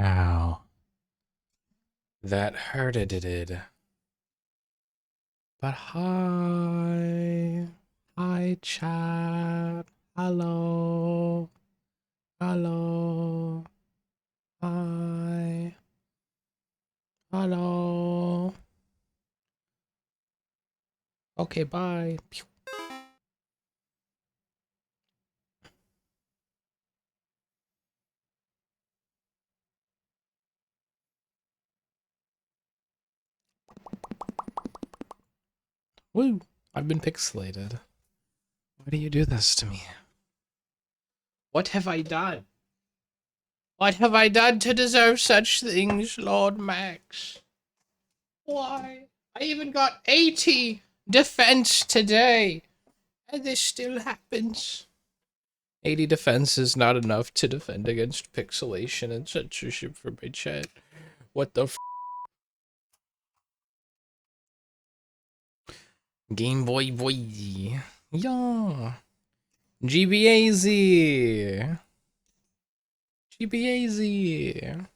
Ow. That hurted it. But hi. Hi, chat. Hello. Hello. Hi. Hello. Okay, bye. Woo. I've been pixelated. Why do you do this to me? What have I done? What have I done to deserve such things, Lord Max? Why? I even got 80 defense today, and this still happens. 80 defense is not enough to defend against pixelation and censorship for my chat. What the f? Game Boy Boy. Yeah. GBAZ. GBAZ.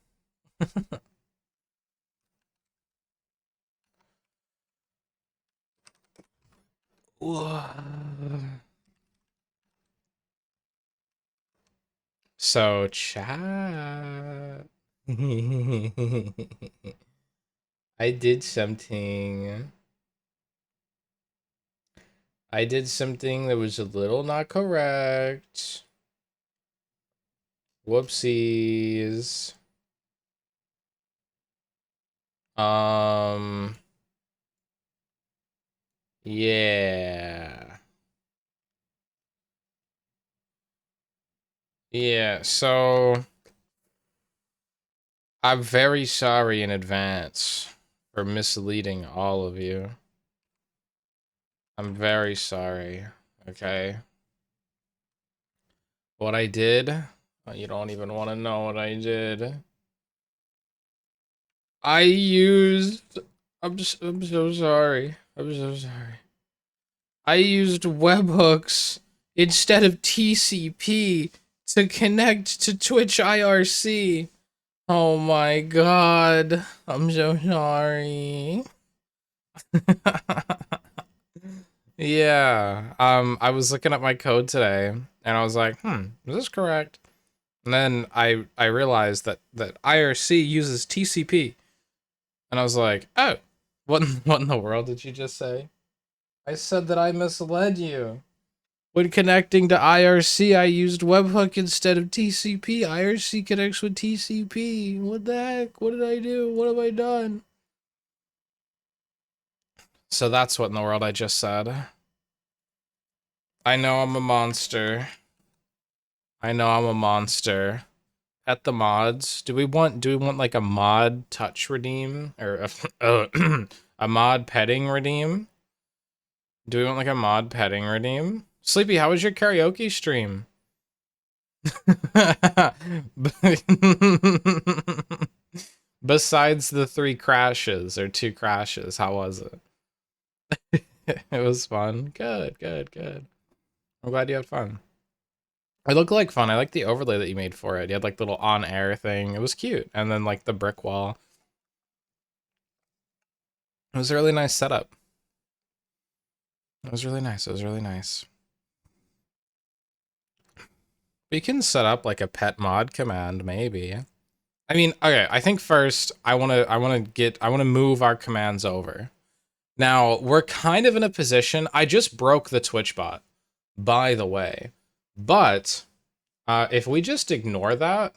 So, chat. I did something. I did something that was a little not correct. Whoopsies. Yeah. Yeah, so I'm very sorry in advance for misleading all of you. I'm very sorry, okay? What I did, you don't even want to know what I did. I used, I'm so sorry. I'm so sorry. I used webhooks instead of TCP to connect to Twitch IRC. Oh my god. I'm so sorry. Yeah. I was looking at my code today and I was like, is this correct? And then I realized that IRC uses TCP. And I was like, oh, what in the world did you just say? I said that I misled you. When connecting to IRC, I used webhook instead of TCP. IRC connects with TCP. What the heck? What did I do? What have I done? So that's what in the world I just said. I know I'm a monster. I know I'm a monster. At the mods, do we want like a mod touch redeem or a mod petting redeem? Do we want like a mod petting redeem? Sleepy, how was your karaoke stream? Besides the 3 crashes or 2 crashes, how was it? It was fun. Good, good, good. I'm glad you had fun. It looked like fun. I like the overlay that you made for it. You had like little on-air thing. It was cute. And then like the brick wall. It was a really nice setup. It was really nice. It was really nice. We can set up like a pet mod command, maybe. I mean, okay, I think first I wanna move our commands over. Now, we're kind of in a position. I just broke the Twitch bot, by the way. But if we just ignore that,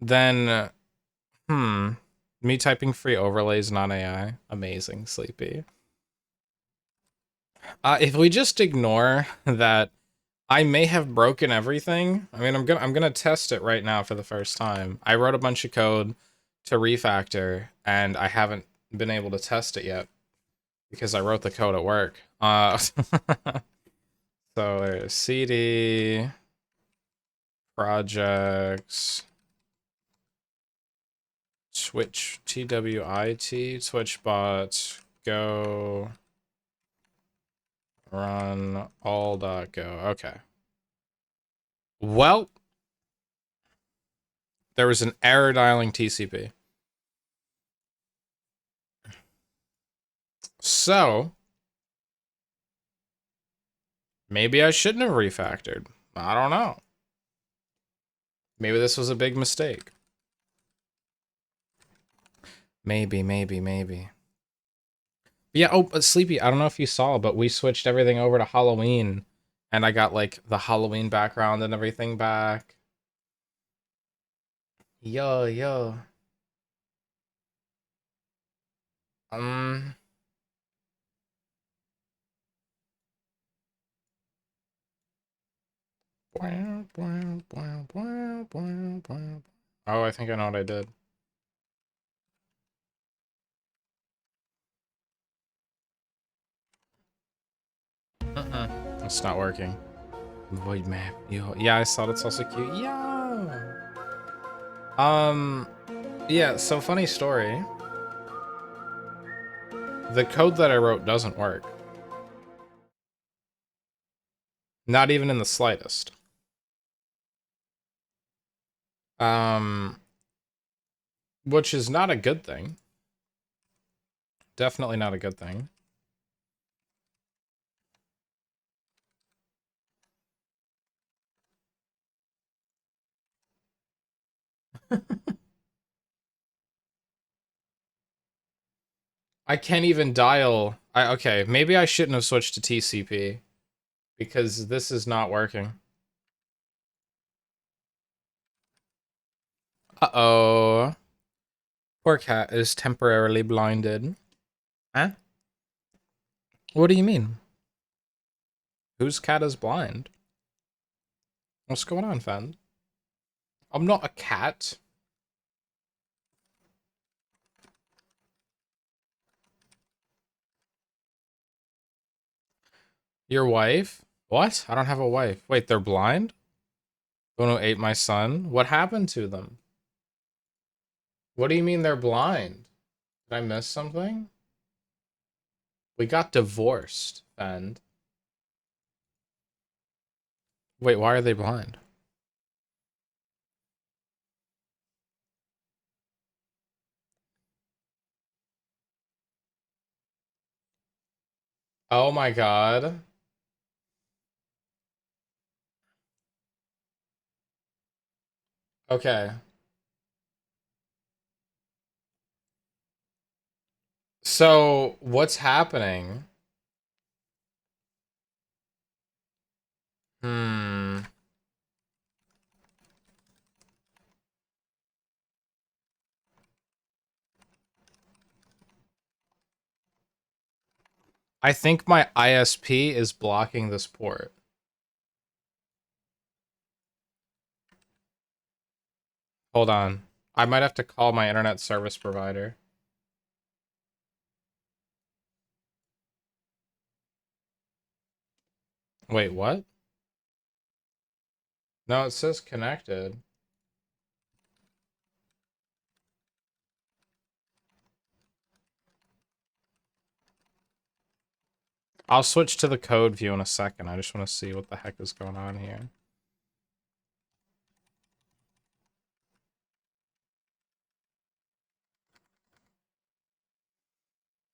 then me typing free overlays non AI, amazing, Sleepy. If we just ignore that, I may have broken everything. I mean, I'm gonna test it right now for the first time. I wrote a bunch of code to refactor, and I haven't been able to test it yet because I wrote the code at work. So there's CD projects Twitch TWIT Twitch bots go run all.go. Okay. Well, There was an error dialing TCP. So, maybe I shouldn't have refactored. I don't know. Maybe this was a big mistake. Maybe. Yeah, oh, but Sleepy, I don't know if you saw, but we switched everything over to Halloween. And I got, like, the Halloween background and everything back. Yo. Um... Oh, I think I know what I did. It's not working. Void map. Yo, yeah, I saw it's also cute. Yeah. Yeah, so funny story. The code that I wrote doesn't work. Not even in the slightest. Which is not a good thing. Definitely not a good thing. I can't even dial. Okay, maybe I shouldn't have switched to TCP because this is not working. Uh-oh. Poor cat is temporarily blinded. Huh? What do you mean? Whose cat is blind? What's going on, fan? I'm not a cat. Your wife? What? I don't have a wife. Wait, they're blind? The one who ate my son? What happened to them? What do you mean they're blind? Did I miss something? We got divorced, and wait, why are they blind? Oh my god. Okay. So, what's happening? Hmm. I think my ISP is blocking this port. Hold on. I might have to call my internet service provider. Wait, what? No, it says connected. I'll switch to the code view in a second. I just want to see what the heck is going on here.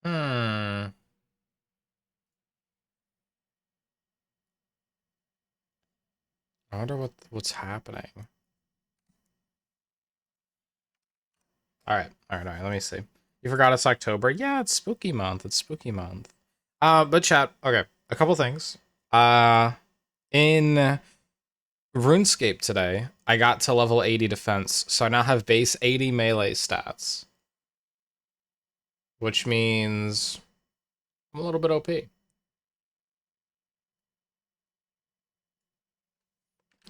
Hmm. I wonder what's happening. All right. Let me see. You forgot it's October. Yeah, it's spooky month. It's spooky month. But chat. Okay, a couple things. In RuneScape today, I got to level 80 defense, so I now have base 80 melee stats, which means I'm a little bit OP.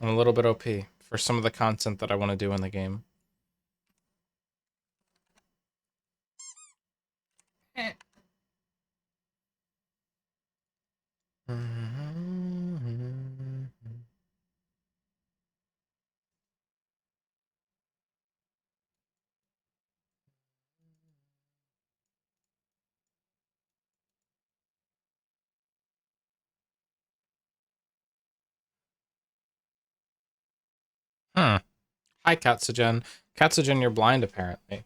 I'm a little bit OP for some of the content that I want to do in the game. Huh. Hi, Katsugen. Katsugen, you're blind, apparently.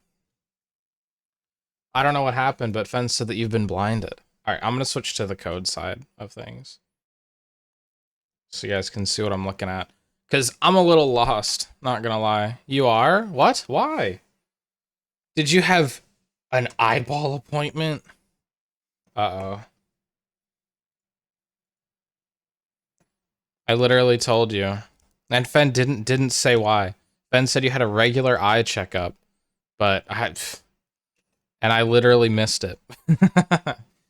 I don't know what happened, but Fen said that you've been blinded. Alright, I'm gonna switch to the code side of things, so you guys can see what I'm looking at. Because I'm a little lost, not gonna lie. You are? What? Why? Did you have an eyeball appointment? Uh-oh. I literally told you. And Fen didn't say why. Fen said you had a regular eye checkup, but I literally missed it.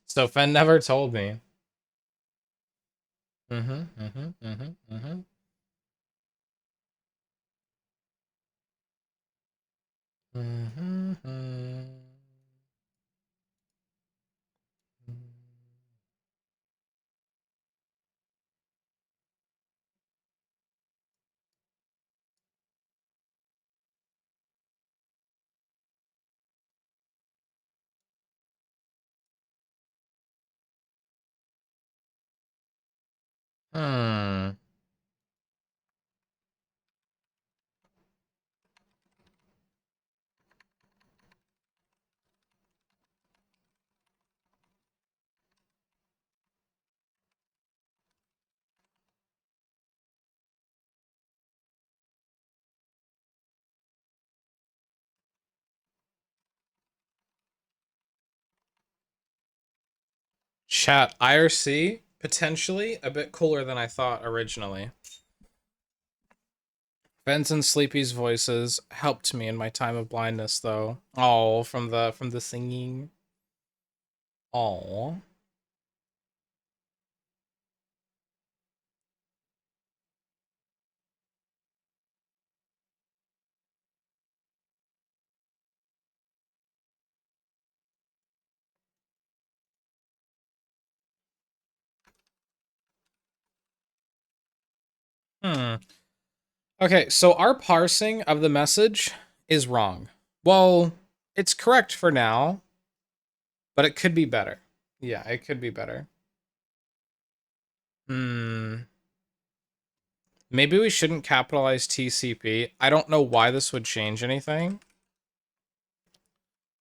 So Fen never told me. Mm-hmm, mm-hmm, mm-hmm, mm-hmm. Mm-hmm. Hmm. Chat, IRC, potentially a bit cooler than I thought originally. Ben's and Sleepy's voices helped me in my time of blindness, though. Oh, from the singing. Oh. Hmm. Okay, so our parsing of the message is wrong. Well, it's correct for now, but it could be better. Yeah, it could be better. Hmm. Maybe we shouldn't capitalize TCP. I don't know why this would change anything,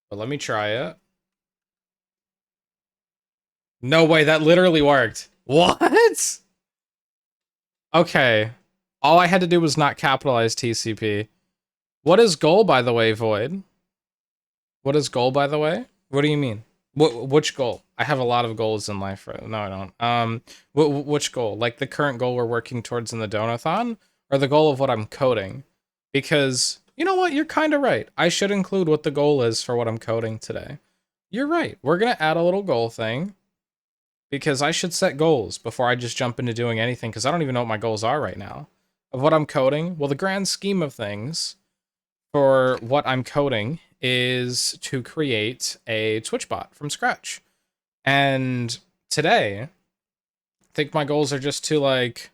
but let me try it. No way, that literally worked. What? Okay. All I had to do was not capitalize TCP. What is goal, by the way, Void? What is goal, by the way? What do you mean? Which goal? I have a lot of goals in life. No, I don't. Which goal? Like the current goal we're working towards in the Donathon, or the goal of what I'm coding? Because you know what, you're kind of right. I should include what the goal is for what I'm coding today. You're right. We're gonna add a little goal thing because I should set goals before I just jump into doing anything. Because I don't even know what my goals are right now of what I'm coding. Well, the grand scheme of things for what I'm coding is to create a Twitch bot from scratch. And today, I think my goals are just to like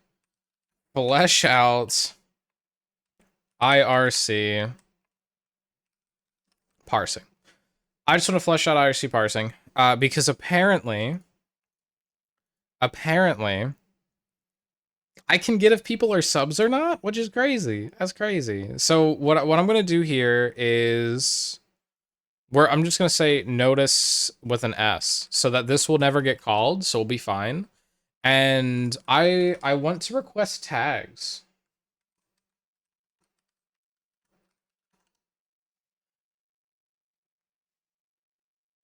flesh out IRC parsing. I just want to flesh out IRC parsing because apparently, I can get if people are subs or not, which is crazy. That's crazy. So what I'm gonna do here is where I'm just gonna say notice with an S so that this will never get called, so we'll be fine. And I want to request tags.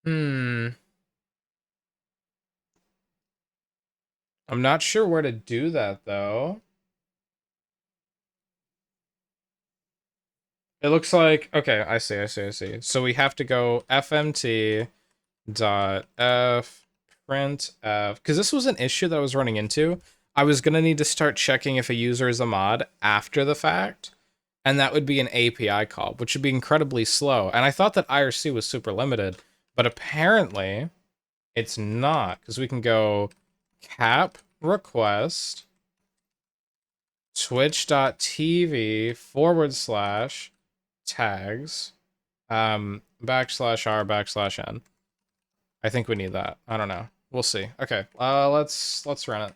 Hmm. I'm not sure where to do that though. It looks like okay, I see. So we have to go fmt dot f print f because this was an issue that I was running into. I was gonna need to start checking if a user is a mod after the fact, and that would be an API call, which would be incredibly slow. And I thought that IRC was super limited, but apparently it's not because we can go cap request twitch.tv / tags /r/n. I think we need that. I don't know. We'll see. Okay. Let's run it.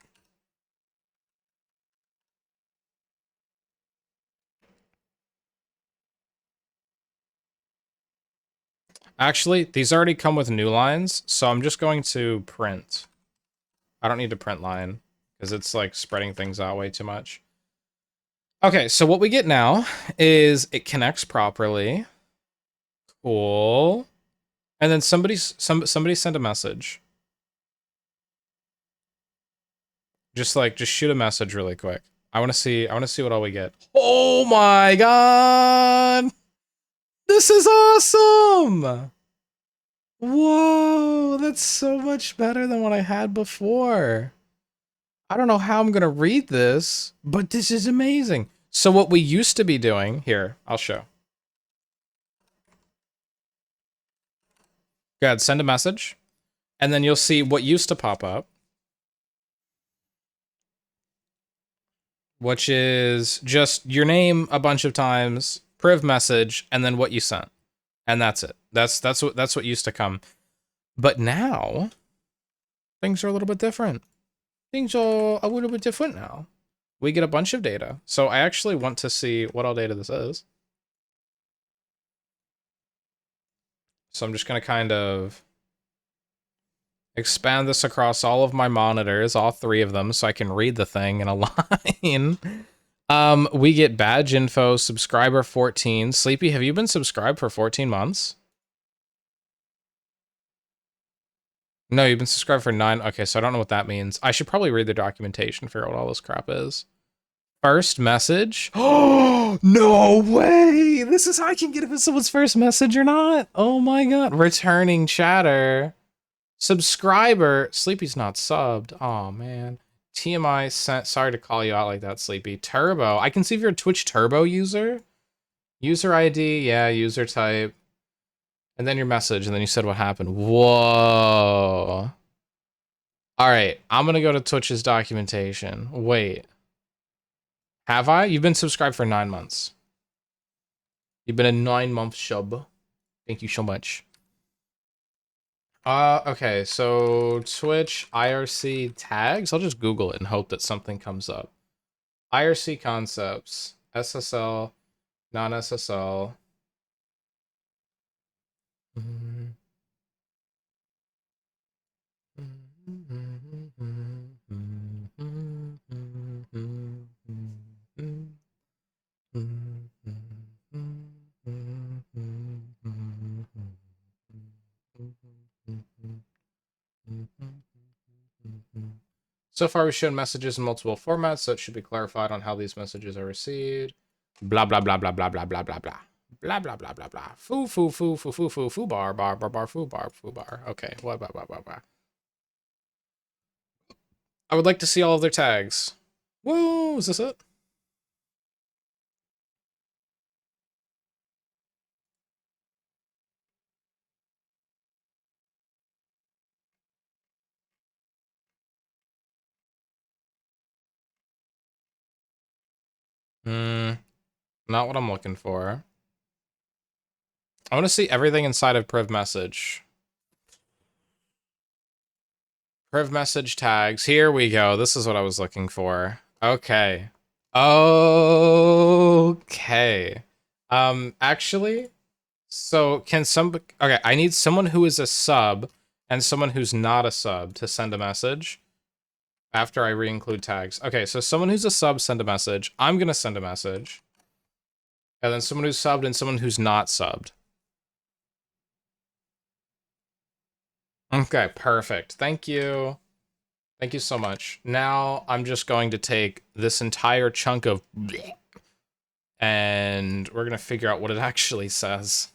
Actually, these already come with new lines, so I'm just going to print. I don't need to print line, because it's like spreading things out way too much. Okay, so what we get now is it connects properly. Cool. And then somebody sent a message. Just shoot a message really quick. I want to see what all we get. Oh my god! This is awesome! Whoa, that's so much better than what I had before. I don't know how I'm going to read this, but this is amazing. So what we used to be doing, here, I'll show. Go ahead, send a message, and then you'll see what used to pop up, which is just your name a bunch of times, priv message, and then what you sent. And that's it. That's what used to come. But now things are a little bit different. Things are a little bit different now. We get a bunch of data. So I actually want to see what all data this is. So I'm just going to kind of expand this across all of my monitors, all 3 of them, so I can read the thing in a line. We get badge info, subscriber 14. Sleepy, have you been subscribed for 14 months? No, you've been subscribed for 9. Okay, so I don't know what that means. I should probably read the documentation, figure out what all this crap is. First message. Oh, no way! This is how I can get if it's someone's first message or not. Oh my god. Returning chatter. Subscriber. Sleepy's not subbed. Oh man. TMI sent. Sorry to call you out like that, Sleepy. Turbo. I can see if you're a Twitch Turbo user. User ID. Yeah, user type. And then your message, and then you said what happened. Whoa. Alright, I'm gonna go to Twitch's documentation. Wait. Have I? You've been subscribed for 9 months. You've been a 9-month sub. Thank you so much. Okay, so Twitch IRC tags. I'll just Google it and hope that something comes up. IRC concepts, SSL, non-SSL. So far, we've shown messages in multiple formats, so it should be clarified on how these messages are received. Blah, blah, blah, blah, blah, blah, blah, blah, blah. Blah, blah, blah, blah, blah. Foo, foo, foo, foo, foo, foo, foo, bar, bar, bar, bar, foo, bar, foo, bar. Okay, what, blah, blah, blah, blah. I would like to see all of their tags. Whoa, is this it? Not what I'm looking for. I want to see everything inside of priv message. Priv message tags. Here we go. This is what I was looking for. Okay. Okay. Actually, so can some... Okay, I need someone who is a sub and someone who's not a sub to send a message after I re-include tags. Okay, so someone who's a sub, send a message. I'm going to send a message. And then someone who's subbed and someone who's not subbed. Okay, perfect. Thank you. Thank you so much. Now I'm just going to take this entire chunk of and we're going to figure out what it actually says.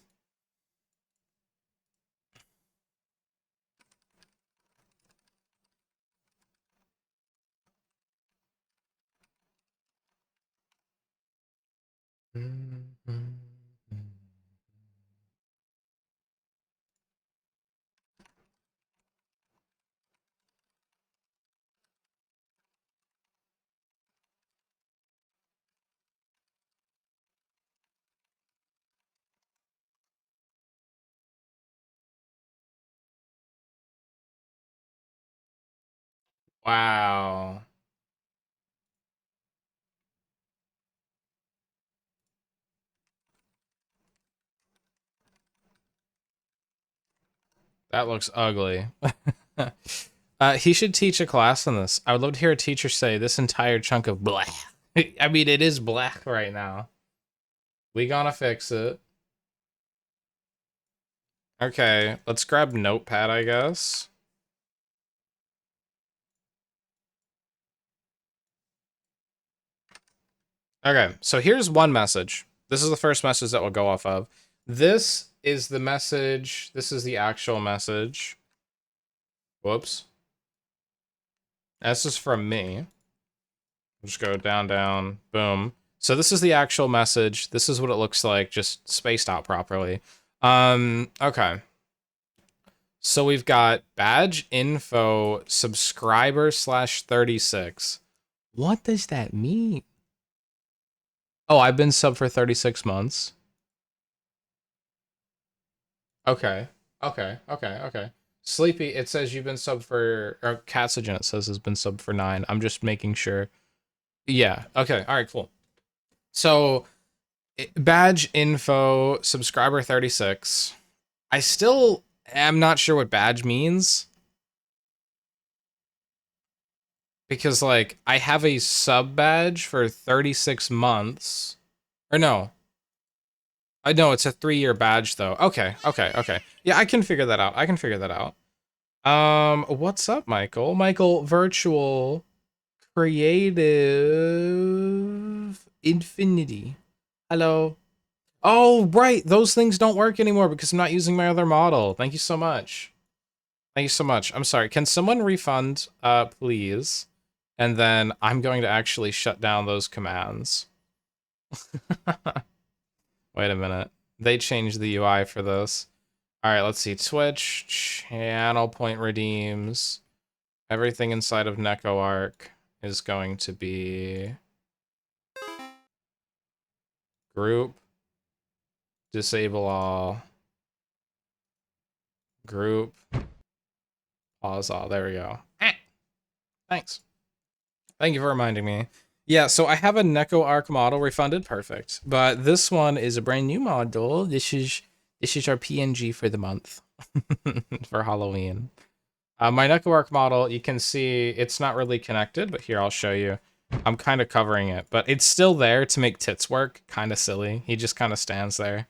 Wow. That looks ugly. He should teach a class on this. I would love to hear a teacher say this entire chunk of black. I mean, it is black right now. We gonna fix it. Okay, let's grab Notepad, I guess. Okay, so here's one message. This is the first message that we'll go off of. This is the message. This is the actual message. Whoops. This is from me. Just go down, down, boom. So this is the actual message. This is what it looks like, just spaced out properly. Okay. So we've got badge info subscriber /36. What does that mean? Oh, I've been sub for 36 months. Okay. Okay. Sleepy, it says you've been sub for, or Katsugen, it says has been sub for 9. I'm just making sure. Yeah. Okay. All right. Cool. So, badge info subscriber 36. I still am not sure what badge means because, like, I have a sub badge for 36 months. Or no. I know it's a 3-year badge though. Okay. Yeah, I can figure that out. What's up, Michael? Michael, virtual creative infinity. Hello. Oh, right. Those things don't work anymore because I'm not using my other model. Thank you so much. I'm sorry. Can someone refund, please? And then I'm going to actually shut down those commands. Wait a minute. They changed the UI for this. All right, let's see. Twitch, channel point redeems. Everything inside of NecoArc is going to be group, disable all, group, pause all. There we go. Thanks. Thank you for reminding me. Yeah, so I have a NecoArc model refunded, perfect. But this one is a brand new model. This is our PNG for the month for Halloween. My NecoArc model, you can see it's not really connected, but here I'll show you. I'm kind of covering it, but it's still there to make tits work. Kind of silly. He just kind of stands there.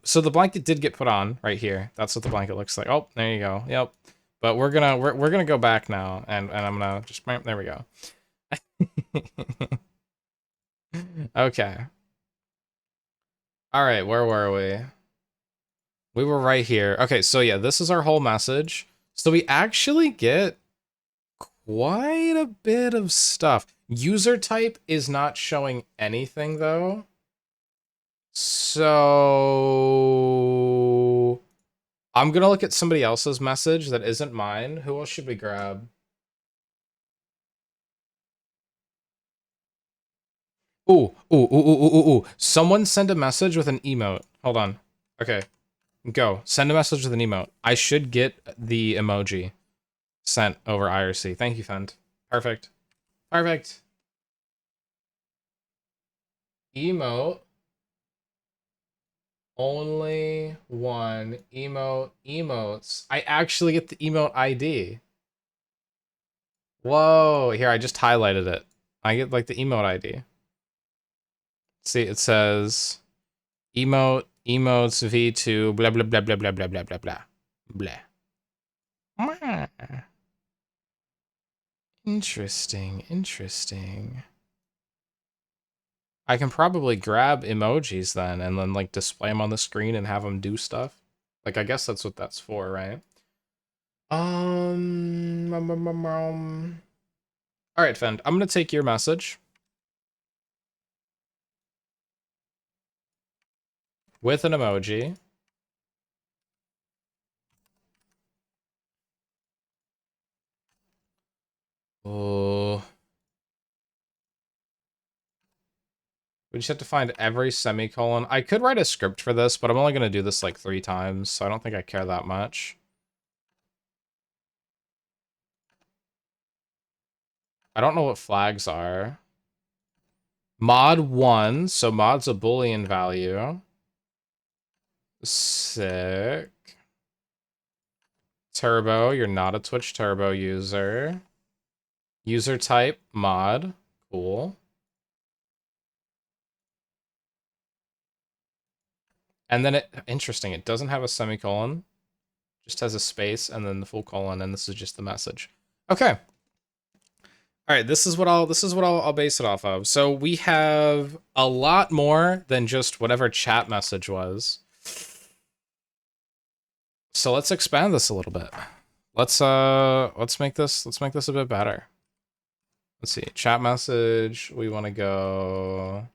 So the blanket did get put on right here. That's what the blanket looks like. Oh, there you go. Yep. But we're gonna go back now, and I'm gonna just, there we go. Okay. All right, where were we? We were right here. Okay, so yeah, this is our whole message. So we actually get quite a bit of stuff. User type is not showing anything though. So I'm gonna look at somebody else's message that isn't mine. Who else should we grab? Ooh. Someone send a message with an emote. Hold on. Okay. Go. Send a message with an emote. I should get the emoji sent over IRC. Thank you, Fend. Perfect. Perfect. Emote. Only one emotes. I actually get the emote ID. Whoa. Here, I just highlighted it. I get like the emote ID. See, it says emotes v2 blah blah blah blah blah blah blah blah blah blah. Interesting. I can probably grab emojis then and then like display them on the screen and have them do stuff. Like I guess that's what that's for, right? All right, Fend. I'm gonna take your message with an emoji. Oh. We just have to find every semicolon. I could write a script for this, but I'm only going to do this like 3 times, so I don't think I care that much. I don't know what flags are. Mod 1, so mod's a Boolean value. Sick. Turbo, you're not a Twitch Turbo user. User type, mod. Cool. And then interesting, it doesn't have a semicolon. Just has a space and then the full colon, and this is just the message. Okay. All right, this is what I'll base it off of. So we have a lot more than just whatever chat message was. So let's expand this a little bit. Let's make this a bit better. Let's see. Chat message, we want to go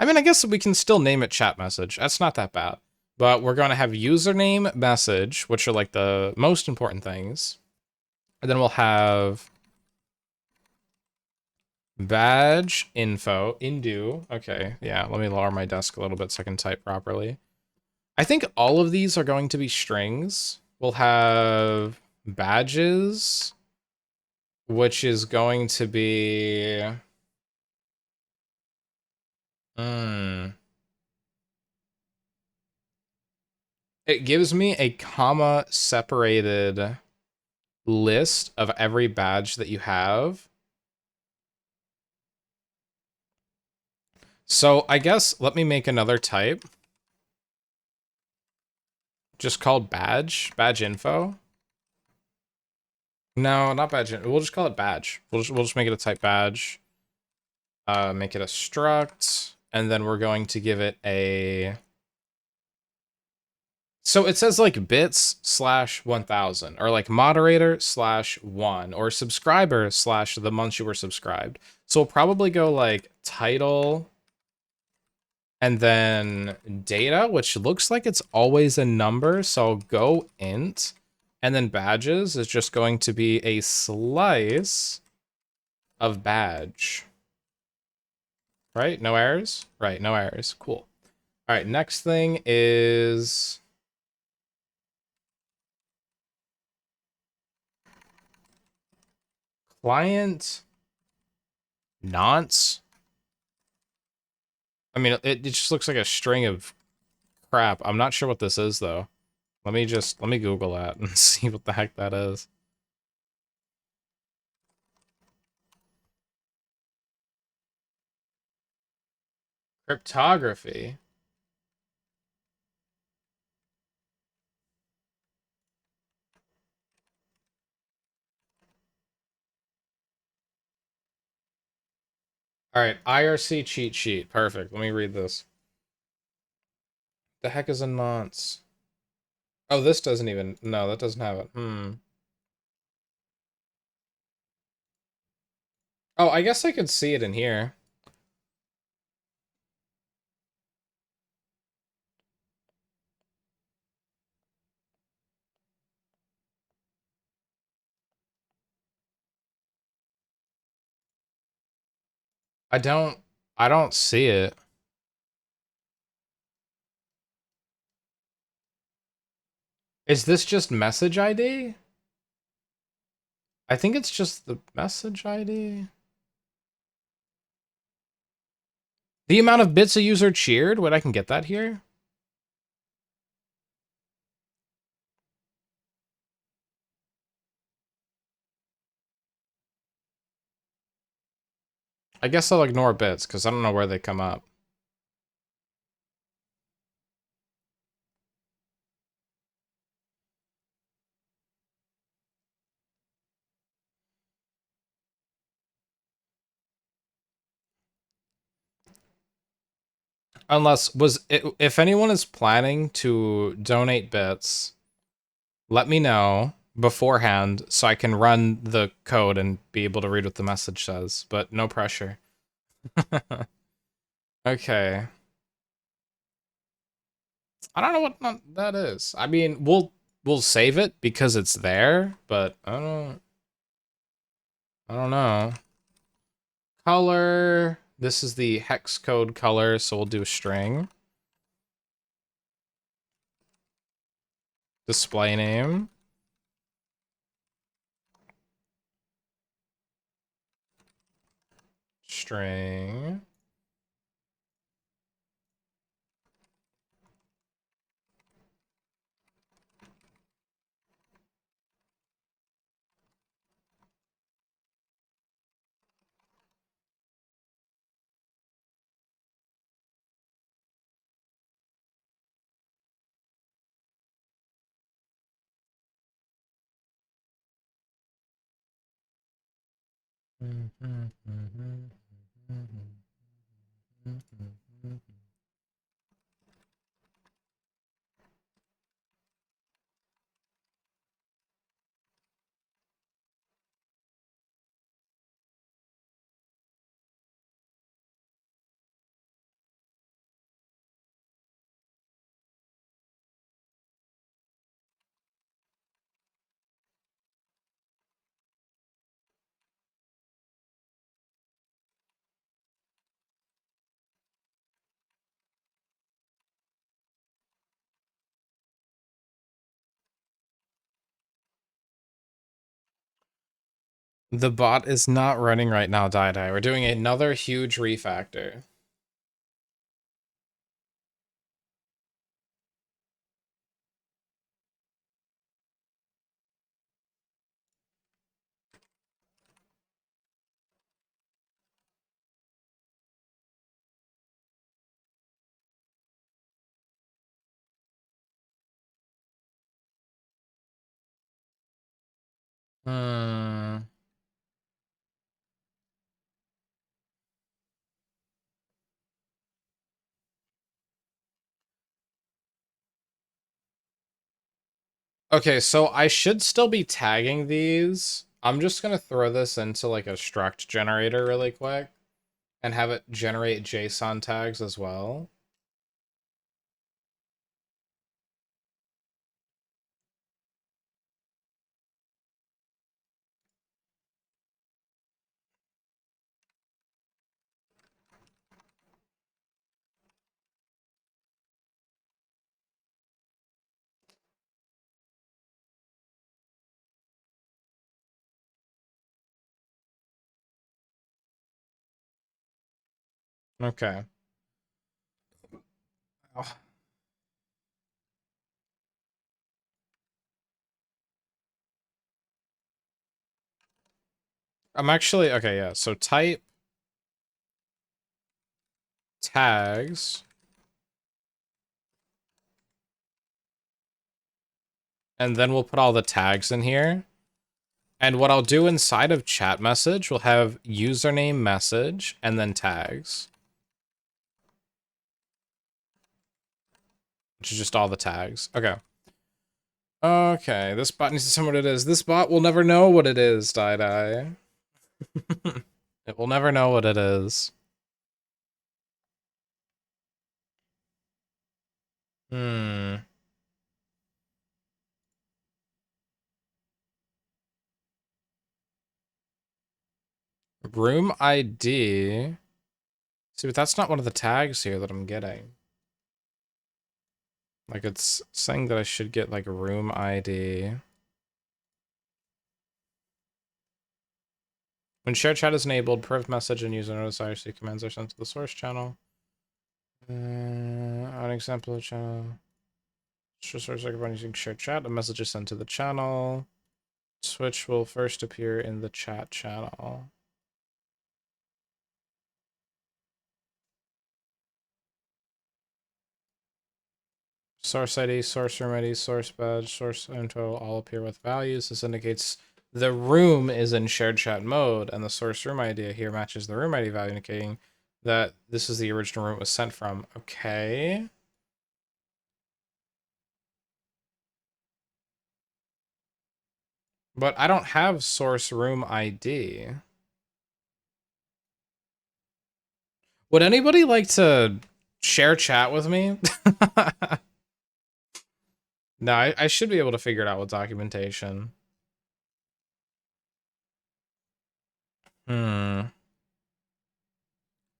I mean, I guess we can still name it chat message. That's not that bad. But we're going to have username, message, which are like the most important things. And then we'll have badge info, indu. Okay, yeah, let me lower my desk a little bit so I can type properly. I think all of these are going to be strings. We'll have badges, which is going to be... It gives me a comma separated list of every badge that you have. So I guess let me make another type. Just called badge info. No, not badge. We'll just call it badge. We'll just make it a type badge. Make it a struct, and then we're going to give it a... So it says like bits / 1000, or like moderator / 1, or subscriber / the month you were subscribed. So we'll probably go like title, and then data, which looks like it's always a number, so I'll go int. And then badges is just going to be a slice of badge. Right? No errors? Right, no errors. Cool. All right, next thing is... client nonce. I mean, it just looks like a string of crap. I'm not sure what this is, though. Let me Google that and see what the heck that is. Cryptography. All right, IRC cheat sheet. Perfect. Let me read this. The heck is a nonce? Oh, this doesn't even... No, that doesn't have it. Oh, I guess I could see it in here. I don't see it. Is this just message ID? I think it's just the message ID. The amount of bits a user cheered? Wait, I can get that here? I guess I'll ignore bits, because I don't know where they come up. Unless, if anyone is planning to donate bits, let me know beforehand so I can run the code and be able to read what the message says, but no pressure. Okay. I don't know what that is. I mean, we'll save it because it's there, but I don't know. Color. This is the hex code color, so we'll do a string. Display name. String. The bot is not running right now, Die. We're doing another huge refactor. Hmm. Okay, so I should still be tagging these. I'm just gonna throw this into like a struct generator really quick and have it generate JSON tags as well. Okay. Oh, I'm actually okay, yeah. So type tags, and then we'll put all the tags in here. And what I'll do inside of chat message, we'll have username message and then tags, which is just all the tags. Okay. Okay, this bot needs to tell me what it is. This bot will never know what it is, Die. It will never know what it is. Hmm. Room ID. See, but that's not one of the tags here that I'm getting. Like, it's saying that I should get, like, room ID. When share chat is enabled, perf message and user notice IRC commands are sent to the source channel. An example of channel. Source everyone using share chat. A message is sent to the channel. Switch will first appear in the chat channel. Source ID, source room ID, source badge, source info all appear with values. This indicates the room is in shared chat mode, and the source room ID here matches the room ID value, indicating that this is the original room it was sent from. Okay. But I don't have source room ID. Would anybody like to share chat with me? No, I should be able to figure it out with documentation. Hmm.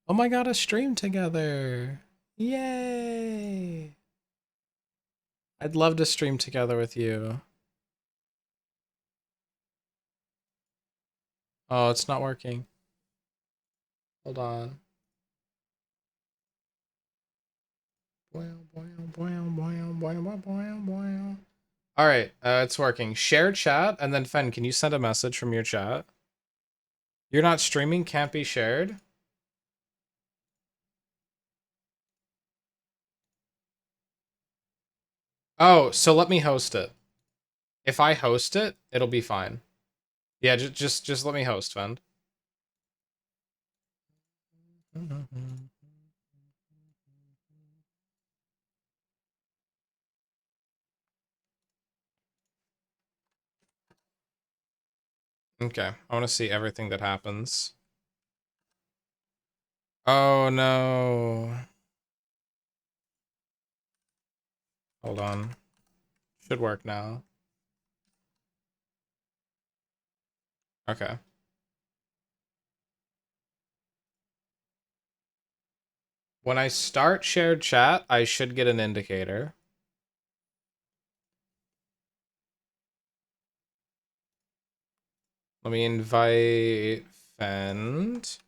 Oh my god, a stream together. Yay. I'd love to stream together with you. Oh, it's not working. Hold on. All right, it's working. Share chat, and then Fen, can you send a message from your chat? You're not streaming, can't be shared? Oh, so let me host it. If I host it, it'll be fine. Yeah, just let me host, Fen. Okay, I want to see everything that happens. Oh no. Hold on. Should work now. Okay. When I start shared chat, I should get an indicator. Let me invite Fend.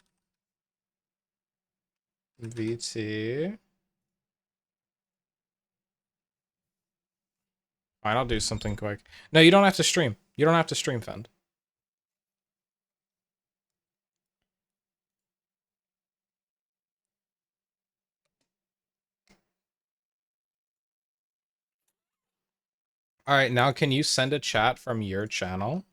VT. Fine, I'll do something quick. No, you don't have to stream. You don't have to stream, Fend. All right, now can you send a chat from your channel?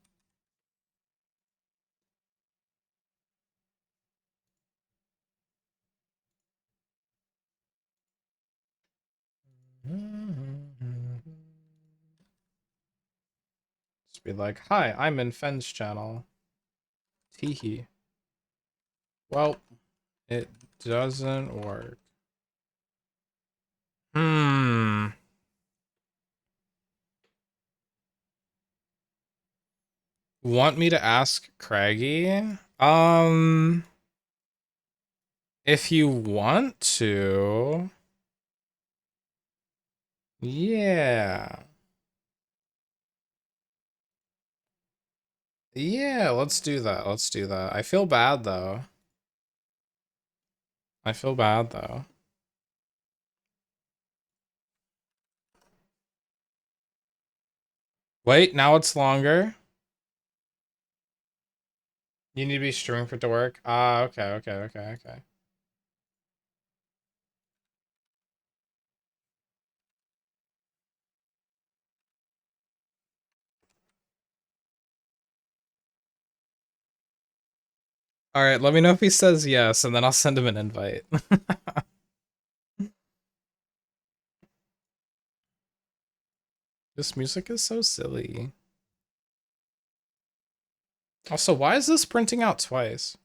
Just be like, hi, I'm in Fend's channel. Teehee. Well, it doesn't work. Want me to ask Craggy? If you want to. Yeah. Yeah, let's do that. Let's do that. I feel bad though. I feel bad though. Wait, now it's longer. You need to be streaming for it to work. Ah, okay. All right, let me know if he says yes, and then I'll send him an invite. This music is so silly. Also, why is this printing out twice?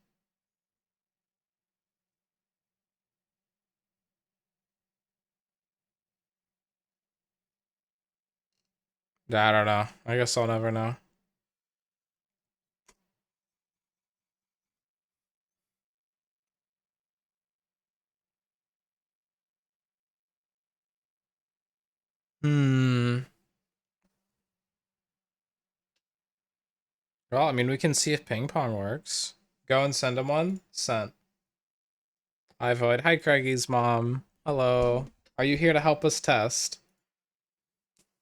I don't know. I guess I'll never know. Well, I mean, we can see if ping pong works. Go and send him one. Sent. Hi, Void. Hi, Craigy's mom. Hello. Are you here to help us test?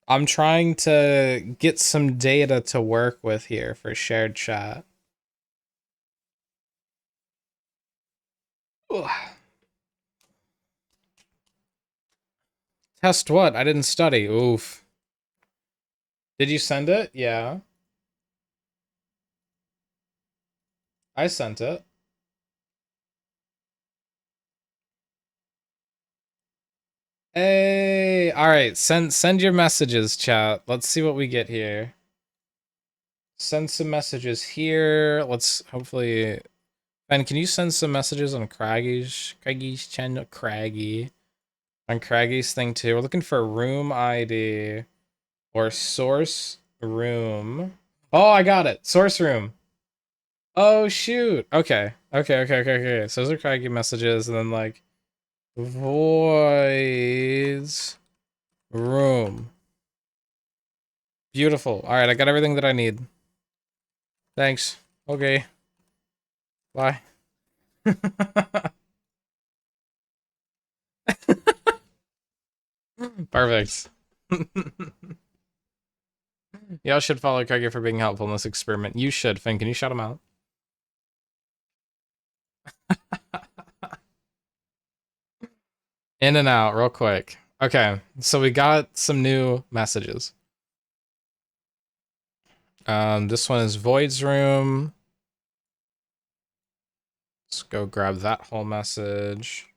I'm trying to get some data to work with here for shared chat. Ugh. Test what? I didn't study. Oof. Did you send it? Yeah. I sent it. Hey, all right. Send your messages, chat. Let's see what we get here. Send some messages here. Let's hopefully. Ben, can you send some messages on Craggy's channel? Craggy. On Craggy's thing too. We're looking for room ID or source room. Oh, I got it. Source room. Oh shoot. Okay. So those are Craggy messages, and then like voids room. Beautiful. All right, I got everything that I need. Thanks. Okay. Bye. Perfect. Y'all should follow Craigie for being helpful in this experiment. You should, Finn. Can you shout him out? In and out, real quick. Okay, so we got some new messages. This one is Void's room. Let's go grab that whole message.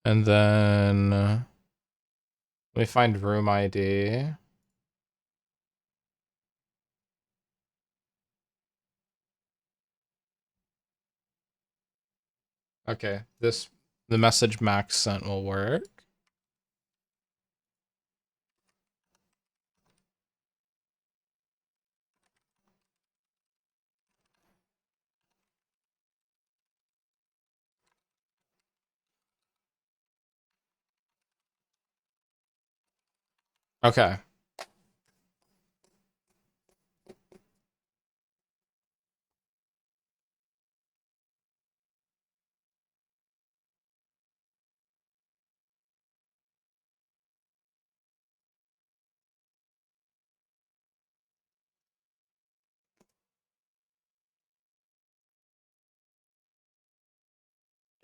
And then let me find room ID. Okay, the message Max sent will work. Okay.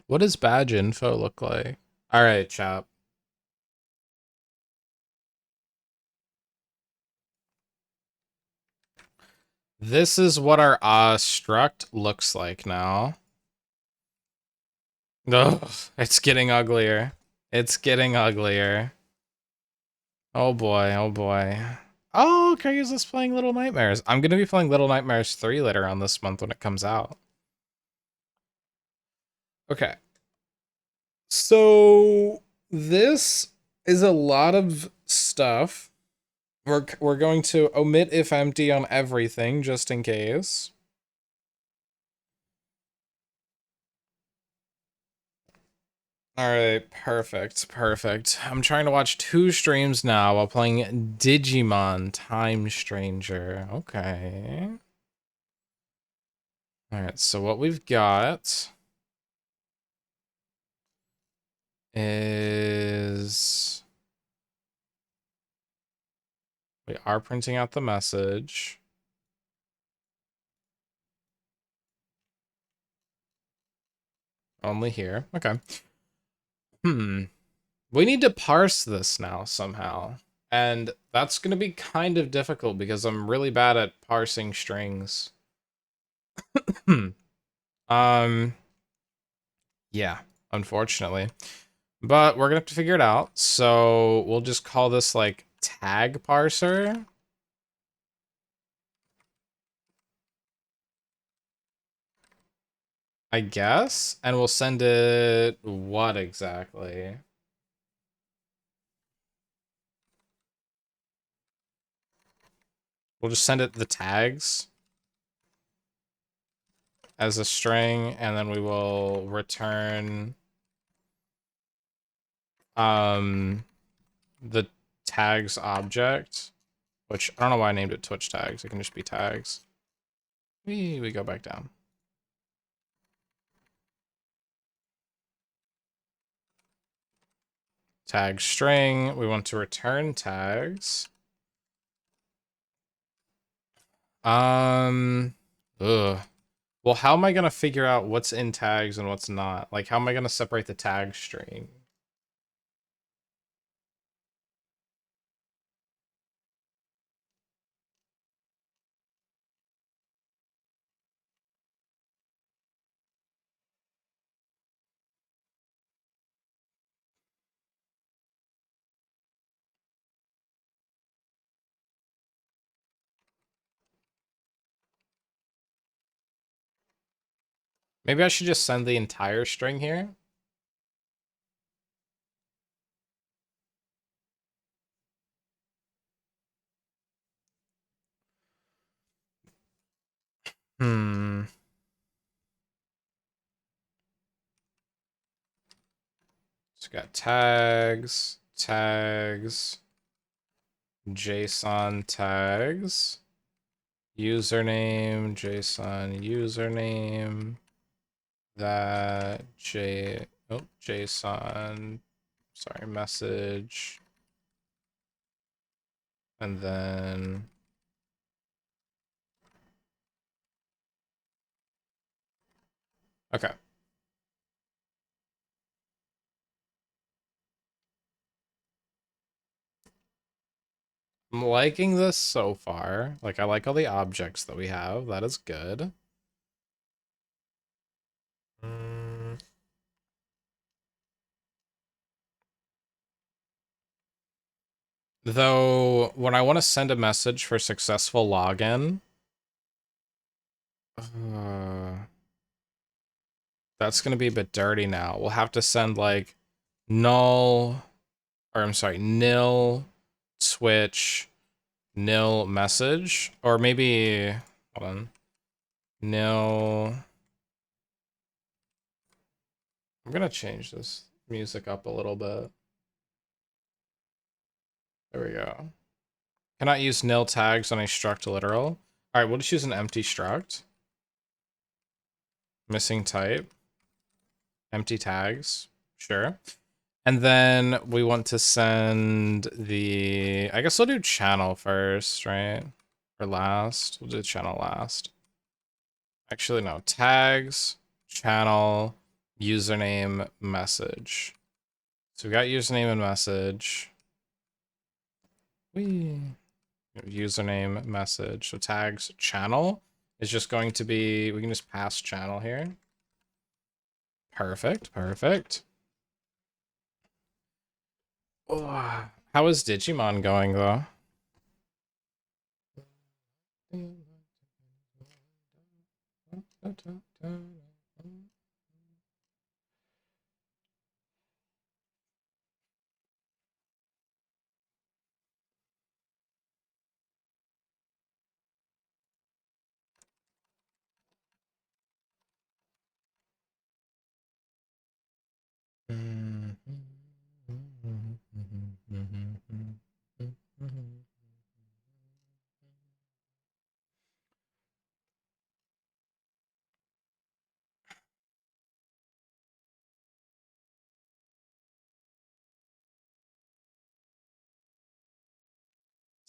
What does badge info look like? All right, chap. This is what our struct looks like now. Ugh, it's getting uglier. It's getting uglier. Oh boy, oh boy. Oh, Craig is playing Little Nightmares. I'm gonna be playing Little Nightmares 3 later on this month when it comes out. Okay. So this is a lot of stuff. We're going to omit if empty on everything just in case. All right, perfect, perfect. I'm trying to watch 2 streams now while playing Digimon Time Stranger. Okay. All right, so what we've got is we are printing out the message. Only here. Okay. We need to parse this now somehow. And that's going to be kind of difficult because I'm really bad at parsing strings. Yeah, unfortunately. But we're going to have to figure it out. So we'll just call this like tag parser. I guess. And we'll send it what exactly? We'll just send it the tags as a string, and then we will return the tags object, which I don't know why I named it Twitch tags. It can just be tags. We go back down. Tag string. We want to return tags. Ugh. Well, how am I gonna figure out what's in tags and what's not? Like, how am I gonna separate the tag string? Maybe I should just send the entire string here. So got tags, tags, JSON tags, username, JSON username, that JSON, sorry, message, And then okay. I'm liking this so far. Like, I like all the objects that we have. That is good. Though, when I want to send a message for successful login, that's going to be a bit dirty now. We'll have to send, like, null, or I'm sorry, nil Twitch, nil message, or maybe, hold on, nil. I'm going to change this music up a little bit. There we go. Cannot use nil tags on a struct literal. All right, we'll just use an empty struct. Missing type. Empty tags. Sure. And then we want to send the... I guess we'll do channel first, right? Or last. We'll do channel last. Actually, no. Tags, channel, username, message. So we got username and message. Username, message. So tags, channel is just going to be... We can just pass channel here. Perfect, perfect. Oh, how is Digimon going, though?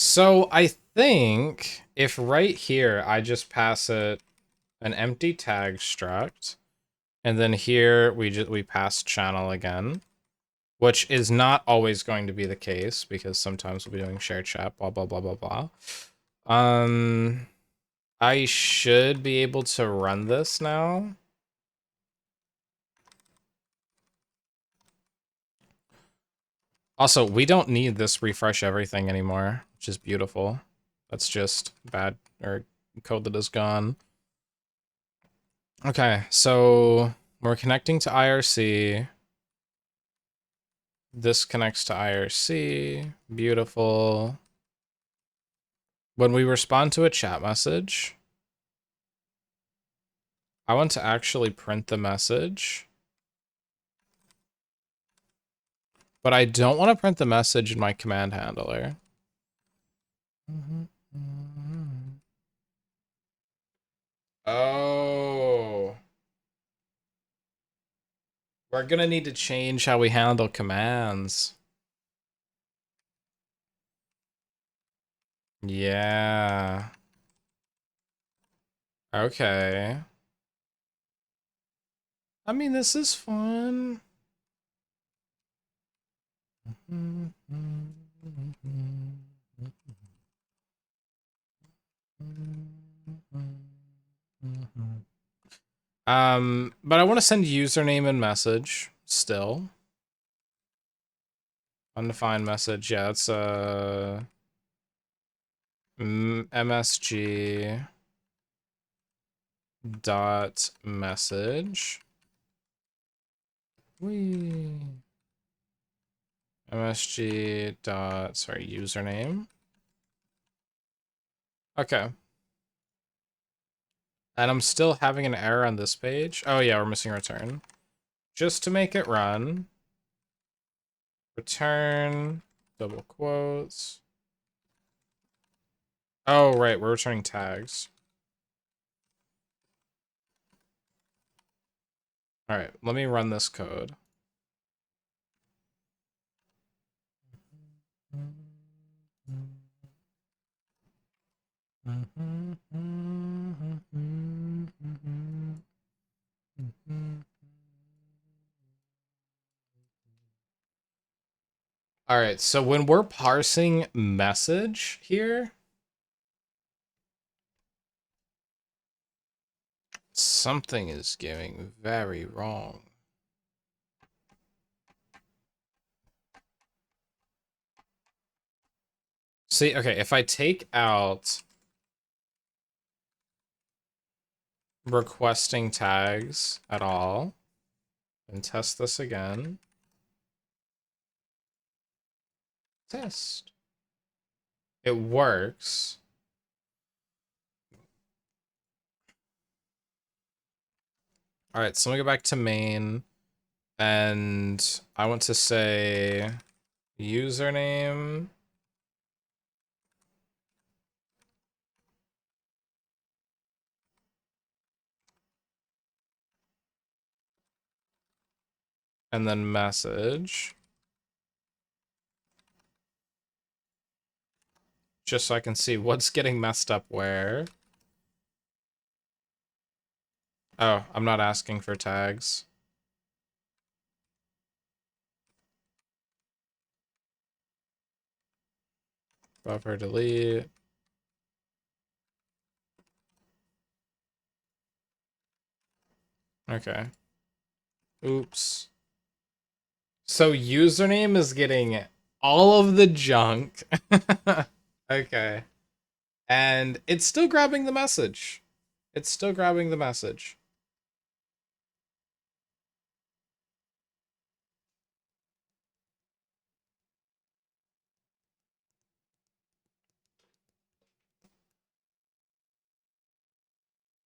So I think if right here I just pass it an empty tag struct, and then here we pass channel again, which is not always going to be the case because sometimes we'll be doing share chat, blah blah blah blah blah. I should be able to run this now. Also, we don't need this refresh everything anymore, which is beautiful. That's just bad or code that is gone. Okay, so we're connecting to IRC. This connects to IRC. Beautiful. When we respond to a chat message, I want to actually print the message. But I don't want to print the message in my command handler. Oh. We're gonna need to change how we handle commands. Yeah. Okay. I mean, this is fun. But I want to send username and message still. Undefined message. Yeah, it's MSG dot message. MSG dot username. Okay. And I'm still having an error on this page. Oh yeah, we're missing return. Just to make it run. Return, double quotes. Oh, right, we're returning tags. All right, let me run this code. All right, so when we're parsing message here, something is going very wrong. See, okay, if I take out requesting tags at all and test this again, test. It works. All right, so let me go back to main and I want to say username. And then message. Just so I can see what's getting messed up where. Oh, I'm not asking for tags. Buffer delete. Okay. Oops. So username is getting all of the junk. Okay. And it's still grabbing the message. It's still grabbing the message.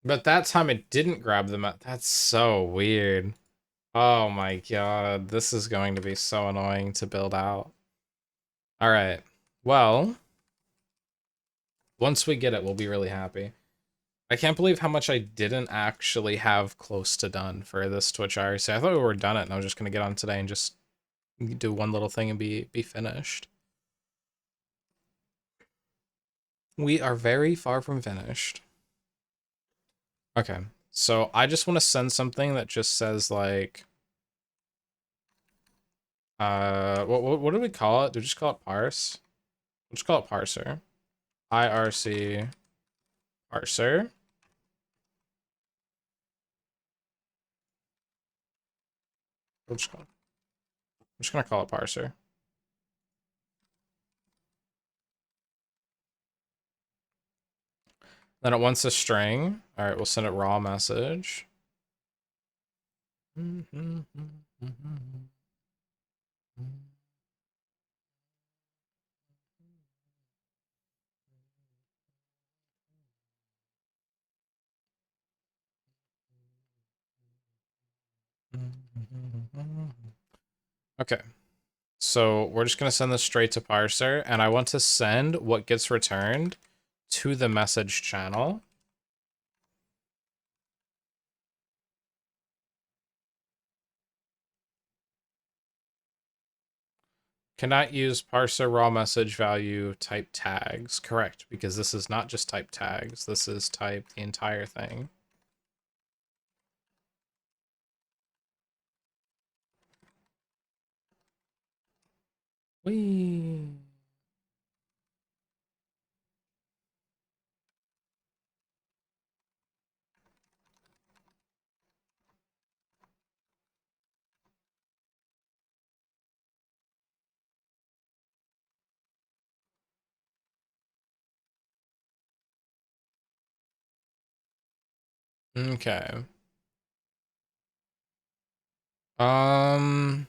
But that time it didn't grab the message. That's so weird. Oh my god. This is going to be so annoying to build out. All right. Well, once we get it, we'll be really happy. I can't believe how much I didn't actually have close to done for this Twitch IRC. I thought we were done it, and I was just gonna get on today and just do one little thing and be finished. We are very far from finished. Okay, so I just want to send something that just says like, what do we call it? Do we just call it parse? We'll just call it parser. IRC parser. We're just gonna call it parser. Then it wants a string. All right, we'll send it raw message. Okay, so we're just gonna send this straight to parser, and I want to send what gets returned to the message channel. Cannot use parser raw message value type tags. Correct, because this is not just type tags. This is type the entire thing. Whee. Okay. Um,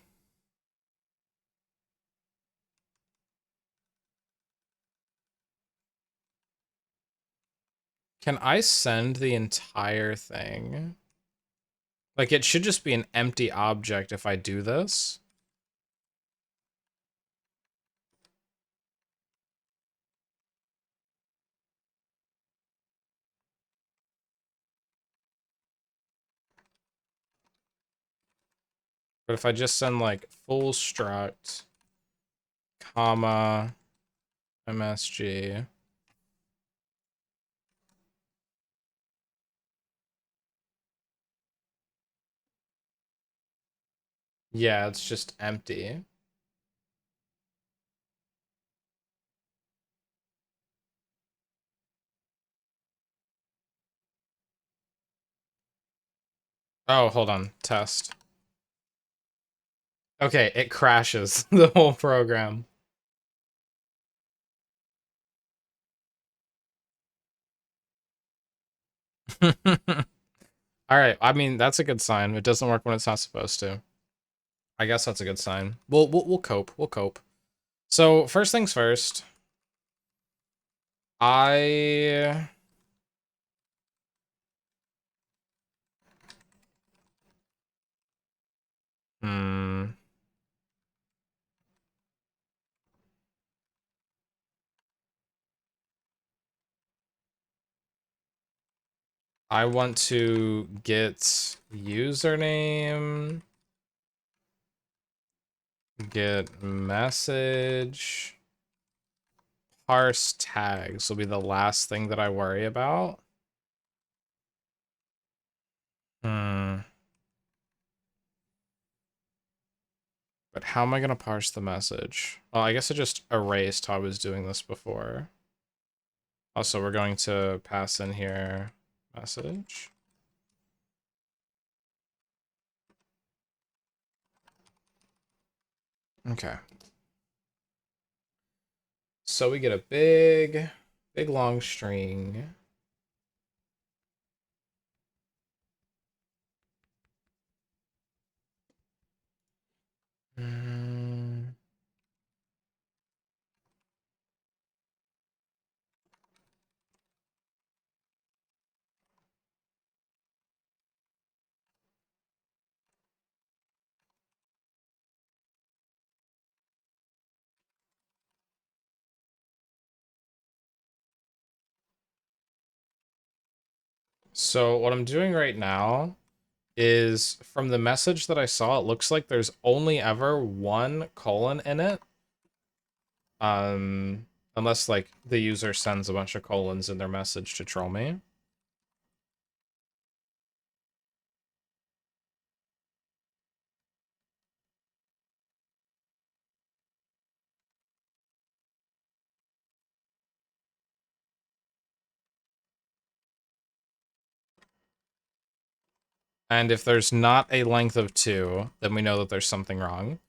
can I send the entire thing? Like, it should just be an empty object if I do this. But if I just send like full struct, comma, MSG. Yeah, it's just empty. Oh, hold on. Test. Okay, it crashes the whole program. All right. I mean, that's a good sign. It doesn't work when it's not supposed to. I guess that's a good sign. We'll cope. We'll cope. So first things first. I hmm. I want to get username, get message, parse tags will be the last thing that I worry about. Hmm. But how am I going to parse the message? Well, I guess I just erased how I was doing this before. Also, we're going to pass in here message. Okay. So we get a big long string. Mm. So what I'm doing right now is from the message that I saw, it looks like there's only ever one colon in it. Unless like the user sends a bunch of colons in their message to troll me. And if there's not a length of 2, then we know that there's something wrong.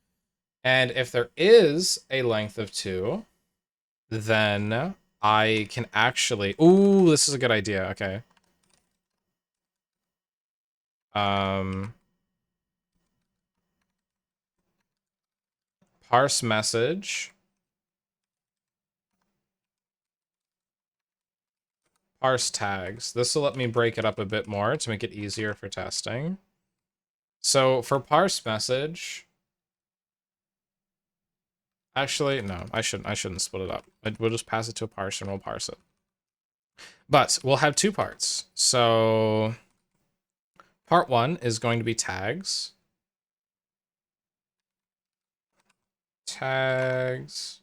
And if there is a length of 2, then I can actually... Ooh, this is a good idea. Okay. Parse message. Parse tags. This will let me break it up a bit more to make it easier for testing. So for parse message... Actually, no, I shouldn't split it up. We'll just pass it to a parser and we'll parse it. But we'll have 2 parts. So part 1 is going to be tags. Tags.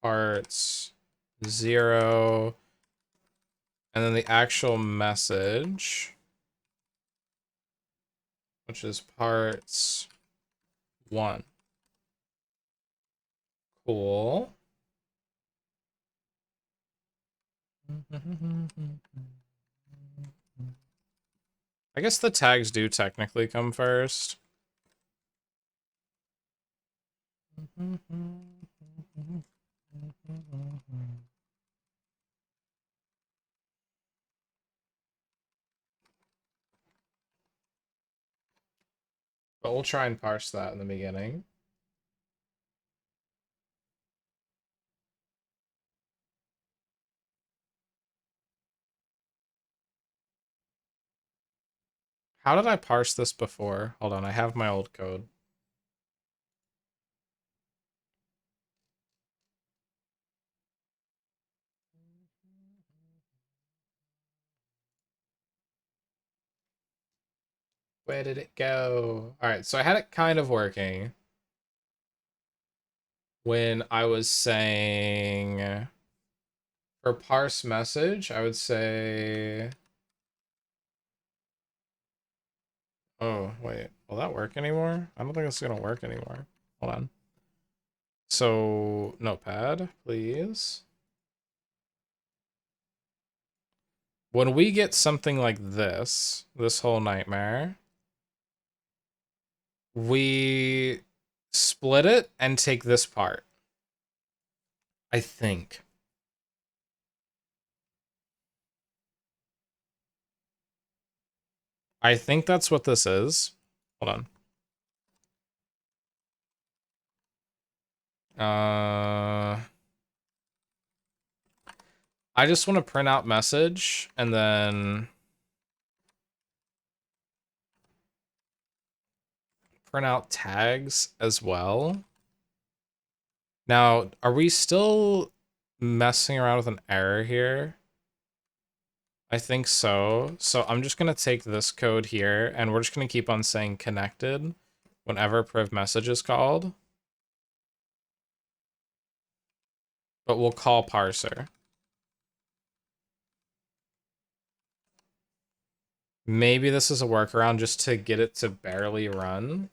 Parts 0. And then the actual message, which is parts 1. Cool. I guess the tags do technically come first. But we'll try and parse that in the beginning. How did I parse this before? Hold on, I have my old code. Where did it go? All right, so I had it kind of working when I was saying for parse message, I would say, oh, wait, will that work anymore? I don't think it's gonna work anymore. Hold on. So, notepad, please. when we get something like this whole nightmare, we split it and take this part. I think. I think that's what this is. Hold on. I just want to print out message and then print out tags as well. Now, are we still messing around with an error here? I think so. So I'm just going to take this code here and we're just going to keep on saying connected whenever priv message is called. But we'll call parser. Maybe this is a workaround just to get it to barely run.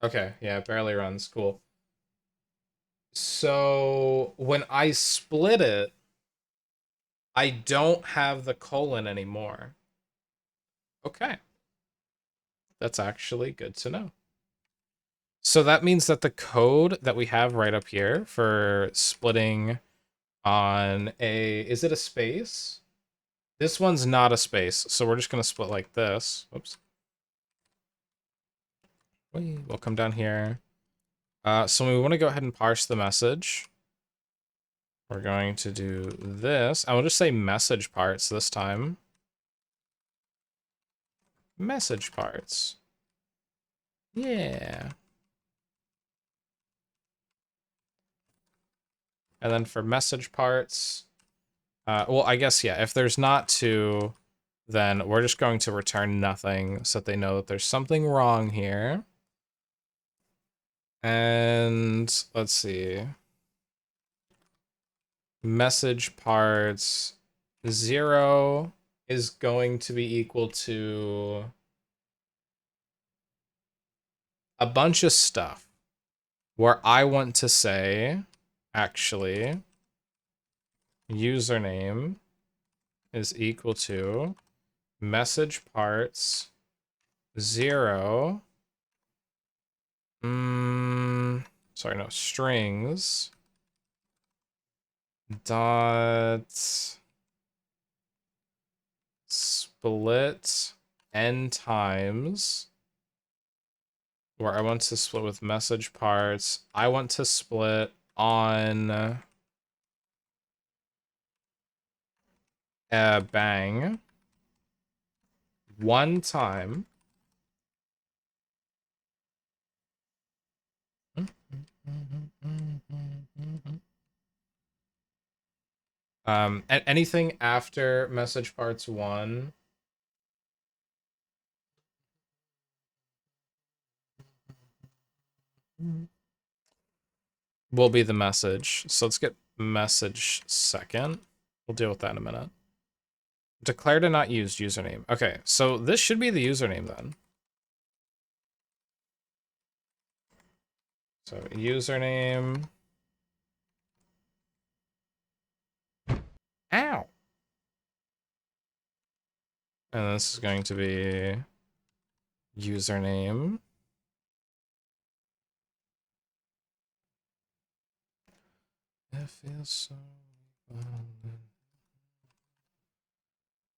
Okay, yeah, it barely runs. Cool. So when I split it, I don't have the colon anymore. Okay. That's actually good to know. So that means that the code that we have right up here for splitting on a... Is it a space? This one's not a space, so we're just going to split like this. Whoops. We'll come down here. So we want to go ahead and parse the message. We're going to do this. I will just say message parts this time. Message parts. Yeah. And then for message parts, well, I guess, yeah, if there's not two, then we're just going to return nothing so that they know that there's something wrong here. And let's see. Message parts 0 is going to be equal to a bunch of stuff where I want to say, actually, username is equal to message parts 0. Sorry, no, strings dot split n times, where I want to split with message parts. I want to split on bang one time. Anything after message parts 1 will be the message. So let's get message second. We'll deal with that in a minute. Declare to not used username. Okay, so this should be the username then. So username. Ow. And this is going to be username. It feels so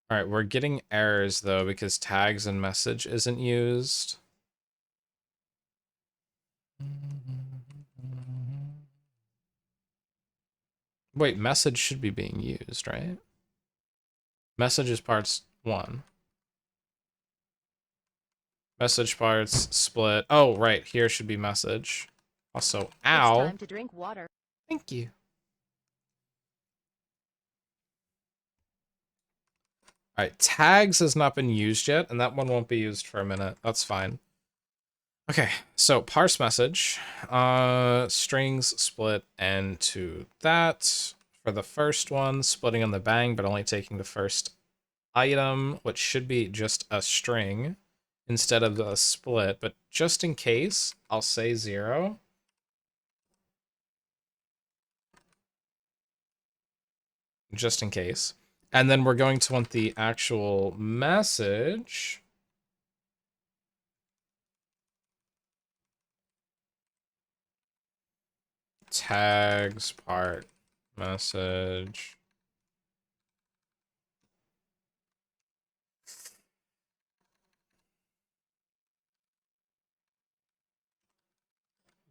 all right, we're getting errors though because tags and message isn't used. Wait, message should be being used, right? Message is parts 1. Message parts split. Oh, right, here should be message. Also, ow. It's time to drink water. Thank you. Alright, tags has not been used yet, and that one won't be used for a minute. That's fine. Okay, so parse message. Strings split into that. For the first one, splitting on the bang, but only taking the first item, which should be just a string instead of a split. But just in case, I'll say 0. just in case. And then we're going to want the actual message. Tags part message.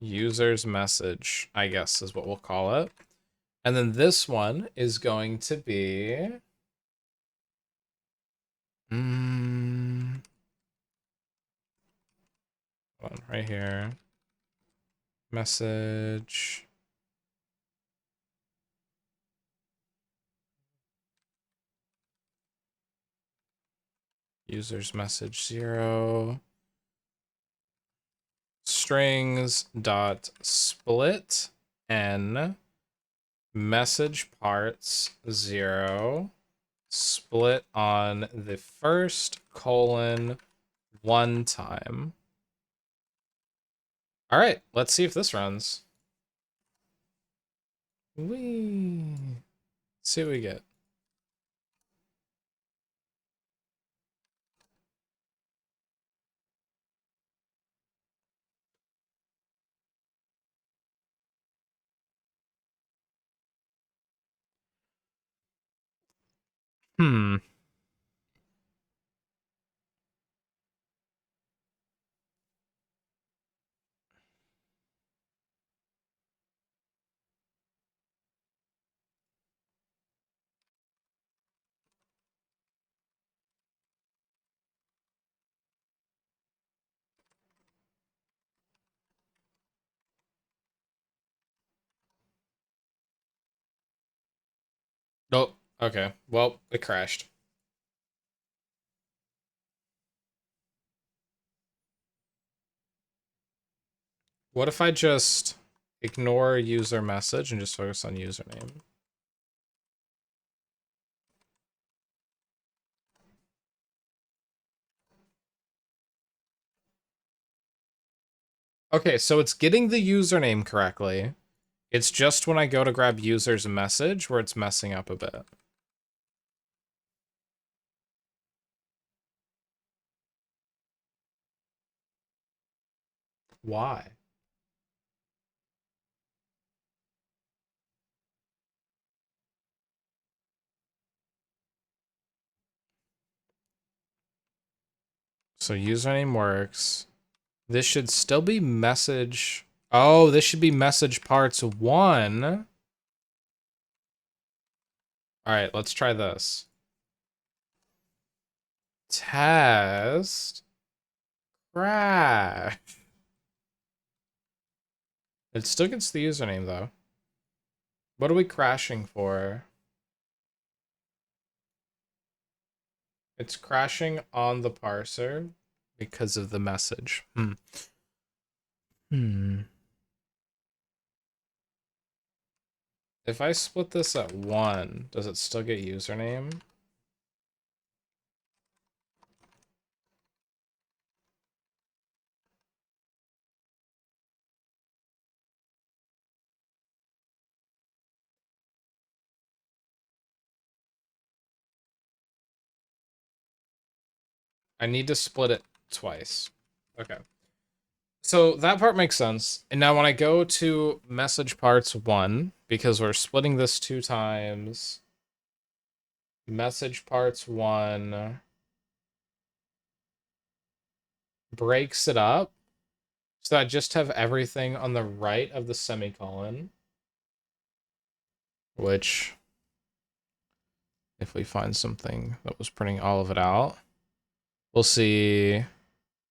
User's message, I guess is what we'll call it. And then this one is going to be hold on, right here. Message. User's message 0. Strings dot split n message parts 0 split on the first colon 1 time. All right, let's see if this runs. Whee. See what we get. Hmm. Oh, okay. Well, it crashed. What if I just ignore user message and just focus on username? Okay, so it's getting the username correctly. It's just when I go to grab user's message where it's messing up a bit. Why? So username works. This should still be message. Oh, this should be message parts 1. All right, let's try this. Test. Crash. It still gets the username though. What are we crashing for? It's crashing on the parser because of the message. If I split this at 1, does it still get username? I need to split it twice. Okay. So that part makes sense. And now when I go to message parts 1, because we're splitting this 2 times, message parts 1 breaks it up. So I just have everything on the right of the semicolon, which if we find something that was printing all of it out, we'll see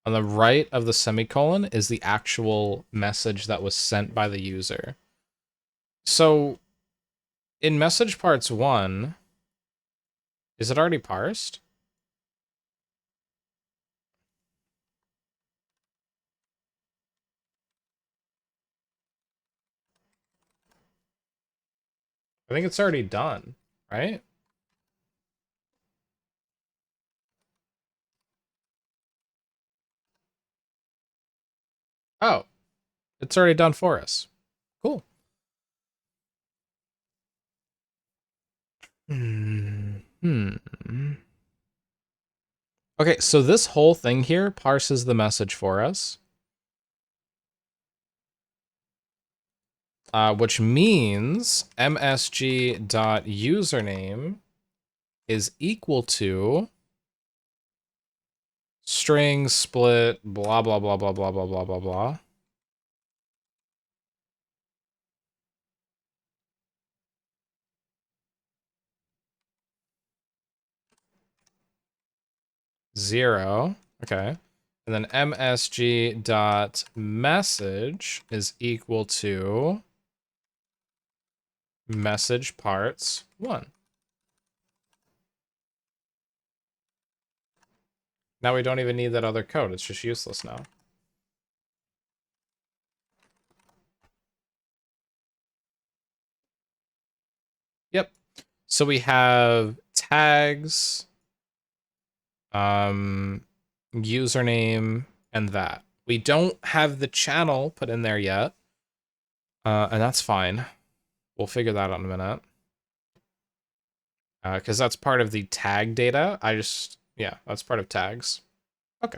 on the right of the semicolon is the actual message that was sent by the user. So in message parts 1, is it already parsed? I think it's already done, right? Oh, it's already done for us. Cool. Okay, so this whole thing here parses the message for us. Which means msg.username is equal to string split blah blah blah blah blah blah blah blah blah. Zero. Okay. And then msg.message is equal to message parts 1. Now we don't even need that other code. It's just useless now. Yep. So we have tags, username, and that. We don't have the channel put in there yet. And that's fine. We'll figure that out in a minute. Because that's part of the tag data. Yeah, that's part of tags. Okay.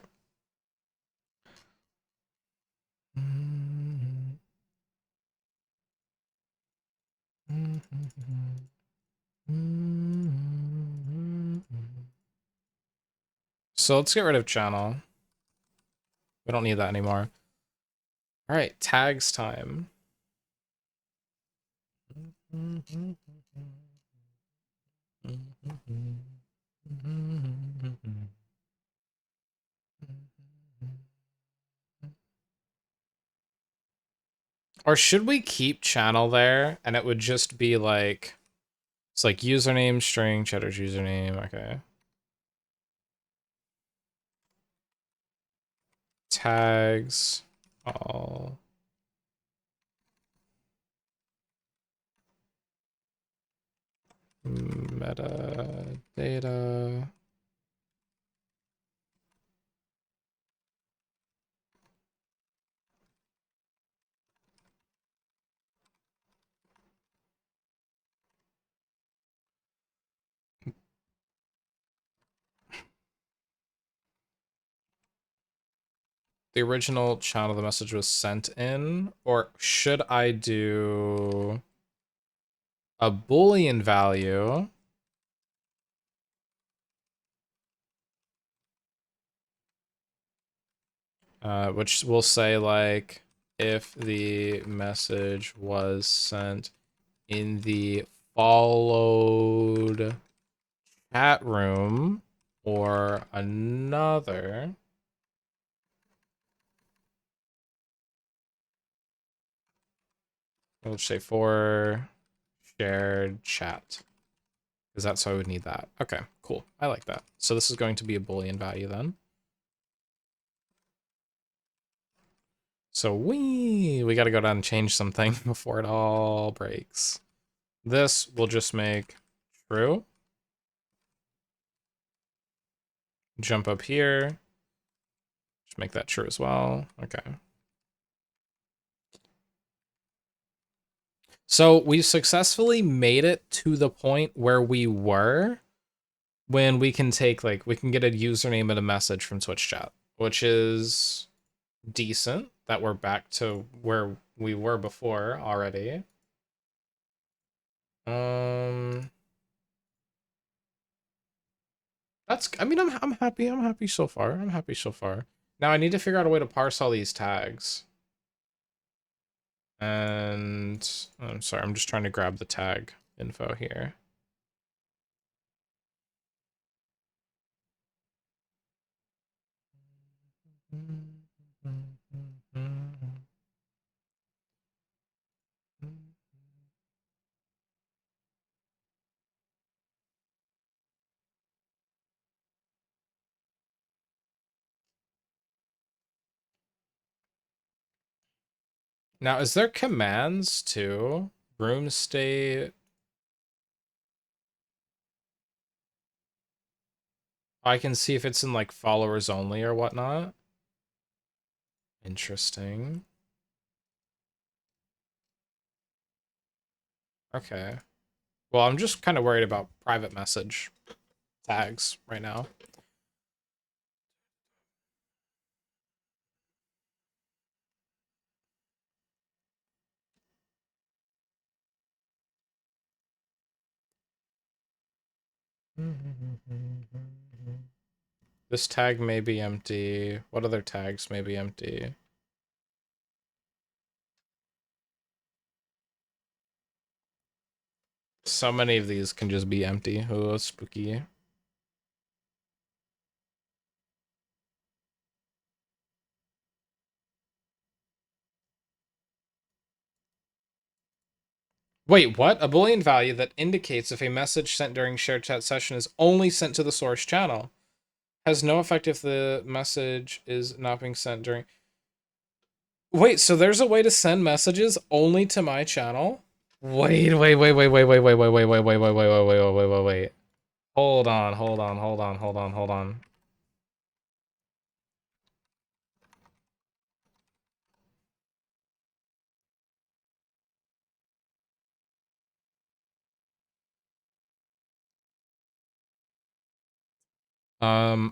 So let's get rid of channel. We don't need that anymore. All right, tags time. Or should we keep channel there and it would just be like, it's like username string, cheddar's username, okay. Tags, all. Metadata. The original channel the message was sent in, or should I do a Boolean value which will say like if the message was sent in the followed chat room or another. Let's say for shared chat, because that's how I would need that. Okay, cool. I like that. So this is going to be a Boolean value then. So we got to go down and change something before it all breaks. This will just make true. Jump up here. Just make that true as well. Okay. So we successfully made it to the point where we were when we can take like we can get a username and a message from Twitch chat, which is decent that we're back to where we were before already. That's I mean I'm happy. I'm happy so far. I'm happy so far. Now I need to figure out a way to parse all these tags. And I'm sorry, I'm just trying to grab the tag info here. Now, is there commands too? Room state. I can see if it's in like followers only or whatnot. Interesting. Okay. Well, I'm just kind of worried about private message tags right now. This tag may be empty. What other tags may be empty? So many of these can just be empty. Oh, spooky. Wait, what? A Boolean value that indicates if a message sent during shared chat session is only sent to the source channel. Has no effect if the message is not being sent during... Wait, so there's a way to send messages only to my channel? Wait. Hold on.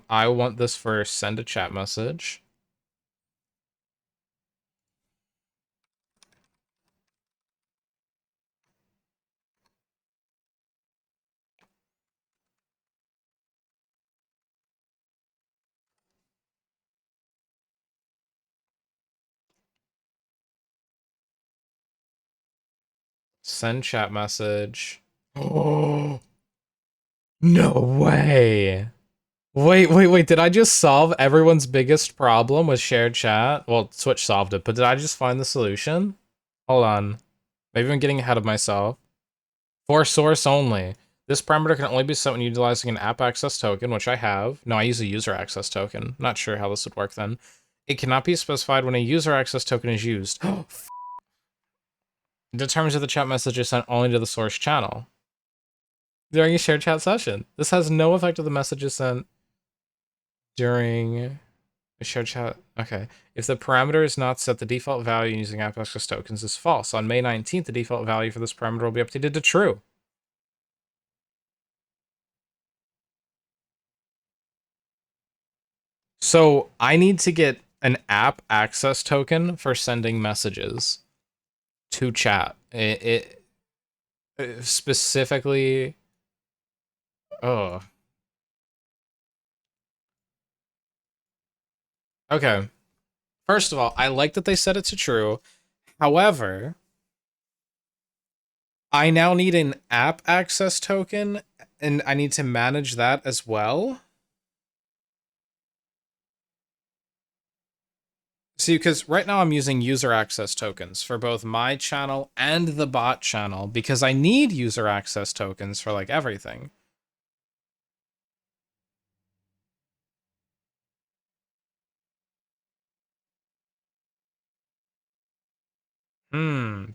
I want this for send a chat message. Send chat message. Oh, no way. Wait. Did I just solve everyone's biggest problem with shared chat? Well, Twitch solved it, but did I just find the solution? Hold on. Maybe I'm getting ahead of myself. For source only. This parameter can only be set when utilizing an app access token, which I have. No, I use a user access token. Not sure how this would work then. It cannot be specified when a user access token is used. Determines if the chat message is sent only to the source channel during a shared chat session. This has no effect if the message is sent during a shared chat. Okay. If the parameter is not set, the default value using app access tokens is false. On May 19th, the default value for this parameter will be updated to true. So I need to get an app access token for sending messages to chat. It specifically. Oh. Okay. First of all, I like that they set it to true. However, I now need an app access token and I need to manage that as well. See, because right now I'm using user access tokens for both my channel and the bot channel because I need user access tokens for like everything.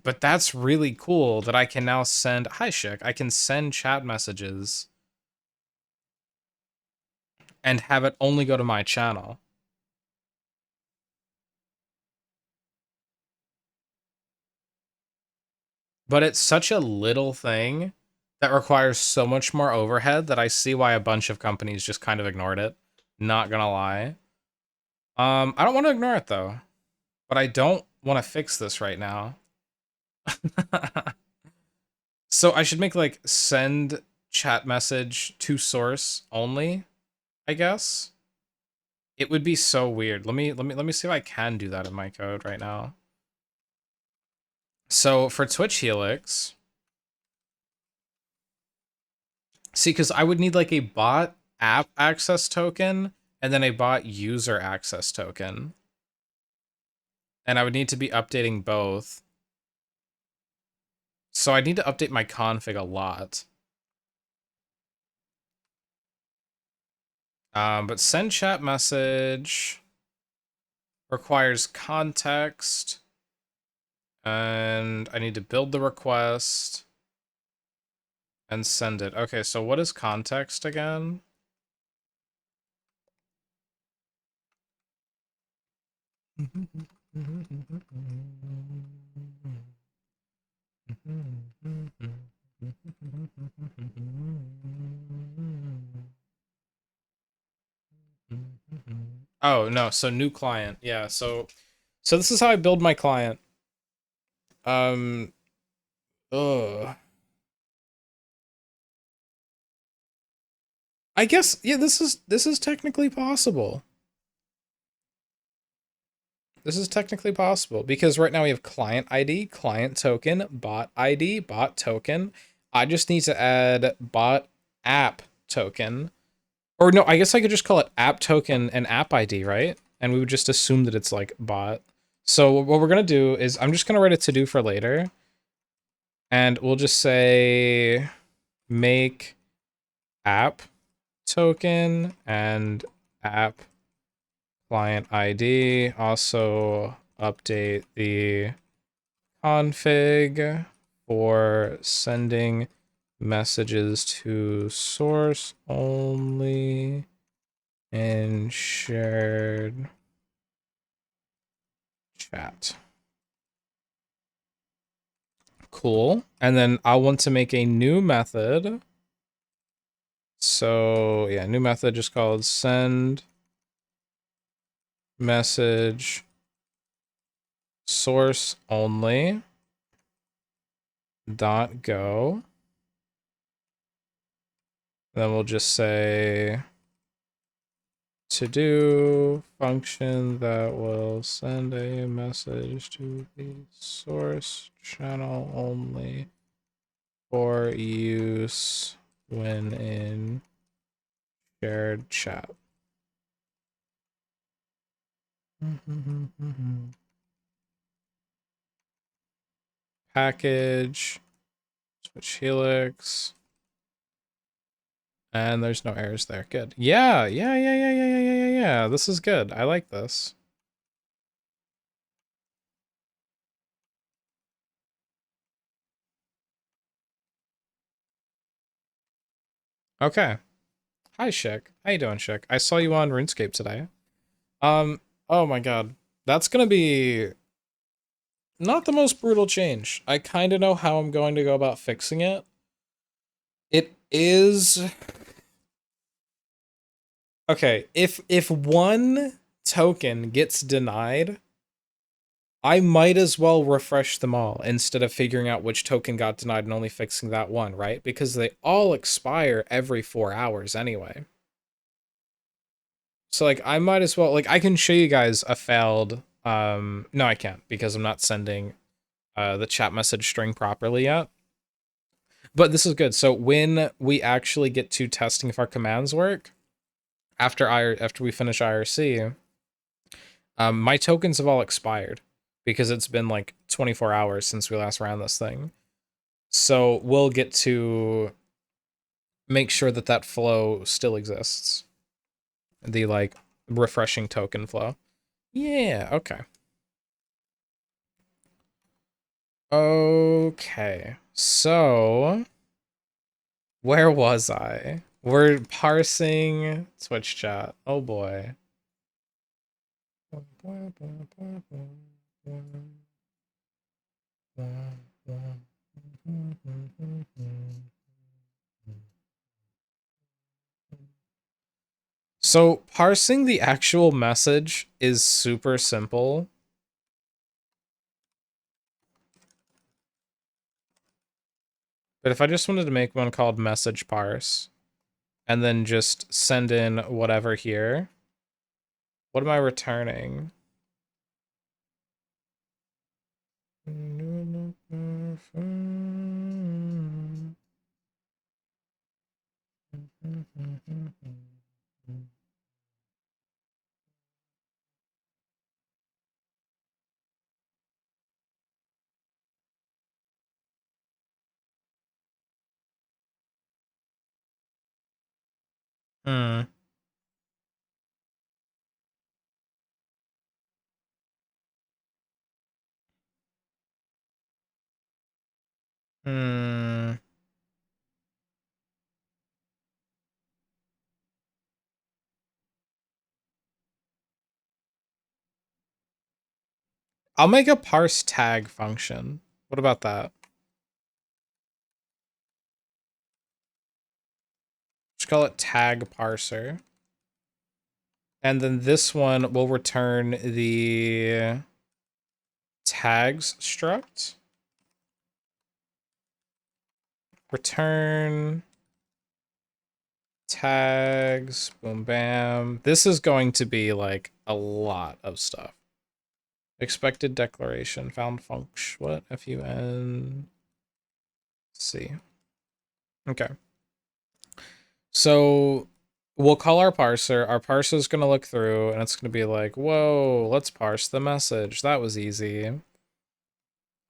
But that's really cool that I can now send, hi Shik, I can send chat messages and have it only go to my channel. But it's such a little thing that requires so much more overhead that I see why a bunch of companies just kind of ignored it. Not gonna lie. I don't want to ignore it though, but I don't want to fix this right now. So I should make like send chat message to source only, I guess. It would be so weird. Let me see if I can do that in my code right now. So for Twitch Helix, see, because I would need like a bot app access token and then a bot user access token. And I would need to be updating both. So I need to update my config a lot. But send chat message requires context. And I need to build the request and send it. Okay, so what is context again? Oh, no, so new client. Yeah, so this is how I build my client. Um, ugh. I guess yeah, this is technically possible. This is technically possible because right now we have client ID, client token, bot ID, bot token. I just need to add bot app token. Or no, I guess I could just call it app token and app ID, right? And we would just assume that it's like bot. So what we're gonna do is I'm just gonna write a to do for later, and we'll just say make app token and app client ID. Also update the config for sending messages to source only in shared chat. Cool. And then I want to make a new method. So yeah, new method just called send message source only dot go. Then we'll just say to do function that will send a message to the source channel only for use when in shared chat. Package, switch helix, and there's no errors there. Good. Yeah. This is good. I like this. Okay. Hi, Shik. How you doing, Shik? I saw you on RuneScape today. Oh my god. That's gonna be not the most brutal change. I kind of know how I'm going to go about fixing it. It is okay, if one token gets denied, I might as well refresh them all instead of figuring out which token got denied and only fixing that one, right? Because they all expire every 4 hours anyway. So like I might as well like I can show you guys a failed no I can't because I'm not sending the chat message string properly yet. But this is good. So when we actually get to testing if our commands work after we finish IRC, my tokens have all expired because it's been like 24 hours since we last ran this thing. So we'll get to make sure that that flow still exists. The like refreshing token flow. Yeah, okay. Okay. So where was I? We're parsing Twitch chat. Oh boy. So parsing the actual message is super simple. But if I just wanted to make one called message parse and then just send in whatever here, what am I returning? Hmm. Hmm. I'll make a parse tag function. What about that? Just call it tag parser. And then this one will return the tags struct. Return tags, boom, bam. This is going to be like a lot of stuff. Expected declaration, found function, what? FUN. See. Okay. So we'll call our parser. Our parser is going to look through and it's going to be like, whoa, let's parse the message. That was easy.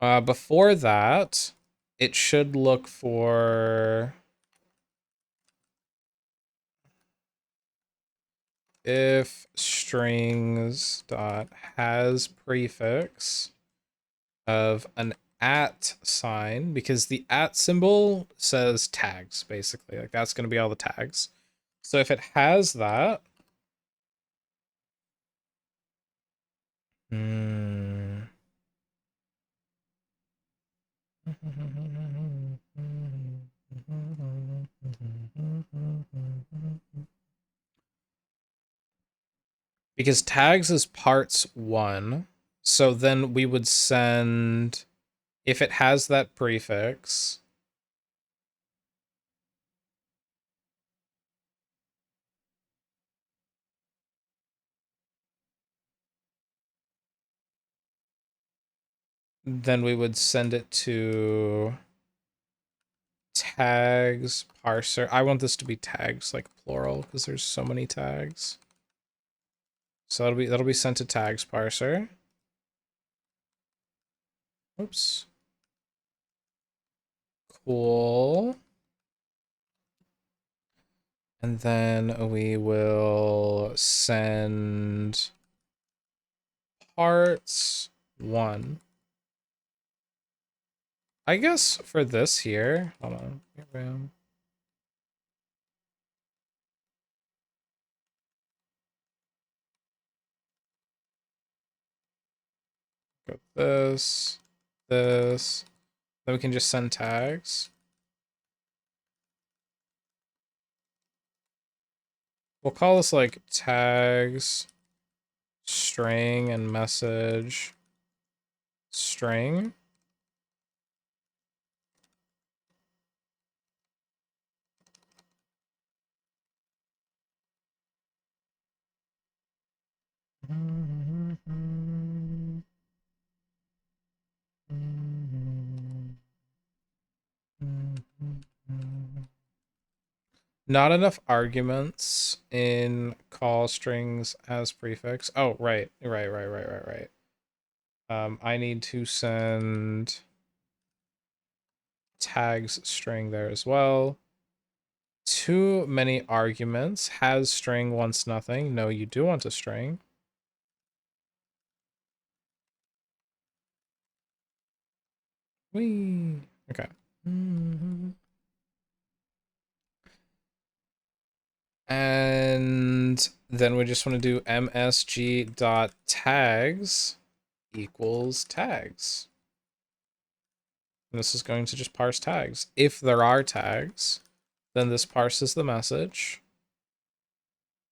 Before that, it should look for if strings dot has prefix of an at sign, because the at symbol says tags, basically. Like that's going to be all the tags. So if it has that, because tags is parts 1, so then we would send, if it has that prefix, then we would send it to tags parser. I want this to be tags, like plural, because there's so many tags. So that'll be sent to tags parser. Oops. Cool. And then we will send parts 1. I guess for this here, hold on. Go this, this. Then we can just send tags. We'll call this like tags, string, and message, string. Not enough arguments in call strings as prefix. Oh, right. I need to send tags string there as well. Too many arguments. Has string wants nothing. No, you do want a string. Whee. Okay. And then we just want to do msg.tags equals tags. And this is going to just parse tags. If there are tags, then this parses the message.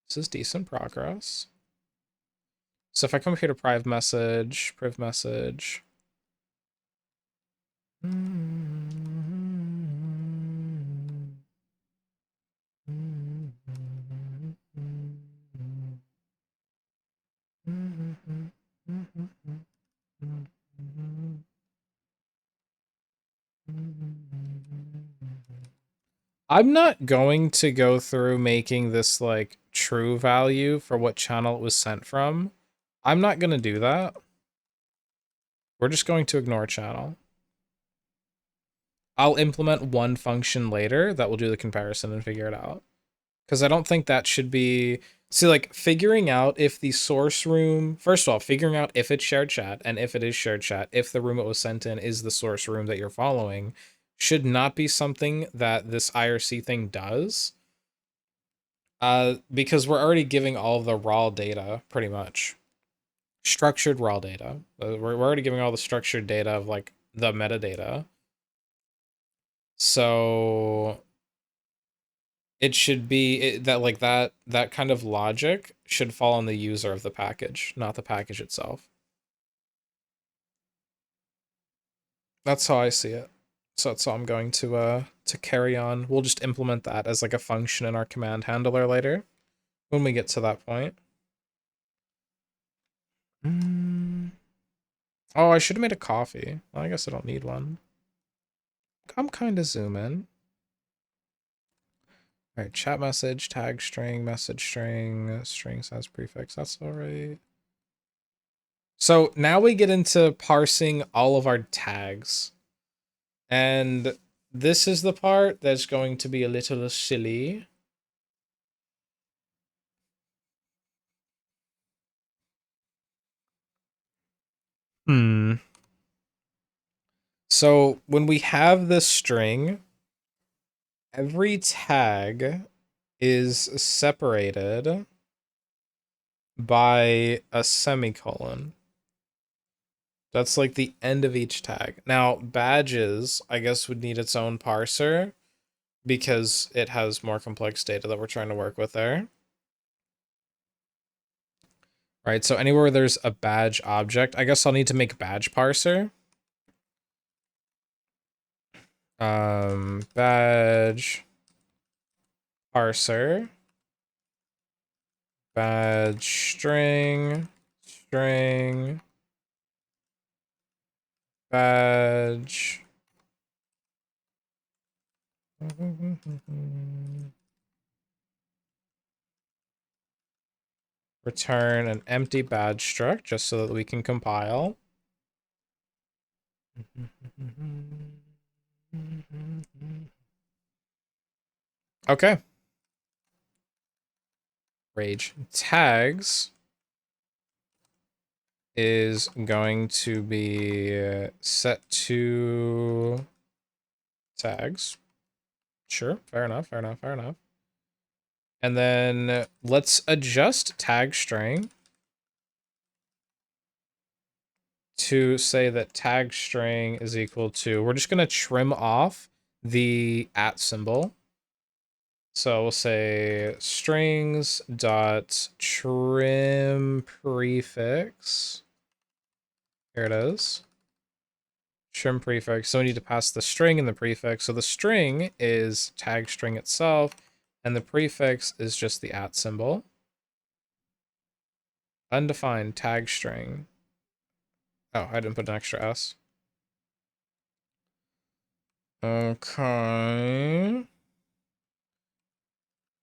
This is decent progress. So if I come here to priv message, I'm not going to go through making this like true value for what channel it was sent from. I'm not going to do that. We're just going to ignore channel. I'll implement one function later that will do the comparison and figure it out. Because I don't think that should be... See, like, figuring out if the source room... First of all, figuring out if it's shared chat, and if it is shared chat, if the room it was sent in is the source room that you're following, should not be something that this IRC thing does. Because we're already giving all of the raw data, pretty much. Structured raw data. We're already giving all the structured data of, like, the metadata. So it should be that like that kind of logic should fall on the user of the package, not the package itself. That's how I see it. So that's how I'm going to carry on. We'll just implement that as like a function in our command handler later when we get to that point. Oh, I should have made a coffee. Well, I guess I don't need one. I'm kind of zoom in. All right, chat message, tag string, message string, string size prefix. That's all right. So now we get into parsing all of our tags. And this is the part that's going to be a little silly. So when we have this string, every tag is separated by a semicolon. That's like the end of each tag. Now, badges, I guess, would need its own parser because it has more complex data that we're trying to work with there. Right, so anywhere there's a badge object, I guess I'll need to make badge parser. Badge parser. Badge string. Badge. Return an empty badge struct just so that we can compile. Okay. Rage. Tags is going to be set to tags. Sure, fair enough. And then let's adjust tag string to say that tag string is equal to, we're just going to trim off the @ symbol. So we'll say strings dot trim prefix. Here it is. Trim prefix. So we need to pass the string and the prefix. So the string is tag string itself, and the prefix is just the @ symbol. Undefined tag string. Oh, I didn't put an extra S. Okay.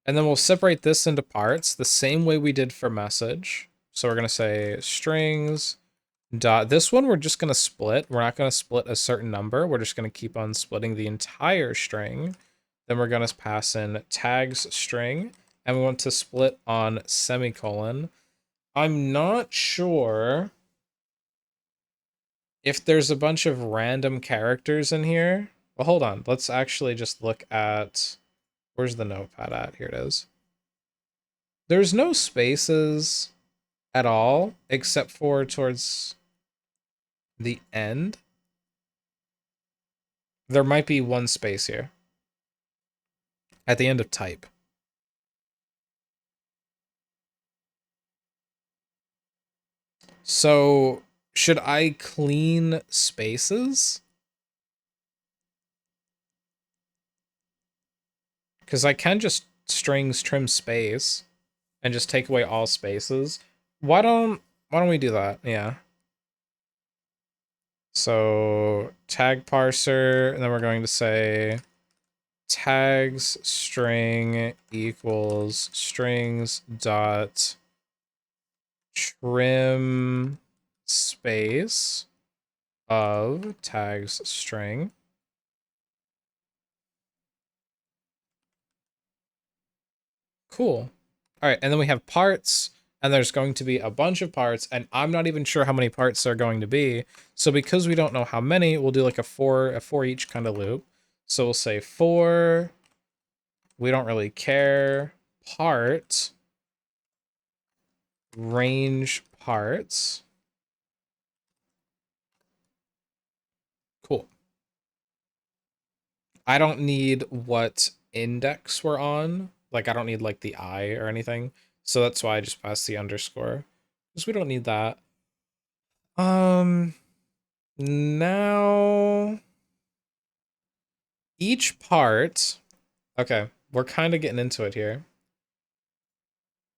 And then we'll separate this into parts the same way we did for message. So we're going to say strings dot. This one we're just going to split. We're not going to split a certain number. We're just going to keep on splitting the entire string. Then we're going to pass in tags string. And we want to split on semicolon. I'm not sure if there's a bunch of random characters in here. Well, hold on. Let's actually just look at... Where's the notepad at? Here it is. There's no spaces at all, except for towards the end. There might be one space here. At the end of type. So, should I clean spaces? Because I can just strings trim space and just take away all spaces. Why don't we do that? Yeah. So tag parser, and then we're going to say tags string equals strings dot trim space of tags string. Cool. All right, and then we have parts, and there's going to be a bunch of parts, and I'm not even sure how many parts there are going to be. So because we don't know how many, we'll do like a for each kind of loop. So we'll say for, we don't really care, part, range parts. Cool. I don't need what index we're on. Like I don't need like the I or anything. So that's why I just passed the underscore. Because we don't need that. Now each part, okay, we're kind of getting into it here.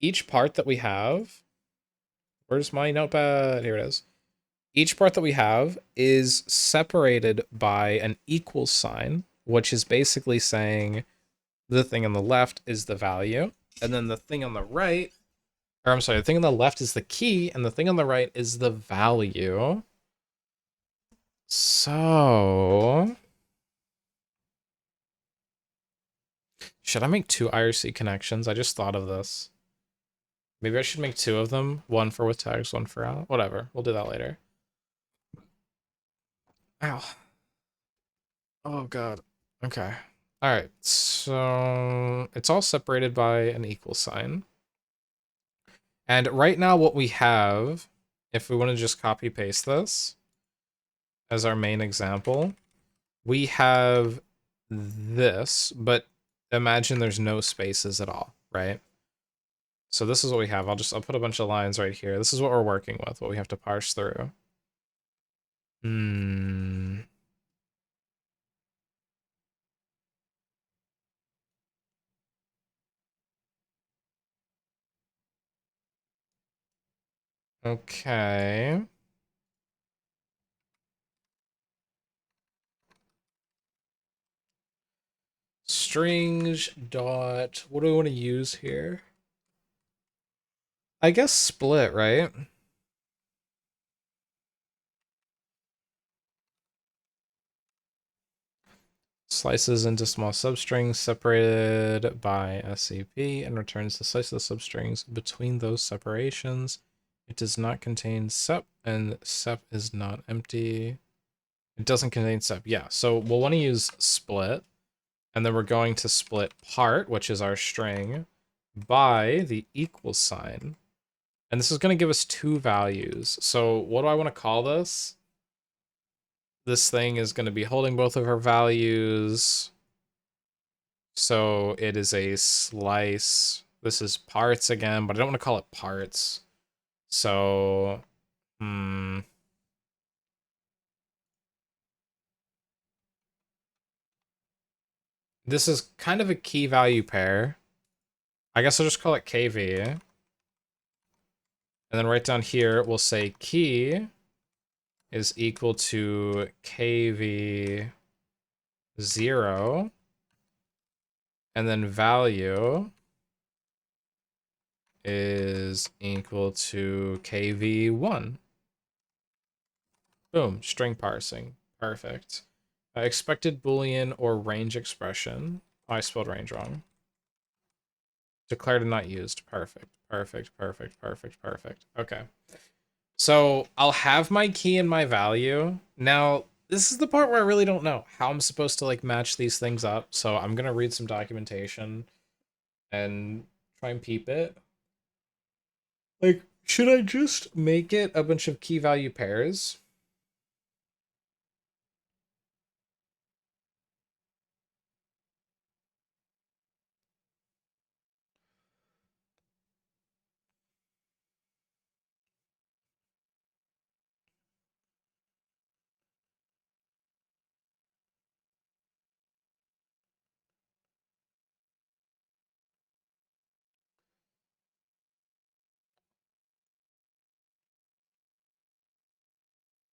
Each part that we have, where's my notepad? Here it is. Each part that we have is separated by an equal sign, which is basically saying the thing on the left is the value, and then the thing on the right, or I'm sorry, the thing on the left is the key, and the thing on the right is the value. So should I make two IRC connections? I just thought of this. Maybe I should make two of them. One for with tags, one for out. Whatever. We'll do that later. Ow. Oh, God. Okay. All right. So it's all separated by an equal sign. And right now what we have, if we want to just copy paste this as our main example, we have this, but imagine there's no spaces at all, right? So this is what we have. I'll put a bunch of lines right here. This is what we're working with, what we have to parse through. Okay. Strings dot, what do we want to use here? I guess split, right? Slices into small substrings separated by SCP and returns the slice of the substrings between those separations. It does not contain sep, and sep is not empty. It doesn't contain sep. Yeah, so we'll want to use split, and then we're going to split part, which is our string, by the equal sign. And this is going to give us two values. So what do I want to call this? This thing is going to be holding both of our values. So it is a slice. This is parts again, but I don't want to call it parts. So, this is kind of a key value pair. I guess I'll just call it KV. And then right down here, we'll say key is equal to KV 0. And then value is equal to KV1. Boom, string parsing. Perfect. Expected Boolean or range expression. Oh, I spelled range wrong. Declared and not used. Perfect, perfect, perfect, perfect, perfect. Okay. So I'll have my key and my value. Now, this is the part where I really don't know how I'm supposed to like match these things up. So I'm gonna read some documentation and try and peep it. Like, should I just make it a bunch of key value pairs?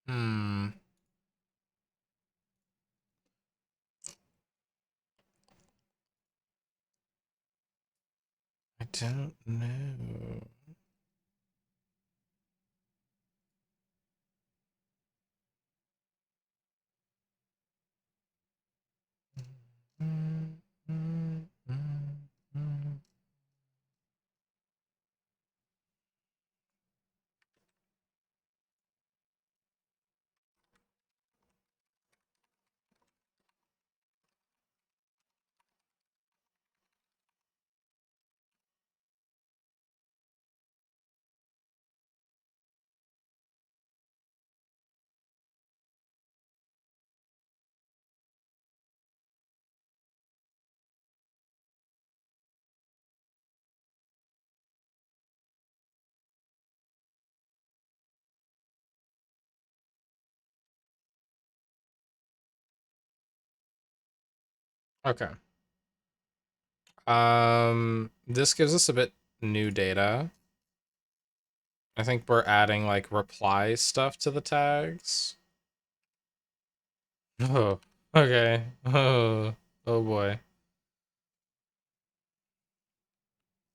Hmm. I don't know. Okay. This gives us a bit new data. I think we're adding like reply stuff to the tags. Oh, okay. Oh boy.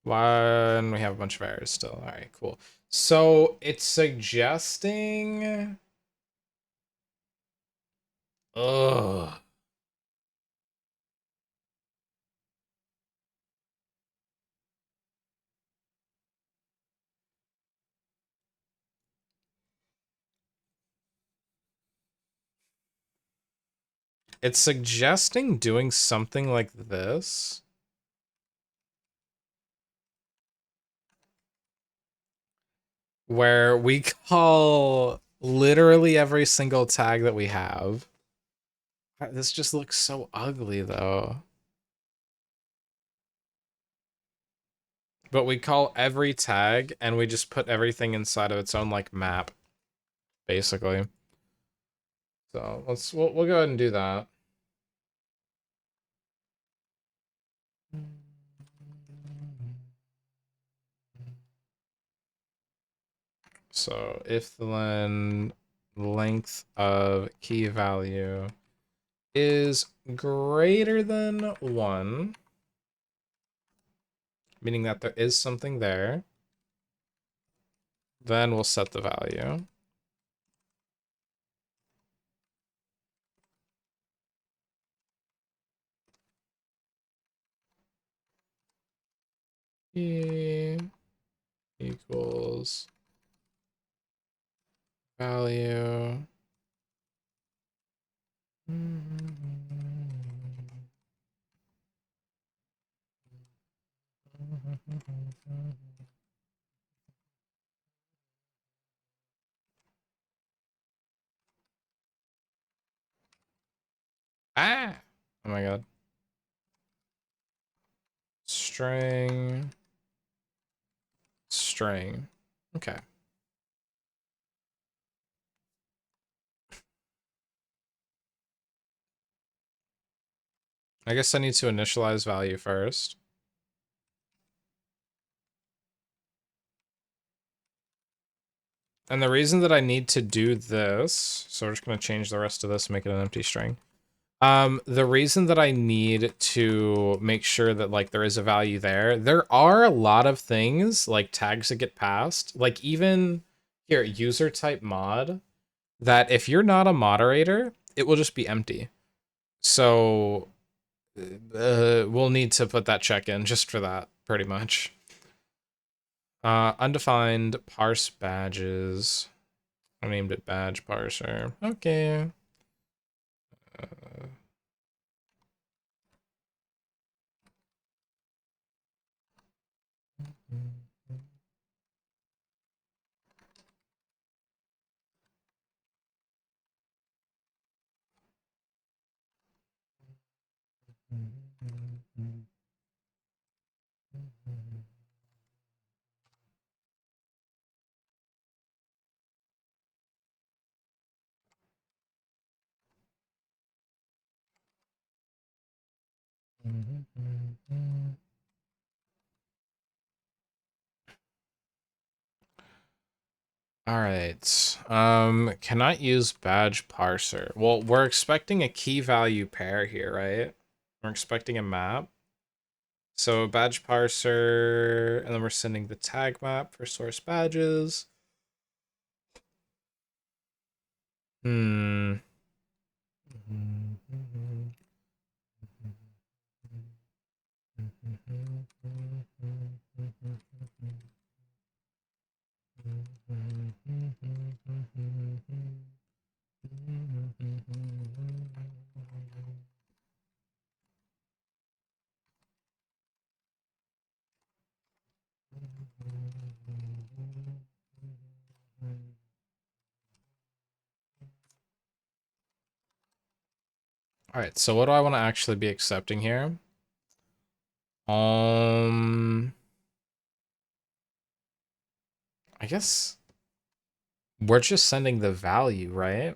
One, we have a bunch of errors still. All right, cool. So it's suggesting. Ugh. It's suggesting doing something like this. Where we call literally every single tag that we have. This just looks so ugly though. But we call every tag and we just put everything inside of its own like map, basically. So we'll go ahead and do that. So if then length of key value is greater than 1, meaning that there is something there, then we'll set the value. E equals value. Ah! Oh my god. String. String. Okay. I guess I need to initialize value first. And the reason that I need to do this, so we're just going to change the rest of this, make it an empty string. The reason that I need to make sure that like there is a value there are a lot of things like tags that get passed, like even here, user type mod, that if you're not a moderator, it will just be empty. So we'll need to put that check in just for that, pretty much. Undefined parse badges. I named it badge parser. Okay. All right. Cannot use badge parser. Well, we're expecting a key value pair here, right? We're expecting a map. So badge parser, and then we're sending the tag map for source badges. Hmm. All right, so what do I want to actually be accepting here? I guess we're just sending the value, right?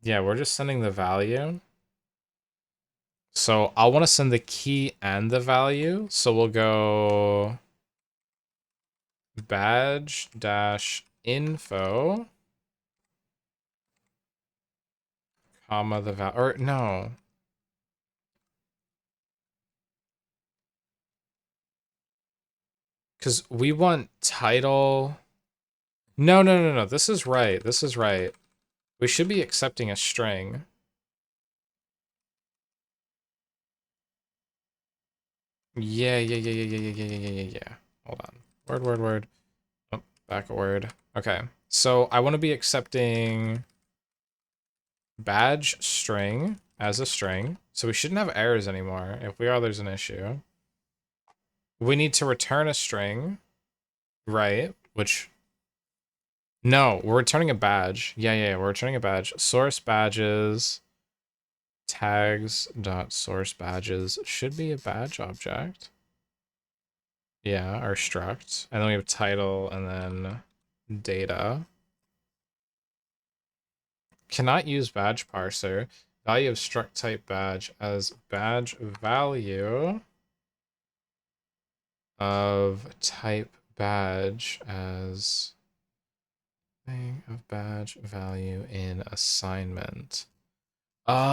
Yeah, we're just sending the value. So I want to send the key and the value. So we'll go badge dash info, comma the value, or no. Because we want title. No, no, no, no. This is right. This is right. We should be accepting a string. Yeah, yeah, yeah, yeah, yeah, yeah, yeah, yeah, yeah, yeah. Hold on. Word, word, word. Oh, back a word. Okay. So I want to be accepting badge string as a string. So we shouldn't have errors anymore. If we are, there's an issue. We need to return a string, right? Which, no, we're returning a badge. Yeah, yeah, yeah, we're returning a badge. Source badges, tags dot source badges should be a badge object. Yeah, our struct. And then we have title and then data. Cannot use badge parser. Value of struct type badge as badge value of type badge as thing of badge value in assignment. Oh.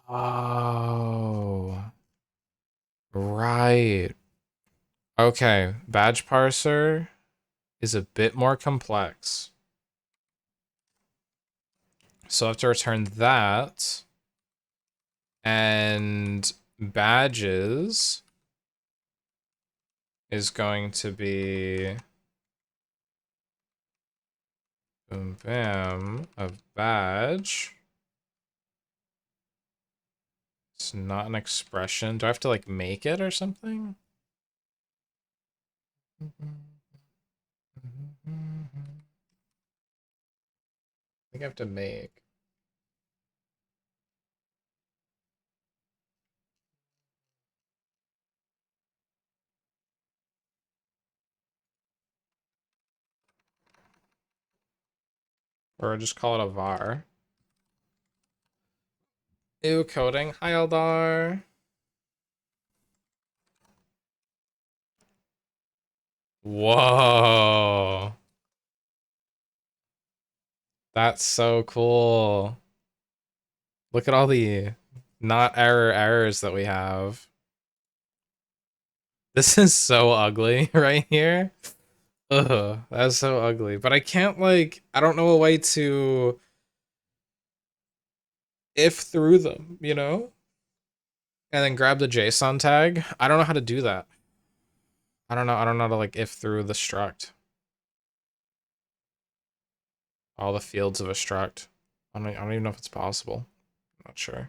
Oh. Right. Okay, badge parser is a bit more complex. So I have to return that. And badges is going to be boom bam of badge. It's not an expression. Do I have to like make it or something? I think I have to make. Or just call it a var. Ew, coding. Hi, Eldar. Whoa. That's so cool. Look at all the not errors that we have. This is so ugly right here. Ugh, that's so ugly. But I can't like, I don't know a way to if through them, you know? And then grab the JSON tag. I don't know how to do that. I don't know how to like if through the struct. All the fields of a struct. I don't even know if it's possible. I'm not sure.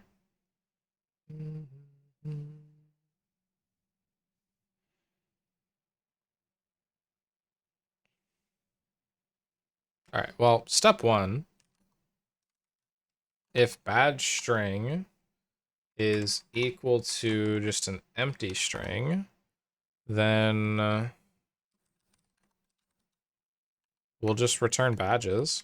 All right, well, step one, if badge string is equal to just an empty string, then we'll just return badges,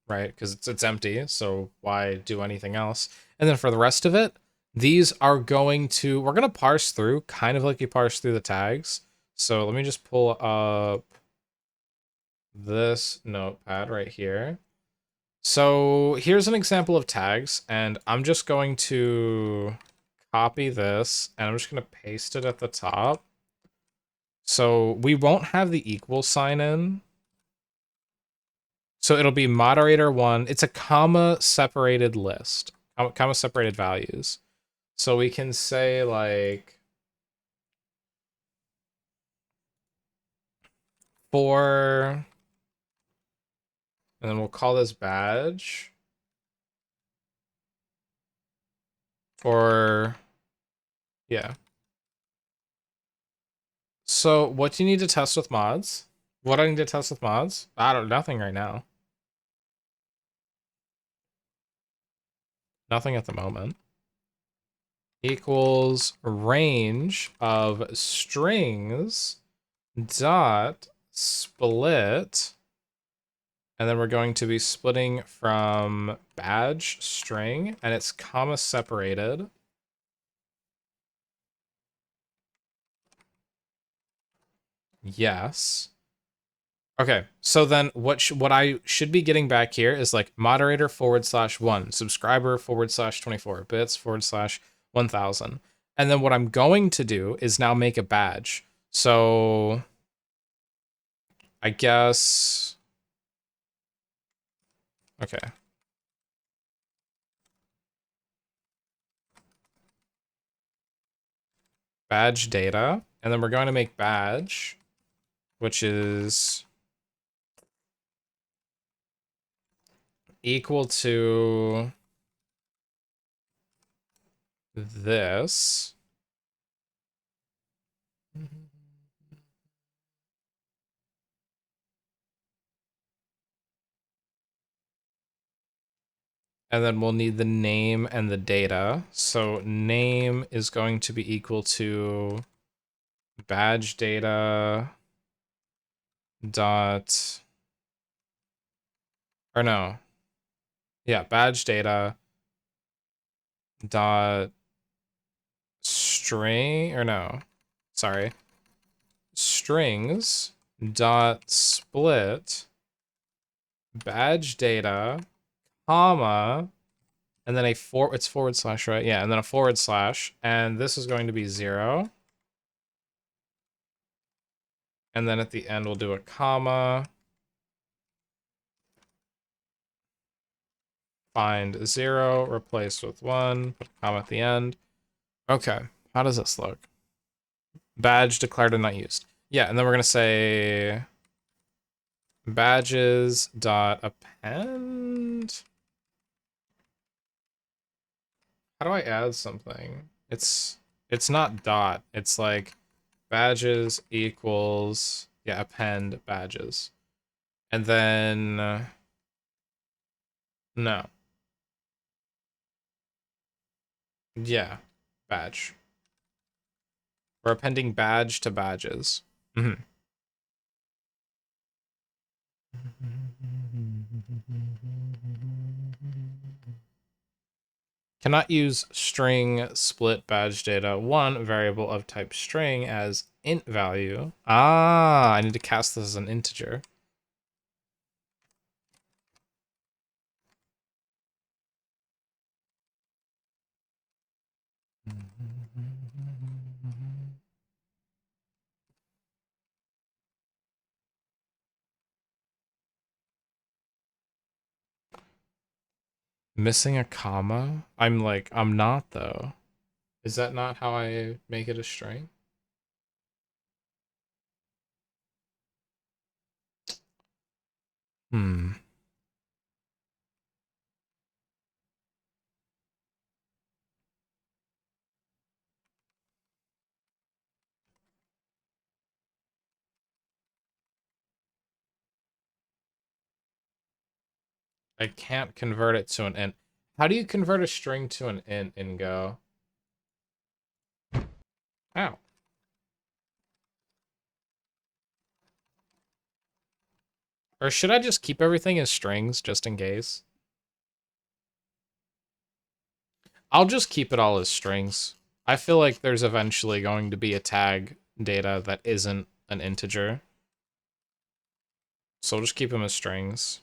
right? Because it's empty, so why do anything else? And then for the rest of it, these are going to, we're going to parse through, kind of like you parse through the tags. So let me just pull up this notepad right here. So here's an example of tags, and I'm just going to copy this, and I'm just going to paste it at the top. So we won't have the equal sign in. So it'll be moderator one. It's a comma separated list, comma separated values. So we can say like for, and then we'll call this badge. Or, yeah. So what do you need to test with mods? What do I need to test with mods? I don't, nothing right now. Nothing at the moment. Equals range of strings dot split, and then we're going to be splitting from badge string, and it's comma separated. Yes. Okay, so then what I should be getting back here is like moderator /1, subscriber /24, bits /1000. And then what I'm going to do is now make a badge. So I guess, okay. Badge data, and then we're going to make badge, which is equal to this. And then we'll need the name and the data. So name is going to be equal to badge data dot, or no. Yeah, badge data dot string, or no. Sorry. Strings dot split badge data, comma, and then it's /, right? Yeah, and then a /, and this is going to be 0. And then at the end, we'll do a comma. Find 0, replace with 1, put a comma at the end. Okay, how does this look? Badge declared and not used. Yeah, and then we're going to say badges dot append. How do I add something? It's not dot. It's like badges equals, yeah, append badges. And then no. Yeah, badge. We're appending badge to badges. Mm-hmm. Cannot use string split badge data 1 variable of type string as int value. Ah, I need to cast this as an integer. Missing a comma? I'm not though. Is that not how I make it a string? Hmm. I can't convert it to an int. How do you convert a string to an int in Go? Ow. Or should I just keep everything as strings just in case? I'll just keep it all as strings. I feel like there's eventually going to be a tag data that isn't an integer. So we'll just keep them as strings.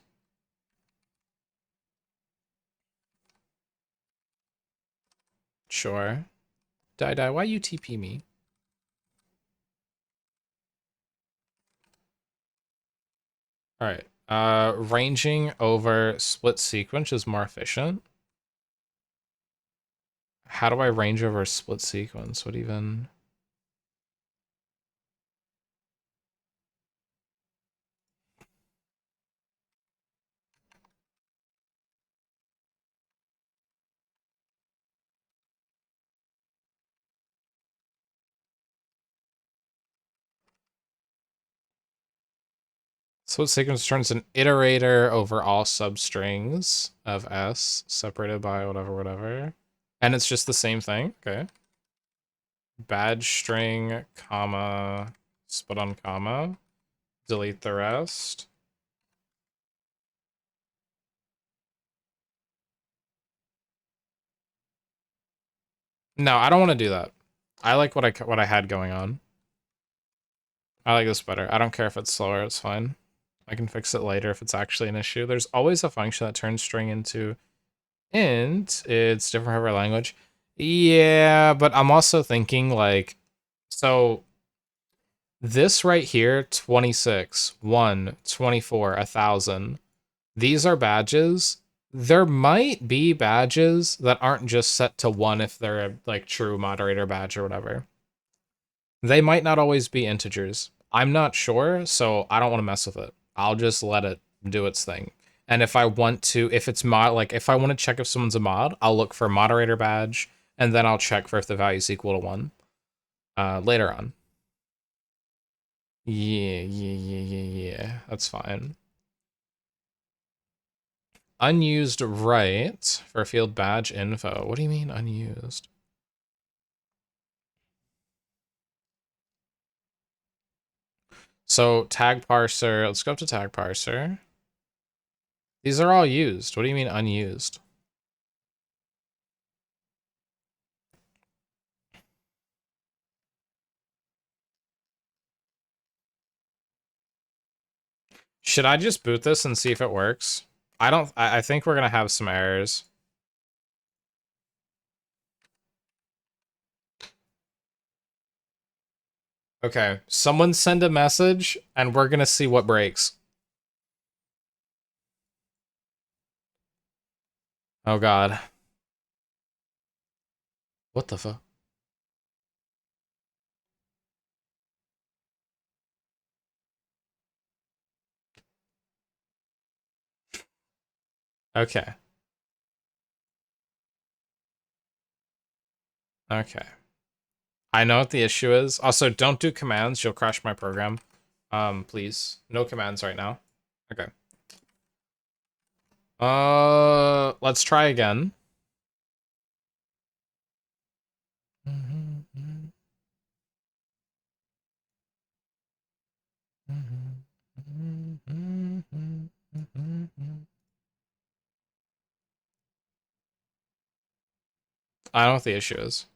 Sure. Die, why you TP me? Alright. Ranging over split sequence is more efficient. How do I range over a split sequence? What even? Split sequence turns an iterator over all substrings of S separated by whatever. And it's just the same thing. Okay. Badge string, comma, split on comma. delete the rest. No, I don't want to do that. I like what I had going on. I like this better. I don't care if it's slower, it's fine. I can fix it later if it's actually an issue. There's always a function that turns string into int. It's different for every language. Yeah, but I'm also thinking like, so this right here, 26, 1, 24, 1,000. These are badges. There might be badges that aren't just set to 1 if they're a like true moderator badge or whatever. They might not always be integers. I'm not sure, so I don't want to mess with it. I'll just let it do its thing. And if I want to, if it's mod, like if I want to check if someone's a mod, I'll look for moderator badge, and then I'll check for if the value is equal to 1 later on. Yeah. That's fine. Unused right for field badge info. What do you mean unused? So tag parser, let's go up to tag parser. These are all used. What do you mean unused? Should I just boot this and see if it works? I think we're gonna have some errors. Okay, someone send a message and we're gonna see what breaks. Oh god. What the fuck? Okay. Okay. I know what the issue is. Also, don't do commands, you'll crash my program. Please. No commands right now. Okay. Let's try again. I don't know what the issue is.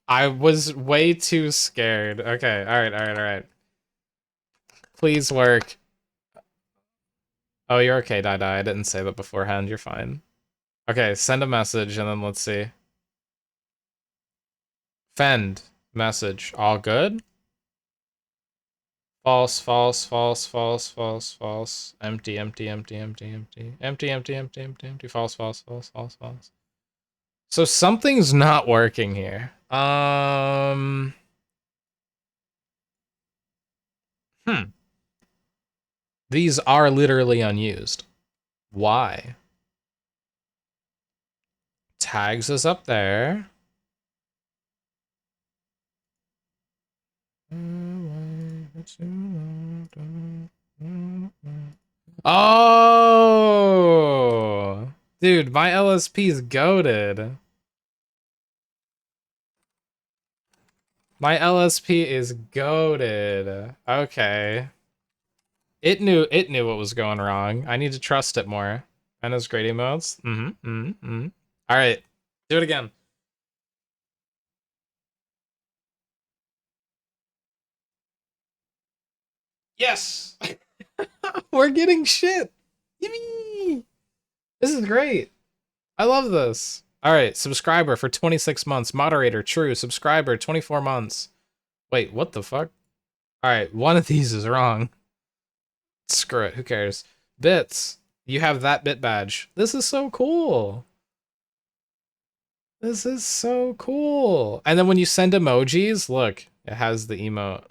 I was way too scared. Okay, alright. Please work. Oh, you're okay, Dai. I didn't say that beforehand. You're fine. Okay, send a message and then let's see. Fend. Message. All good? False. Empty. False. So something's not working here. These are literally unused. Why? Tags is up there. Oh, dude, my LSP's goated. My LSP is goated. Okay. It knew what was going wrong. I need to trust it more. And those grading modes. All right, do it again. Yes, we're getting shit. Yippee! This is great. I love this. All right, subscriber for 26 months. Moderator, true. Subscriber, 24 months. Wait, what the fuck? All right, one of these is wrong. Screw it, who cares? Bits, you have that bit badge. This is so cool. This is so cool. And then when you send emojis, look, it has the emote.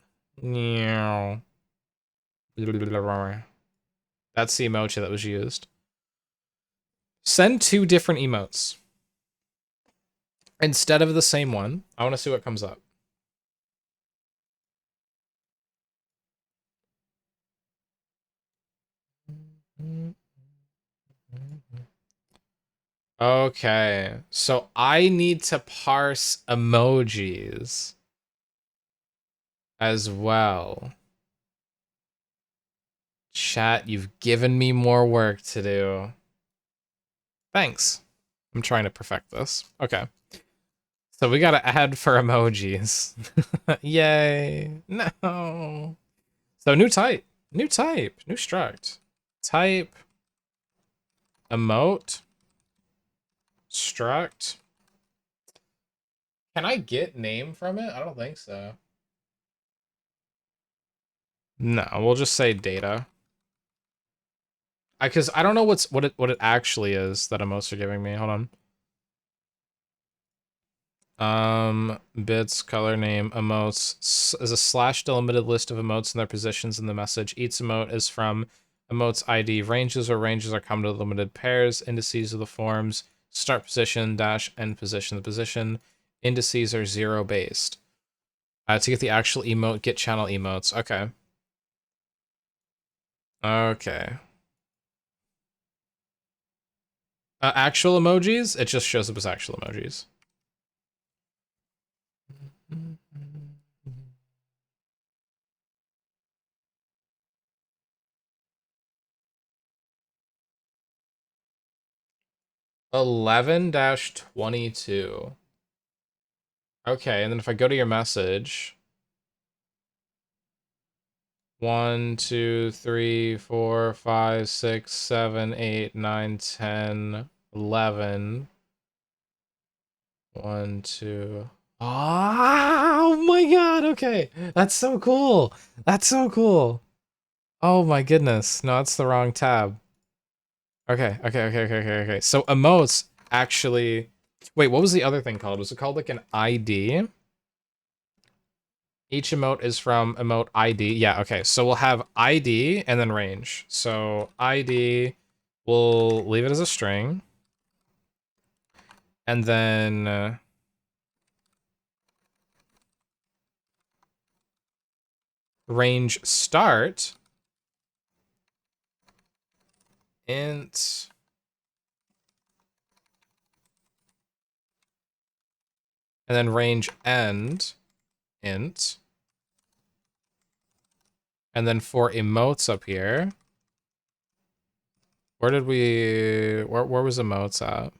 That's the emoji that was used. Send 2 different emotes instead of the same one. I want to see what comes up. Okay, so I need to parse emojis as well. Chat, you've given me more work to do. Thanks. I'm trying to perfect this. Okay. So we gotta add for emojis. Yay. No. So new type. New type. New struct. Type. Emote. Struct. Can I get name from it? I don't think so. No, we'll just say data. Because I don't know what it actually is that emotes are giving me. Hold on. Bits, color name, emotes is a slash delimited list of emotes and their positions in the message. Each emote is from emotes ID. Ranges are common to limited pairs. Indices of the forms. Start position dash end position. The position indices are 0 based. To get the actual emote, get channel emotes. Okay. Okay. Actual emojis, it just shows up as actual emojis. 11-22. Okay, and then if I go to your message, 1, 2, 3, 4, 5, 6, 7, 8, 9, 10, 11. 1, 2. Oh my god, okay. That's so cool. That's so cool. Oh my goodness. No, that's the wrong tab. Okay. So emotes actually. Wait, what was the other thing called? Was it called like an ID? Each emote is from emote ID. Yeah, okay. So we'll have ID and then range. So ID, we'll leave it as a string. And then range start, int, and then range end, int. And then for emotes up here, where did we, where was emotes at?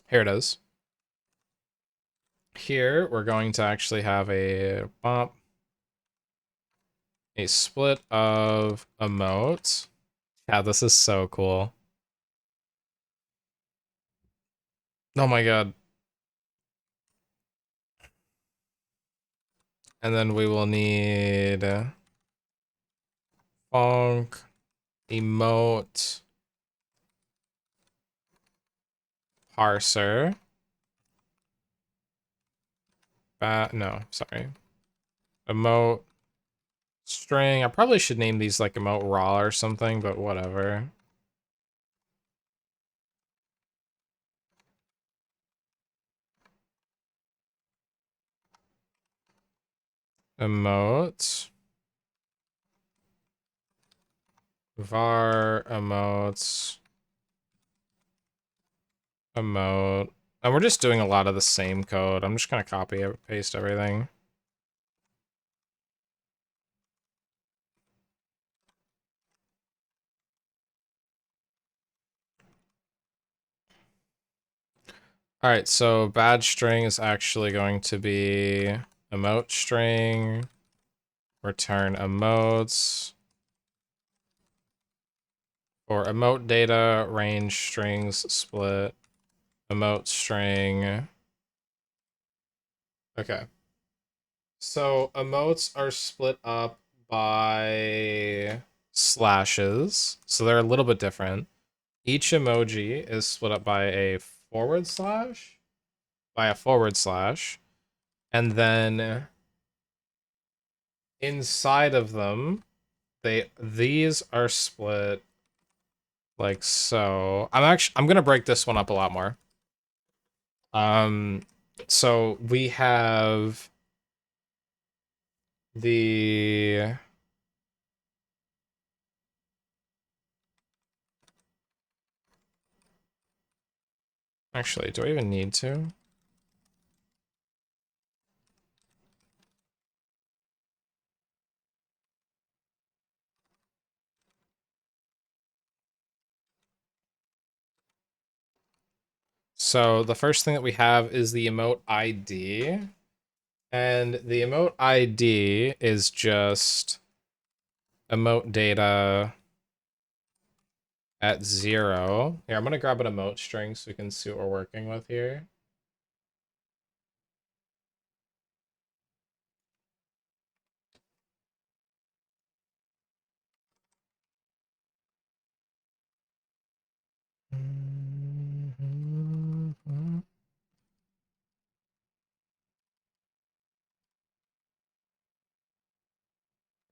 Here it is. Here, we're going to actually have a bump, a split of emotes. Yeah, this is so cool. Oh my god. And then we will need funk, emote, parser. No, sorry. Emote, string. I probably should name these like emote raw or something, but whatever. Emote. Var emotes. Emote. And we're just doing a lot of the same code. I'm just gonna copy it, paste everything. All right, so badge string is actually going to be emote string, return emotes. For emote data, range strings split, emote string. Okay. So emotes are split up by slashes, so they're a little bit different. Each emoji is split up by a forward slash, and then inside of them, these are split like so. I'm gonna break this one up a lot more. So we have the Actually, do I even need to? So the first thing that we have is the emote ID. And the emote ID is just emote data at 0. Here, I'm going to grab an emote string so we can see what we're working with here.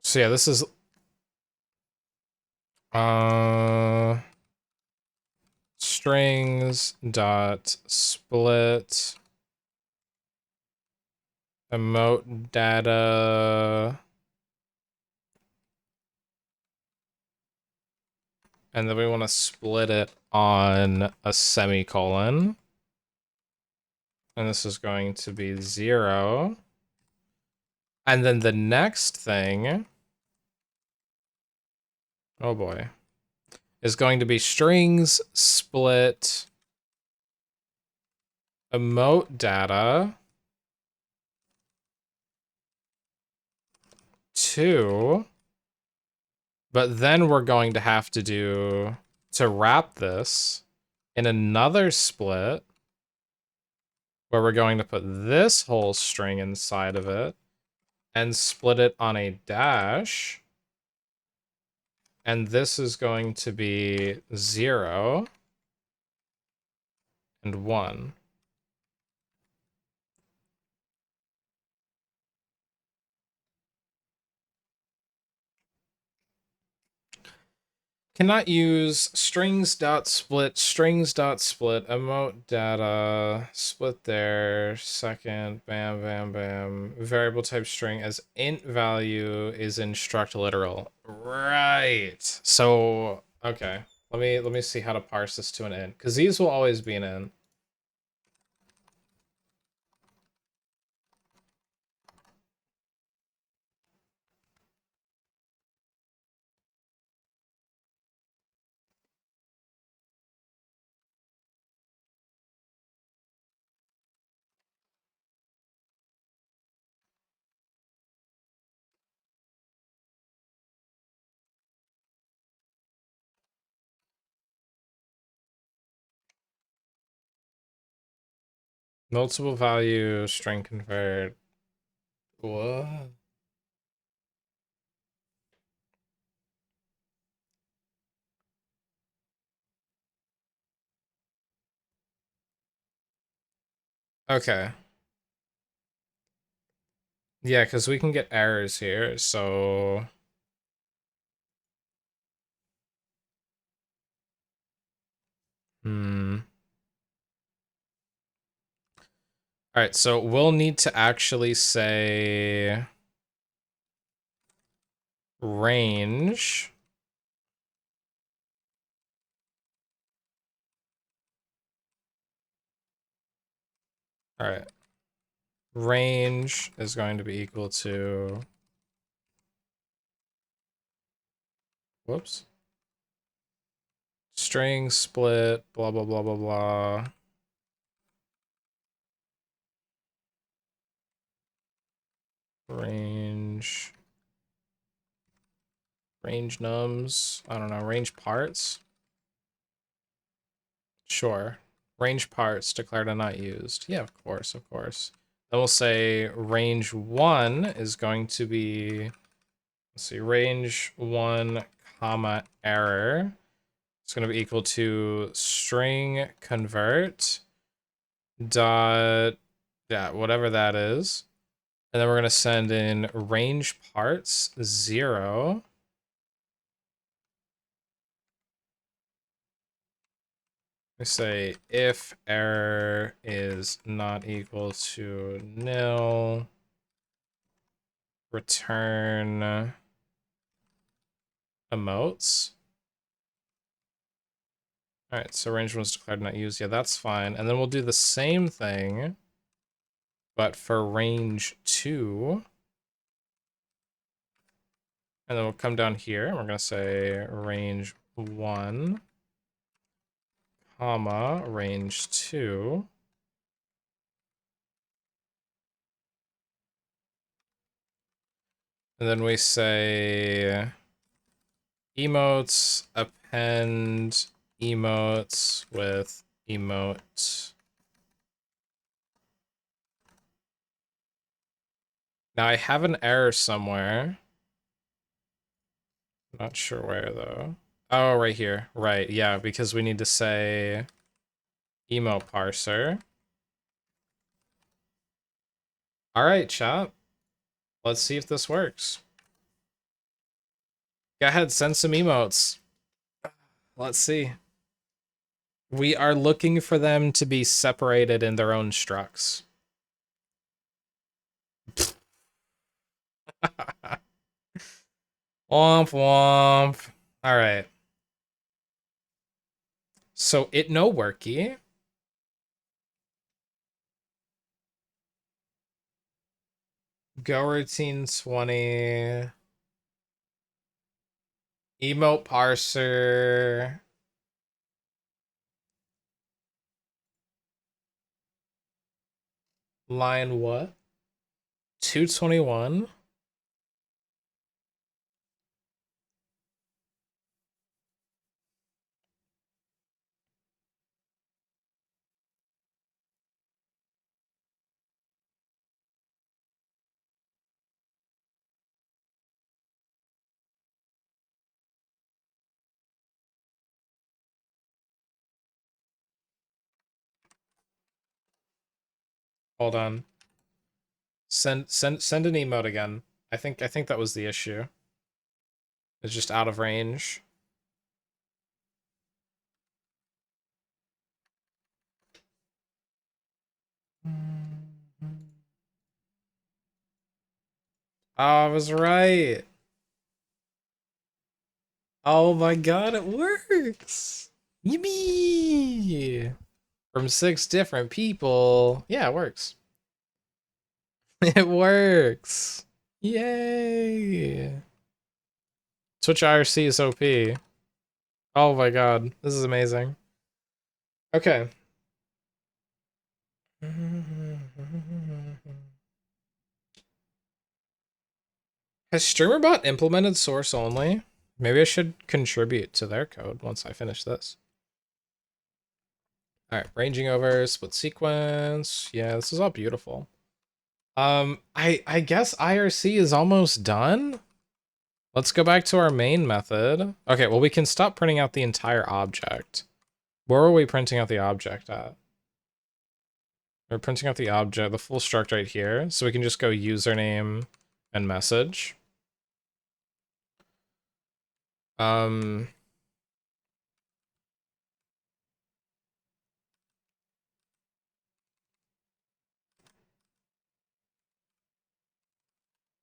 So yeah, this is strings dot split emote data, and then we want to split it on a semicolon, and this is going to be 0. And then the next thing, oh boy, is going to be strings split emote data to, but then we're going to have to do, to wrap this in another split, where we're going to put this whole string inside of it and split it on a dash. And this is going to be 0 and 1. Cannot use strings.split, strings.split, emote data, split there, second, bam, bam, bam, variable type string as int value is in struct literal. Right. So, okay. Let me see how to parse this to an int, because these will always be an int. Multiple value string convert. What? Okay. Yeah, because we can get errors here, so... All right, so we'll need to actually say range. All right. Range is going to be equal to, whoops, string split, blah, blah, blah, blah, blah. Range nums, I don't know, range parts? Sure. Range parts declared and not used. Yeah, of course, of course. Then we'll say range 1 is going to be, let's see, range 1 comma error. It's going to be equal to string convert dot, yeah, whatever that is. And then we're going to send in range parts 0. We say if error is not equal to nil, return emotes. All right, so range 1 was declared not used. Yeah, that's fine. And then we'll do the same thing, but for range 2. And then we'll come down here, and we're going to say range 1, comma, range 2. And then we say emotes, append emotes with emote. Now I have an error somewhere. Not sure where though. Oh, right here. Right, yeah, because we need to say emote parser. All right, chat. Let's see if this works. Go ahead, send some emotes. Let's see. We are looking for them to be separated in their own structs. Womp womp. All right. So it no worky. Go routine 20. Emote parser. Line what? 221. Hold on. Send an emote again. I think that was the issue. It's just out of range. Oh, I was right. Oh my god, it works. Yippee! From 6 different people. Yeah, it works. It works. Yay. Twitch IRC is OP. Oh my god, this is amazing. Okay. Has StreamerBot implemented source only? Maybe I should contribute to their code once I finish this. All right, ranging over, split sequence. Yeah, this is all beautiful. I guess IRC is almost done. Let's go back to our main method. Okay, well, we can stop printing out the entire object. Where are we printing out the object at? We're printing out the object, the full struct right here. So we can just go username and message.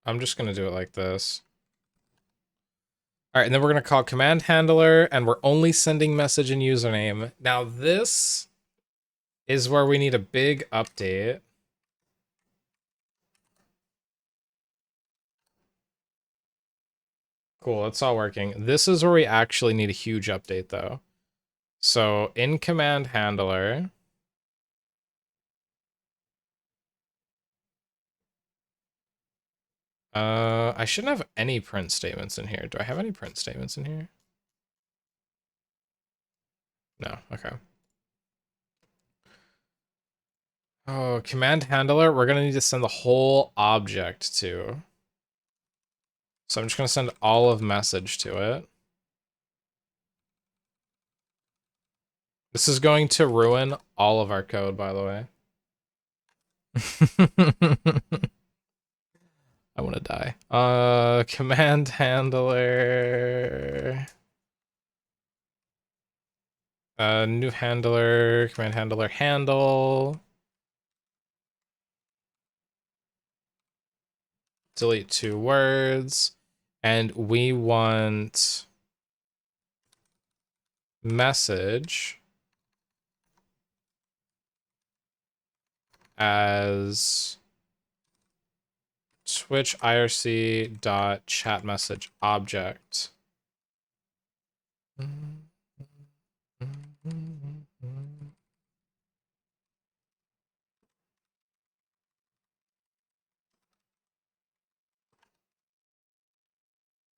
I'm just gonna do it like this. All right, and then we're gonna call command handler, and we're only sending message and username. Now this is where we need a big update. Cool, it's all working. This is where we actually need a huge update though. So in command handler, I shouldn't have any print statements in here. Do I have any print statements in here? No, okay. Oh, command handler, we're gonna need to send the whole object to. So I'm just gonna send all of message to it. This is going to ruin all of our code, by the way. I want to die. Command handler. New handler, command handler handle. Delete 2 words. And we want message as Twitch IRC dot chat message object.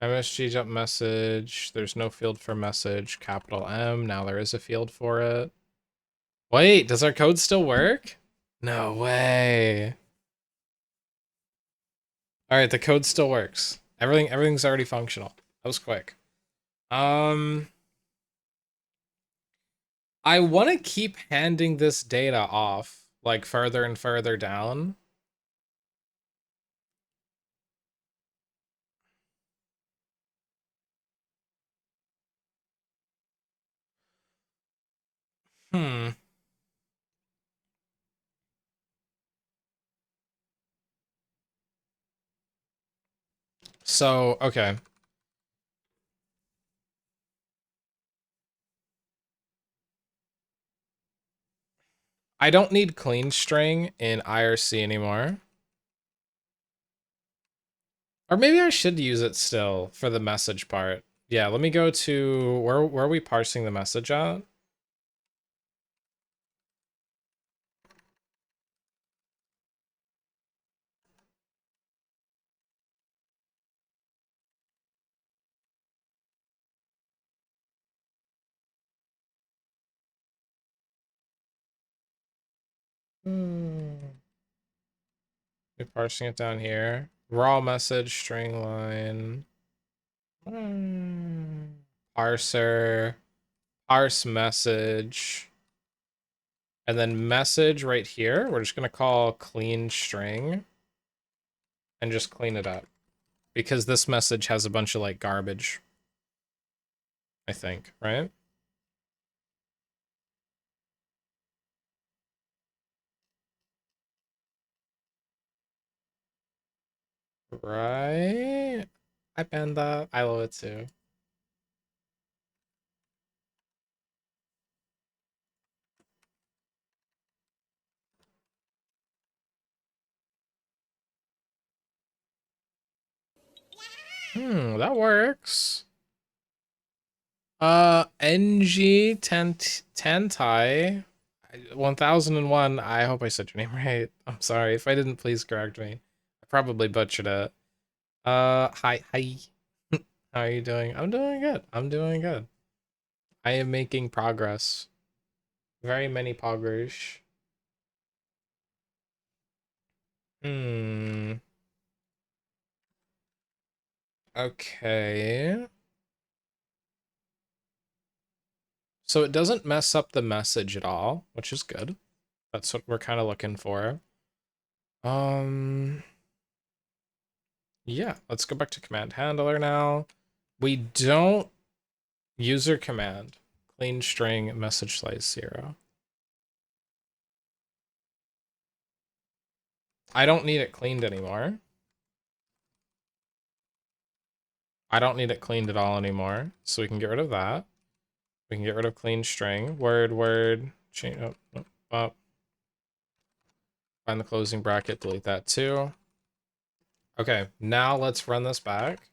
MSG.message. There's no field for message. Capital M. Now there is a field for it. Wait, does our code still work? No way. All right, the code still works. Everything's already functional. That was quick. I want to keep handing this data off, like further and further down. Hmm. So, okay. I don't need clean string in IRC anymore. Or maybe I should use it still for the message part. Yeah, let me go to where are we parsing the message at? We're parsing it down here. Raw message, string line. Parser, parse message. And then message right here, we're just gonna call clean string and just clean it up. Because this message has a bunch of like garbage, I think, right? Right? I banned that. I love it too. That works. NG Tentai 1001. I hope I said your name right. I'm sorry if I didn't. Please correct me. I probably butchered it. Hi. How are you doing? I'm doing good. I'm doing good. I am making progress. Very many poggers. Hmm. Okay. So it doesn't mess up the message at all, which is good. That's what we're kind of looking for. Yeah, let's go back to command handler now. We don't user command clean string message slice 0. I don't need it cleaned anymore. I don't need it cleaned at all anymore, so we can get rid of that. We can get rid of clean string. Word, change up. Find the closing bracket, delete that too. Okay, now let's run this back.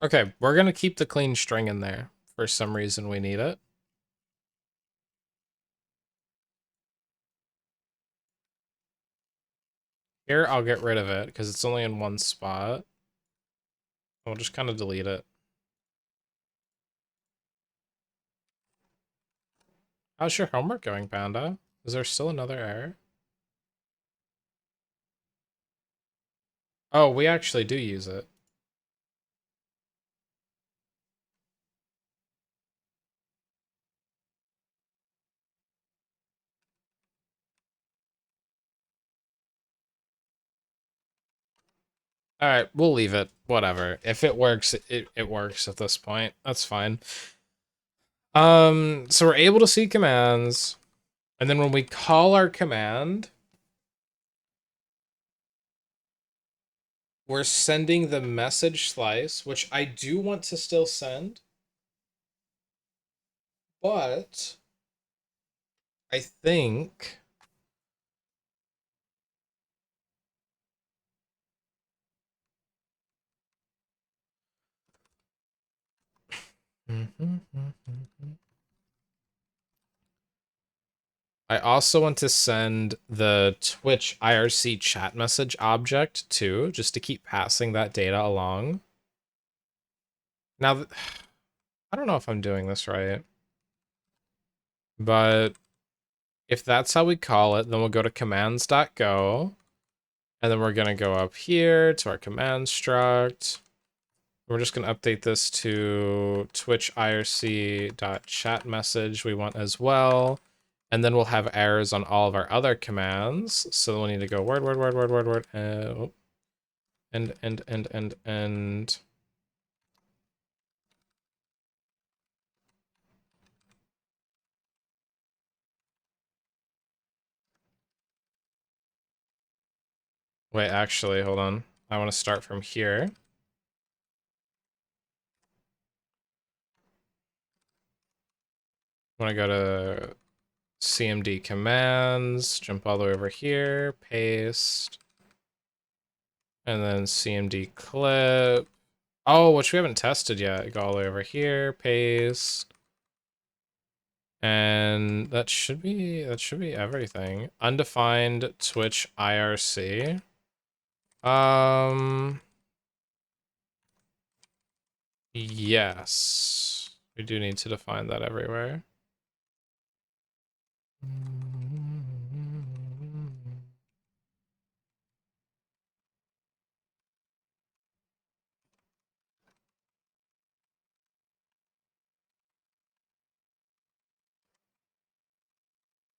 Okay, we're gonna keep the clean string in there. For some reason we need it. Here, I'll get rid of it, because it's only in one spot. We'll just kind of delete it. How's your homework going, Panda? Is there still another error? Oh, we actually do use it. All right, we'll leave it. Whatever. If it works, it works at this point. That's fine. So we're able to see commands, and then when we call our command, we're sending the message slice, which I do want to still send, but I think I also want to send the Twitch IRC chat message object too, just to keep passing that data along. Now, I don't know if I'm doing this right, but if that's how we call it, then we'll go to commands.go, and then we're going to go up here to our command struct. We're just going to update this to Twitch IRC.chat message we want as well. And then we'll have errors on all of our other commands. So we'll need to go word, and. Wait, actually, hold on. I want to start from here. I want to go to CMD commands, jump all the way over here, paste, and then CMD clip. Oh, which we haven't tested yet. Go all the way over here, paste. And that should be everything. Undefined Twitch IRC. Yes. We do need to define that everywhere.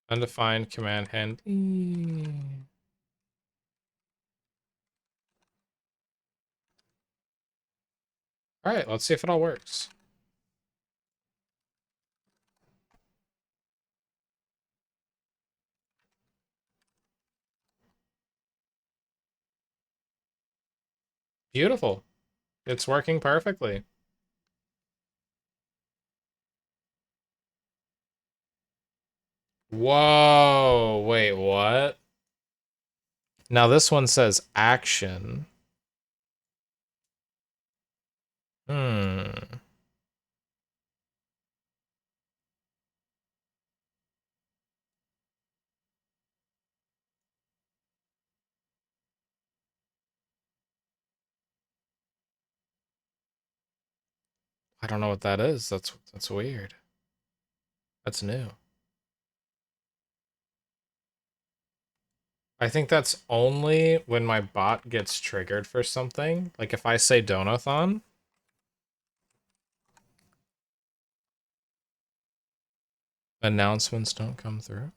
Undefined command hand. All right, let's see if it all works. Beautiful. It's working perfectly. Whoa, wait, what? Now this one says action. Hmm. I don't know what that is. That's weird. That's new. I think that's only when my bot gets triggered for something. Like if I say Donathon, announcements don't come through.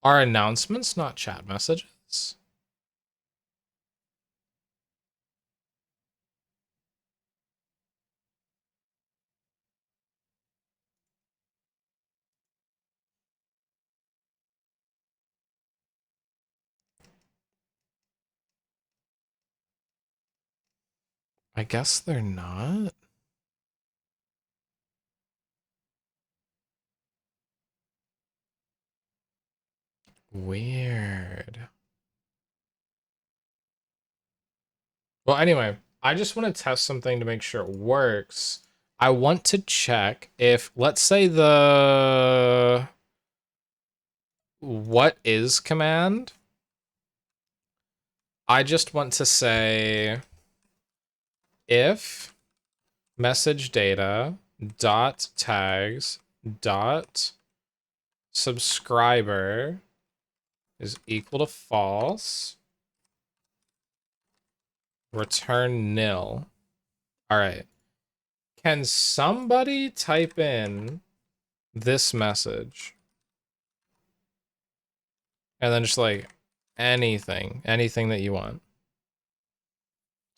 Are announcements not chat messages? I guess they're not. Weird. Well, anyway, I just want to test something to make sure it works. I want to check if, let's say the what is command. I just want to say if message data dot tags dot subscriber is equal to false, return nil. All right. Can somebody type in this message? And then just like anything that you want.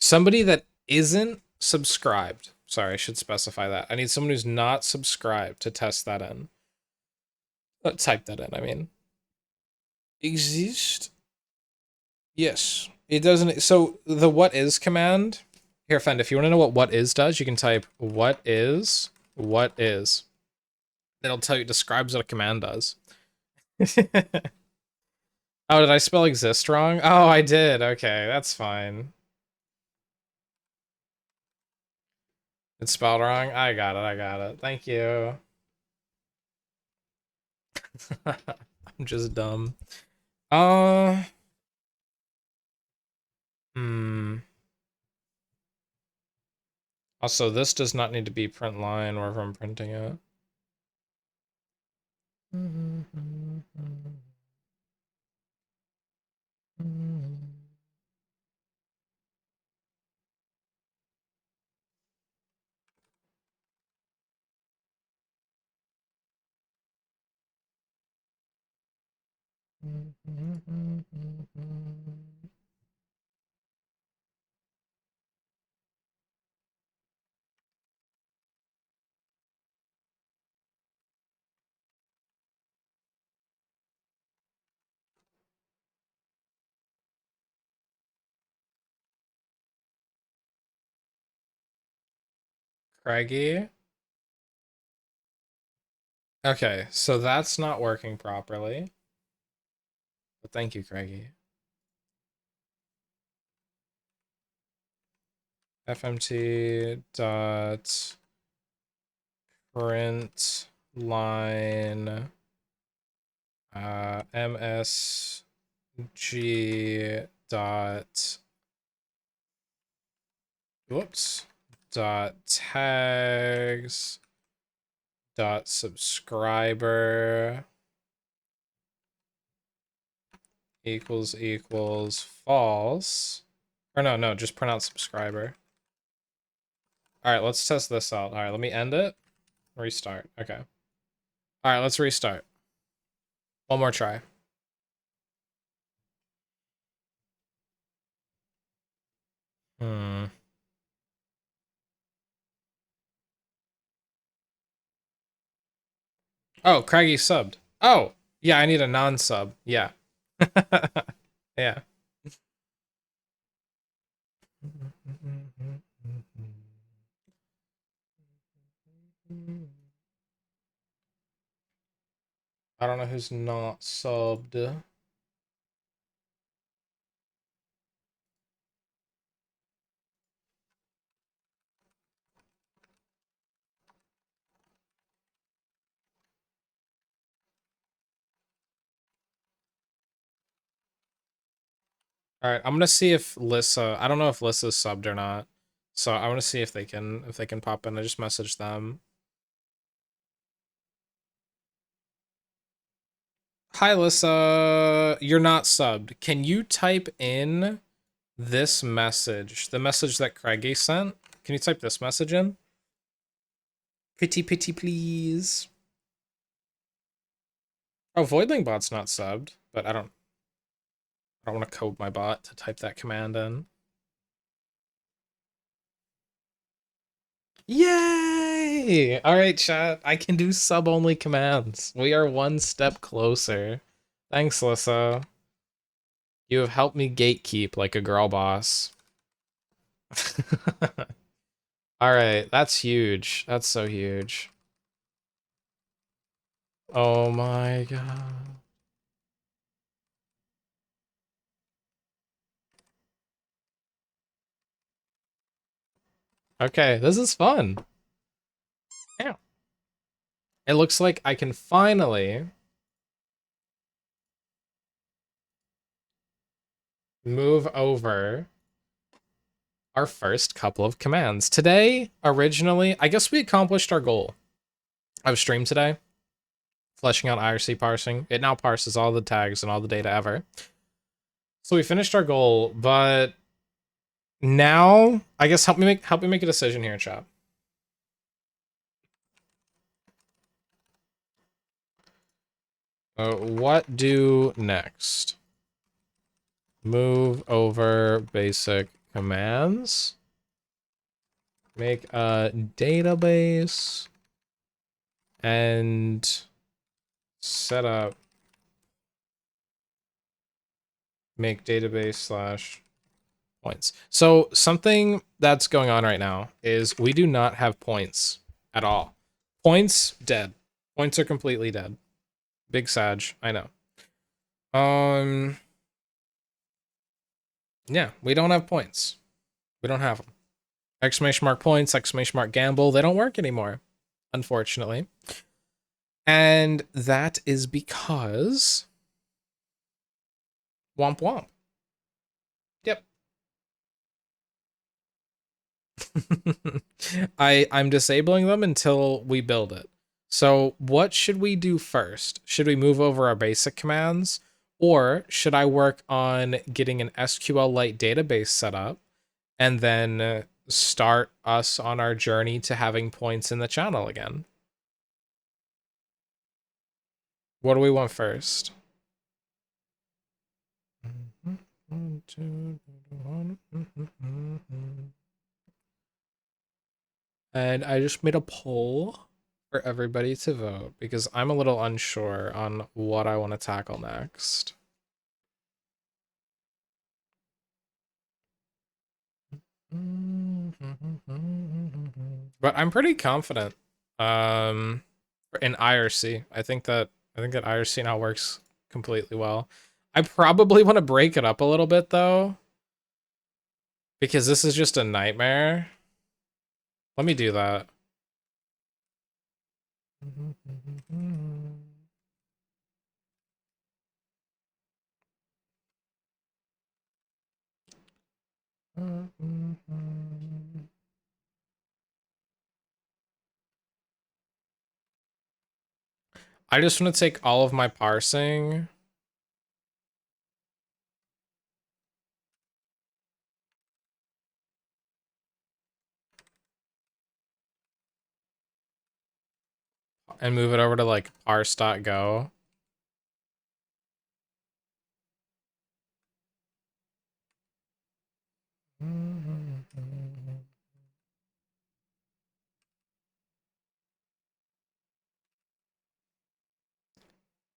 Somebody that isn't subscribed. Sorry, I should specify that. I need someone who's not subscribed to test that in. Type that in, I mean. Exist? Yes. It doesn't. So the what is command. Here, Fend, if you want to know what is does, you can type what is. It'll tell you, describes what a command does. Oh, did I spell exist wrong? Oh, I did. Okay, that's fine. It's spelled wrong? I got it. Thank you. I'm just dumb. Hmm. Also, this does not need to be print line wherever I'm printing it. Craggy. Okay, so that's not working properly. But thank you, Craigie. FMT dot print line MSG dot whoops dot tags dot subscriber equals false. Or no, just print out subscriber. All right, let's test this out. All right, let me end it. Restart. Okay. All right, let's restart. One more try. Oh, Craggy subbed. Oh, yeah, I need a non-sub. Yeah. Yeah. I don't know who's not subbed. All right, I'm gonna see if Lissa. I don't know if Lissa's subbed or not, so I want to see if they can pop in. I just messaged them. Hi, Lissa. You're not subbed. Can you type in this message, the message that Craigie sent? Can you type this message in? Pretty, please. Oh, Voidlingbot's not subbed, but I don't want to code my bot to type that command in. Yay! All right, chat. I can do sub-only commands. We are one step closer. Thanks, Lissa. You have helped me gatekeep like a girl boss. All right, that's huge. That's so huge. Oh my god. Okay, this is fun. Yeah. It looks like I can finally move over our first couple of commands. Today, originally, I guess we accomplished our goal of stream today, fleshing out IRC parsing. It now parses all the tags and all the data ever. So we finished our goal, but now, I guess help me make a decision here, chat. What do next? Move over basic commands. Make a database and set up. Make database slash points. So something that's going on right now is we do not have points at all. Points dead. Points are completely dead. Big Sag, I know. Yeah, we don't have points. We don't have them. Exclamation mark points, exclamation mark gamble, they don't work anymore, unfortunately. And that is because womp womp. Yep. I'm disabling them until we build it. So what should we do first? Should we move over our basic commands? Or should I work on getting an SQLite database set up and then start us on our journey to having points in the channel again? What do we want first? And I just made a poll for everybody to vote because I'm a little unsure on what I want to tackle next. But I'm pretty confident in IRC. I think that IRC now works completely well. I probably want to break it up a little bit though, because this is just a nightmare. Let me do that. I just want to take all of my parsing and move it over to like parse.go.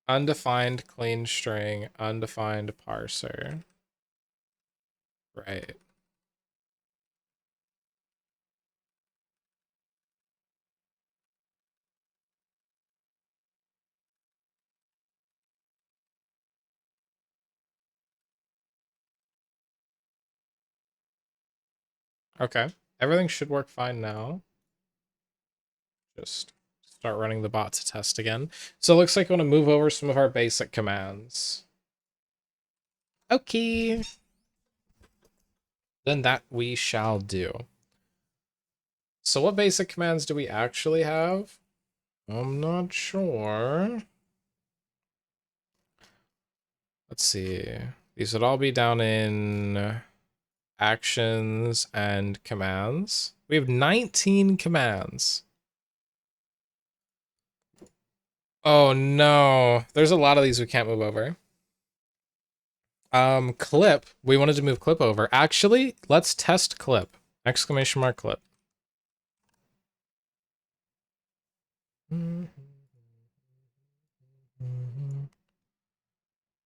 Undefined clean string, undefined parser. Right. Okay. Everything should work fine now. Just start running the bot to test again. So it looks like I want to move over some of our basic commands. Okay. Then that we shall do. So what basic commands do we actually have? I'm not sure. Let's see. These would all be down in actions and commands. We have 19 commands. Oh no. There's a lot of these we can't move over. Clip. We wanted to move clip over. Actually, let's test clip. Exclamation mark clip.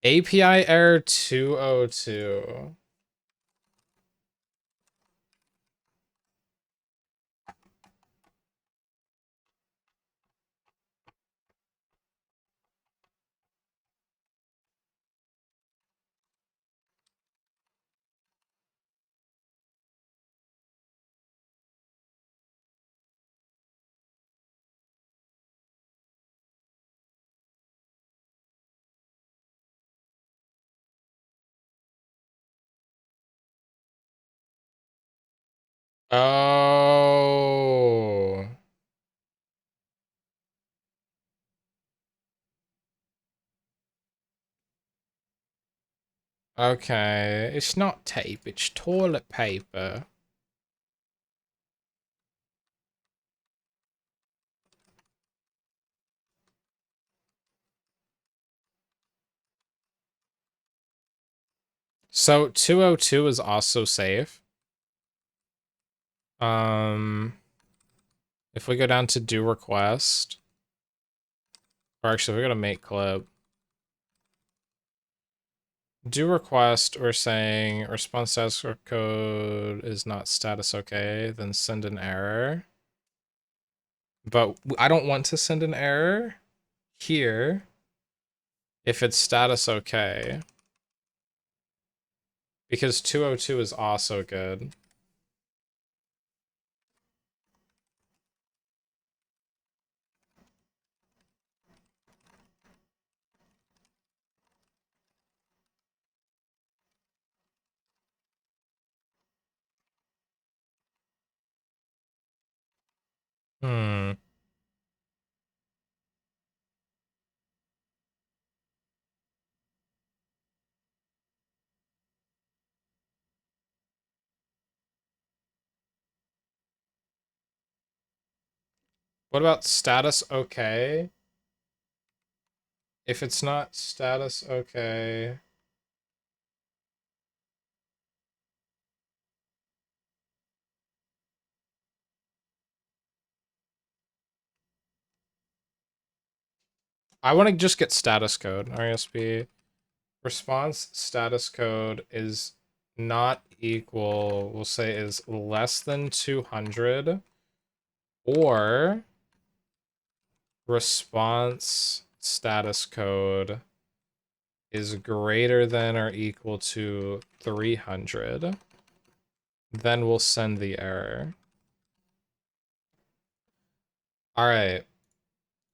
API error 202. Oh. Okay. It's not tape, it's toilet paper. So 202 is also safe. If we go down to do request, or actually, we're gonna make clip. Do request, we're saying response status code is not status okay, then send an error. But I don't want to send an error here if it's status okay, because 202 is also good. Hmm. What about status okay? If it's not status okay, I want to just get status code. RESP response status code is not equal, we'll say is less than 200, or response status code is greater than or equal to 300. Then we'll send the error. All right,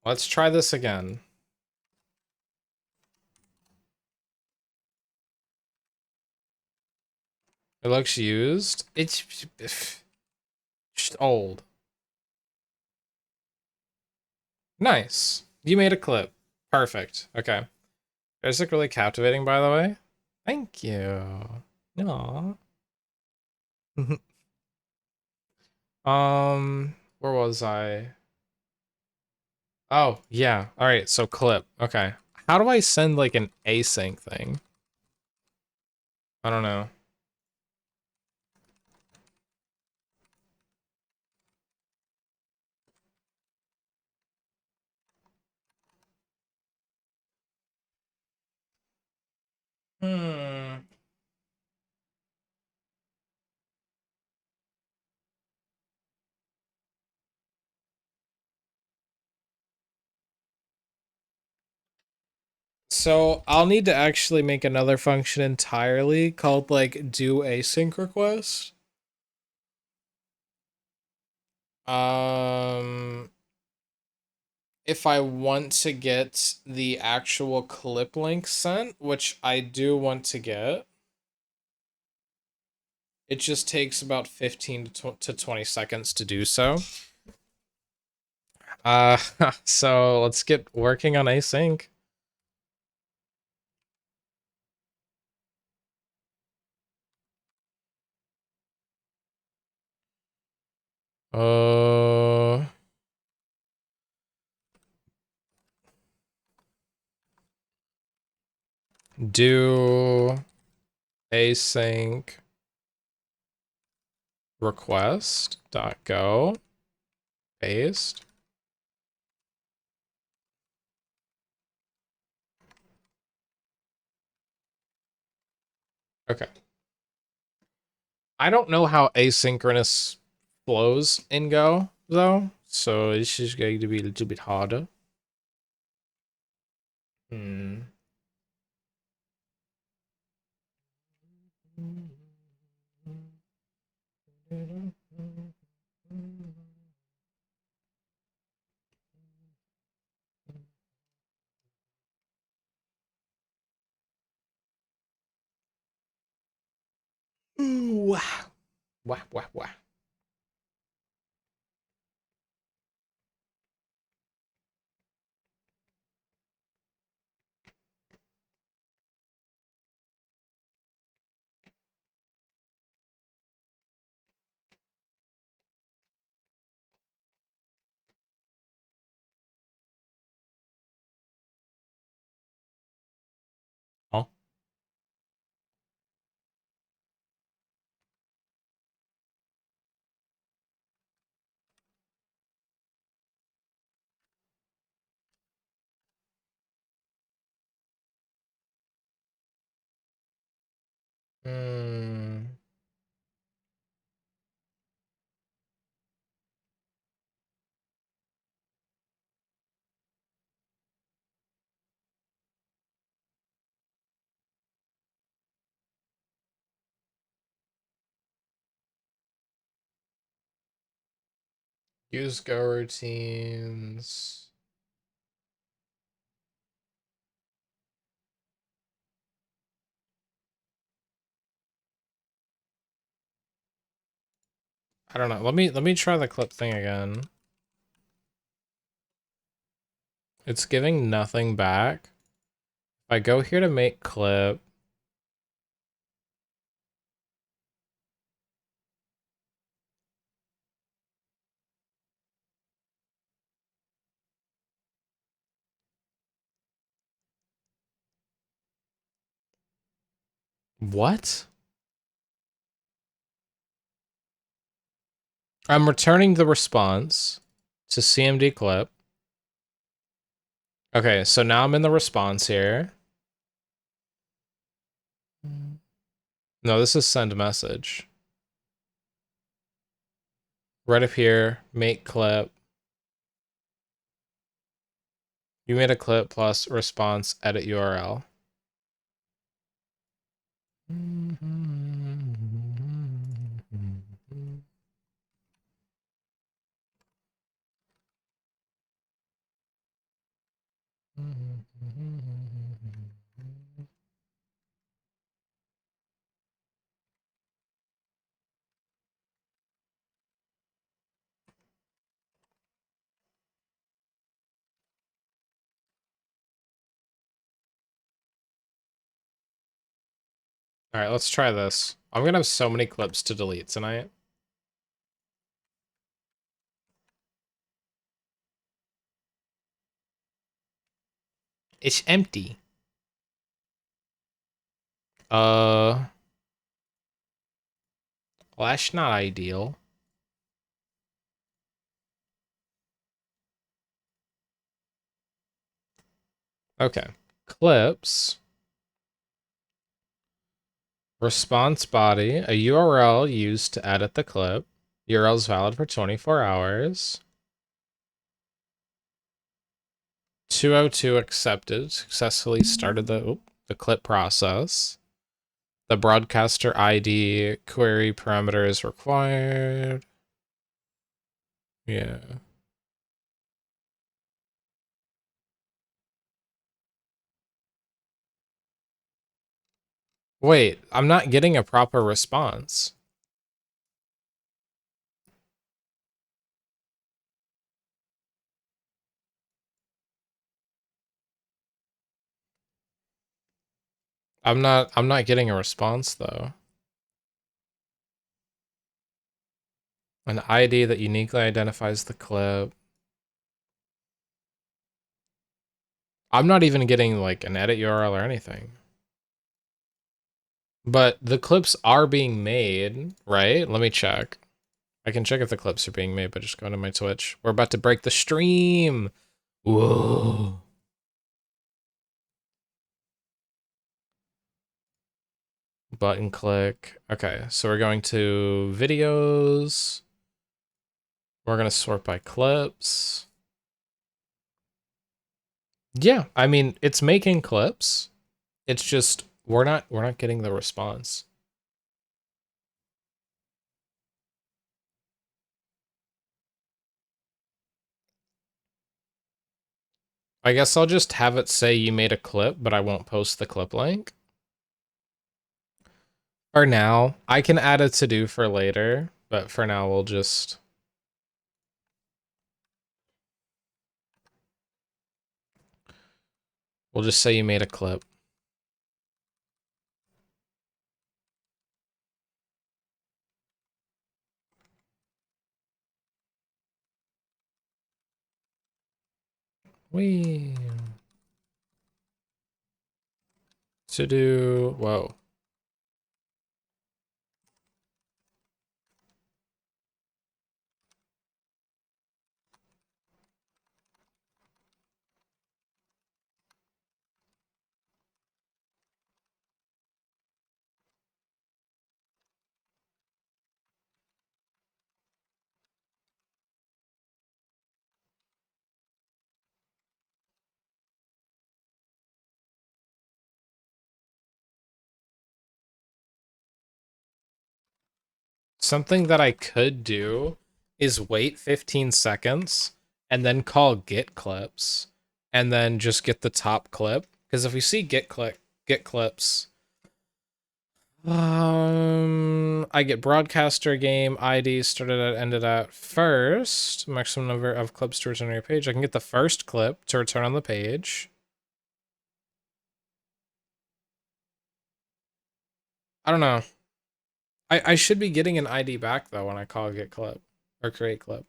let's try this again. It looks used. It's old. Nice. You made a clip. Perfect. Okay. It's like really captivating, by the way. Thank you. No. Where was I? Oh, yeah. All right, so clip. Okay. How do I send like an async thing? I don't know. Hmm. So I'll need to actually make another function entirely called like do async request. Um, if I want to get the actual clip link sent, which I do want to get, it just takes about 15 to 20 seconds to do so. Uh, so let's get working on async. Uh, do async request dot go paste. Okay. I don't know how asynchronous flows in Go though, so it's just going to be a little bit harder. Hmm. Ooh, wow. Wah, wah, wah. Huh? Hmm. Use go routines. I don't know. Let me try the clip thing again. It's giving nothing back. If I go here to make clip. What? I'm returning the response to CMD clip. Okay, so now I'm in the response here. No, this is send message. Right up here, make clip. You made a clip plus response, edit URL. All right, let's try this. I'm gonna have so many clips to delete tonight. It's empty. Well, that's not ideal. Okay. Clips. Response body. A URL used to edit the clip. URL is valid for 24 hours. 202 accepted. Successfully started the clip process. The broadcaster ID query parameter is required. Yeah. Wait, I'm not getting a proper response. I'm not getting a response though. An ID that uniquely identifies the clip. I'm not even getting like an edit URL or anything. But the clips are being made, right? Let me check. I can check if the clips are being made by just going to my Twitch. We're about to break the stream. Whoa. Button click. Okay, so we're going to videos. We're going to sort by clips. Yeah, I mean, it's making clips. It's just we're not getting the response. I guess I'll just have it say you made a clip, but I won't post the clip link. For now, I can add a to-do for later, but for now we'll just say you made a clip. Wee. To-do, whoa. something that I could do is wait 15 seconds and then call get clips and then just get the top clip. Because if we see get clips, I get broadcaster game ID started at ended at first maximum number of clips to return on your page. I can get the first clip to return on the page. I don't know. I should be getting an ID back though when I call get clip or create clip.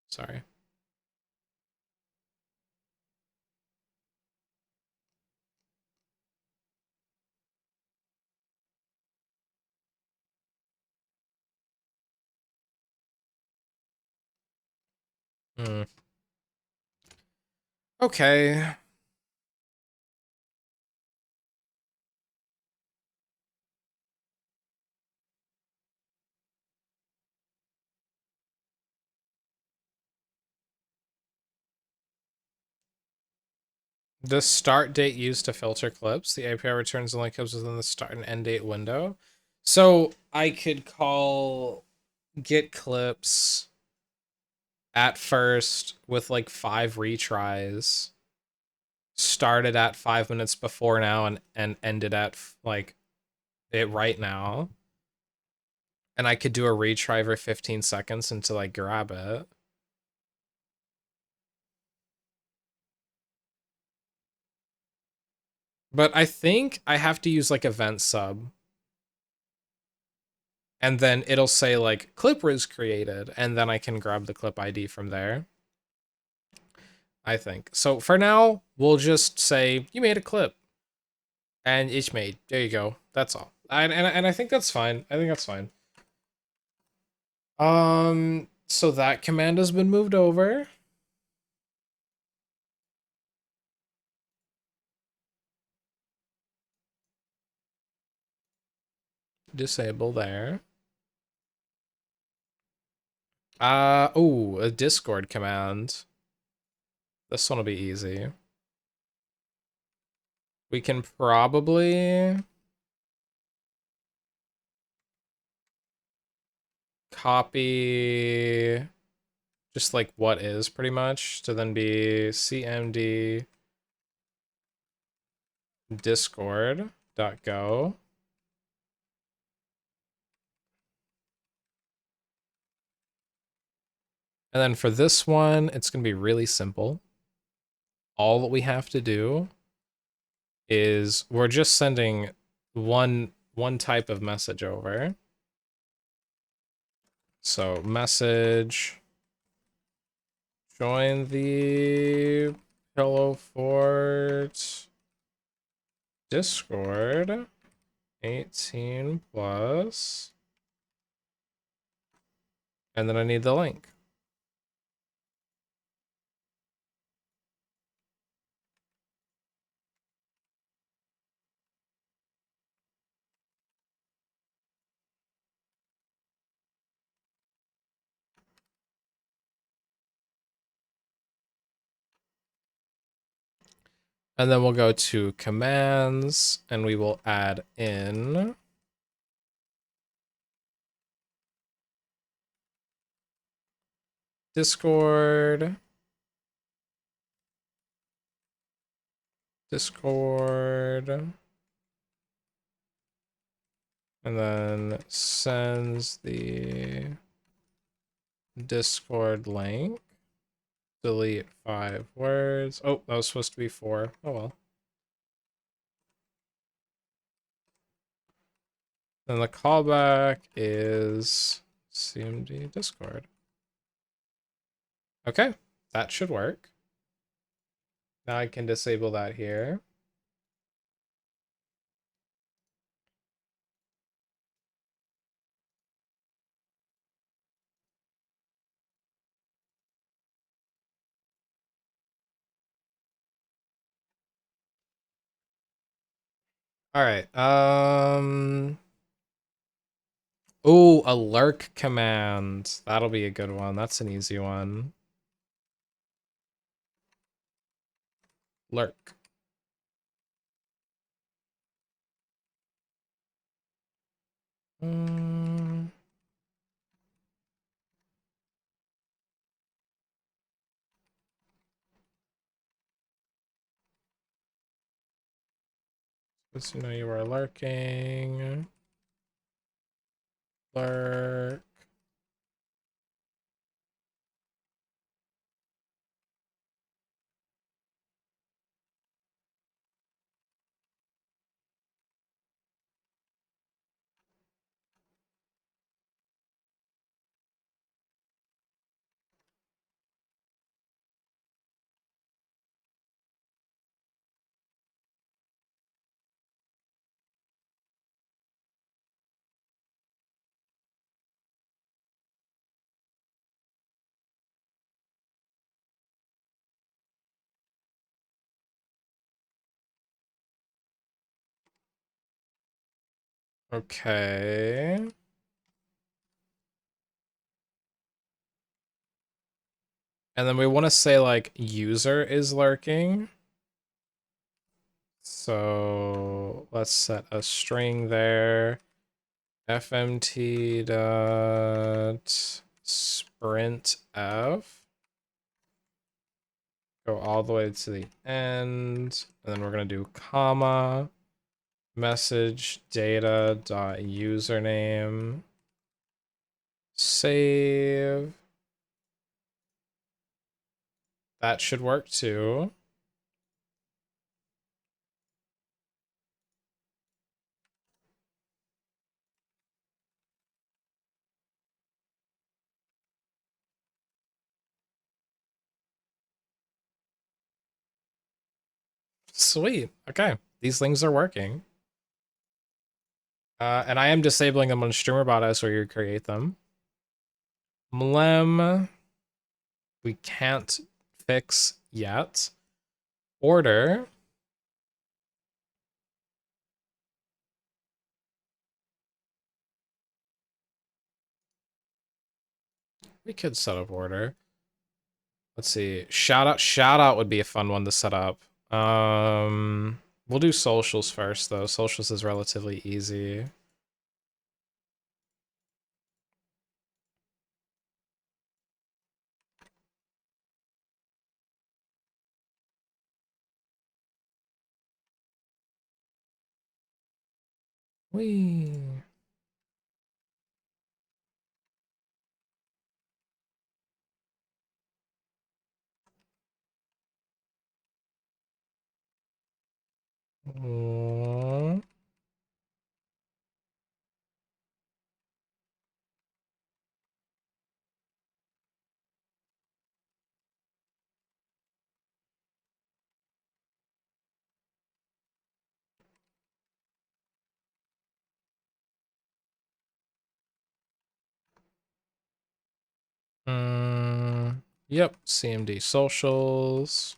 Sorry. Hmm. Okay. The start date used to filter clips. The API returns only clips within the start and end date window. So I could call get clips at first with like 5 retries. Started at 5 minutes before now and ended at like it right now. And I could do a retry for 15 seconds until I grab it. But I think I have to use like event sub. And then it'll say like clip was created, and then I can grab the clip ID from there. I think. So for now, we'll just say you made a clip. And it's made. There you go. That's all. And I think that's fine. I think that's fine. So that command has been moved over. Disable there. Oh, a Discord command. This one will be easy. We can probably copy just like what is pretty much to then be cmd discord.go. And then for this one, it's going to be really simple. All that we have to do is we're just sending one type of message over. So message, join the Pillow Fort Discord, 18 plus, and then I need the link. And then we'll go to commands and we will add in Discord, and then sends the Discord link. Delete 5 words. Oh, that was supposed to be 4. Oh well. Then the callback is CMD Discord. Okay, that should work. Now I can disable that here. All right. Oh, a lurk command. That'll be a good one. That's an easy one. Lurk. Because you know you are lurking. Lurk. Okay. And then we want to say like user is lurking. So let's set a string there. fmt dot sprint f. Go all the way to the end. And then we're going to do comma message data dot username. Save. That should work too. Sweet. Okay. These things are working. And I am disabling them on StreamerBot as we create them. Mlem. We can't fix yet. Order. We could set up order. Let's see. Shout out would be a fun one to set up. We'll do socials first though. Socials is relatively easy. Whee. Yep, CMD socials.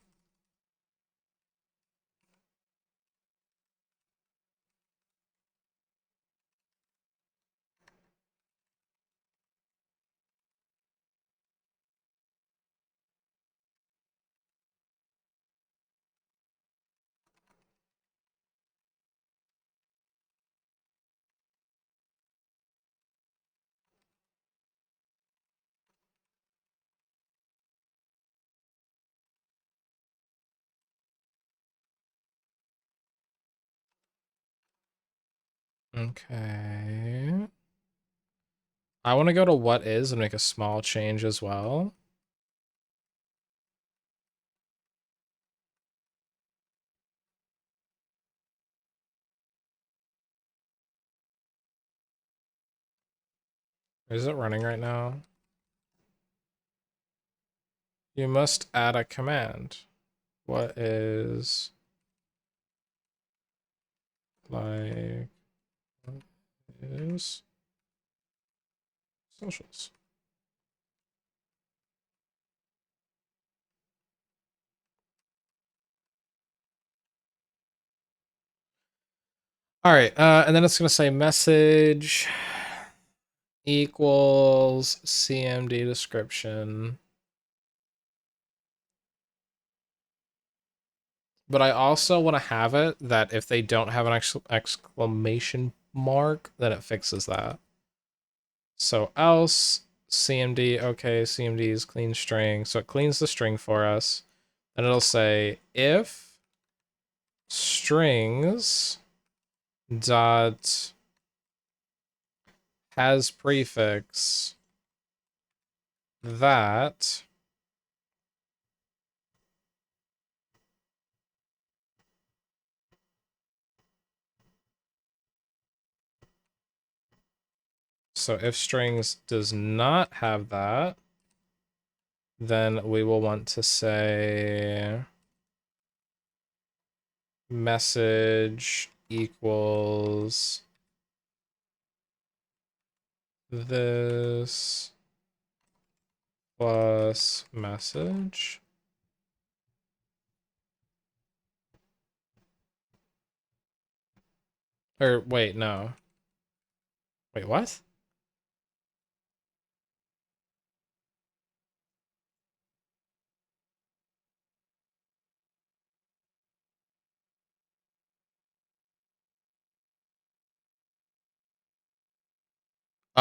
Okay. I want to go to what is and make a small change as well. Is it running right now? You must add a command. What is like what is socials? All right, and then it's gonna say message equals CMD description. But I also want to have it that if they don't have an exclamation mark, then it fixes that. So else CMD, okay, CMD is clean string. So it cleans the string for us. And it'll say if strings dot has prefix that so if strings does not have that, then we will want to say message equals this plus message. Or wait, no. Wait, what?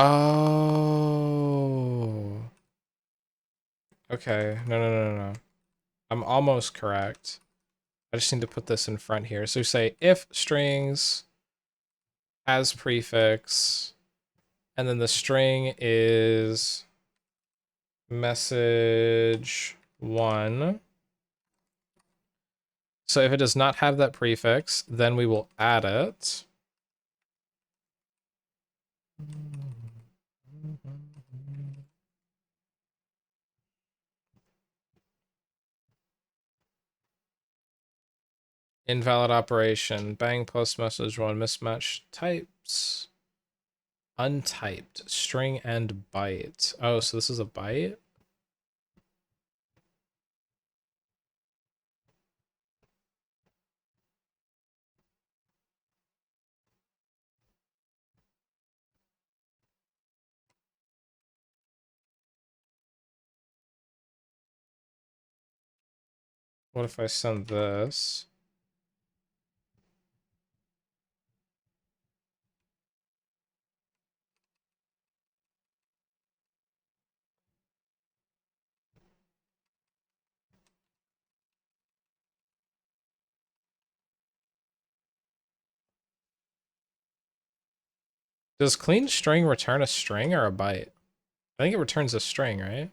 Oh. Okay. No. I'm almost correct. I just need to put this in front here. So say if strings has prefix, and then the string is message 1. So if it does not have that prefix, then we will add it. Invalid operation. Bang post message 1 mismatch types. Untyped. String and byte. Oh, so this is a byte? What if I send this? Does clean string return a string or a byte? I think it returns a string, right?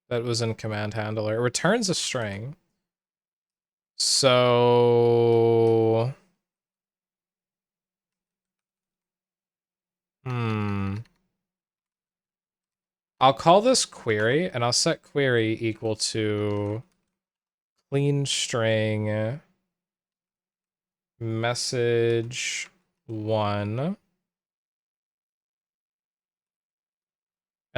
That was in command handler. It returns a string. So... I'll call this query, and I'll set query equal to clean string message 1. And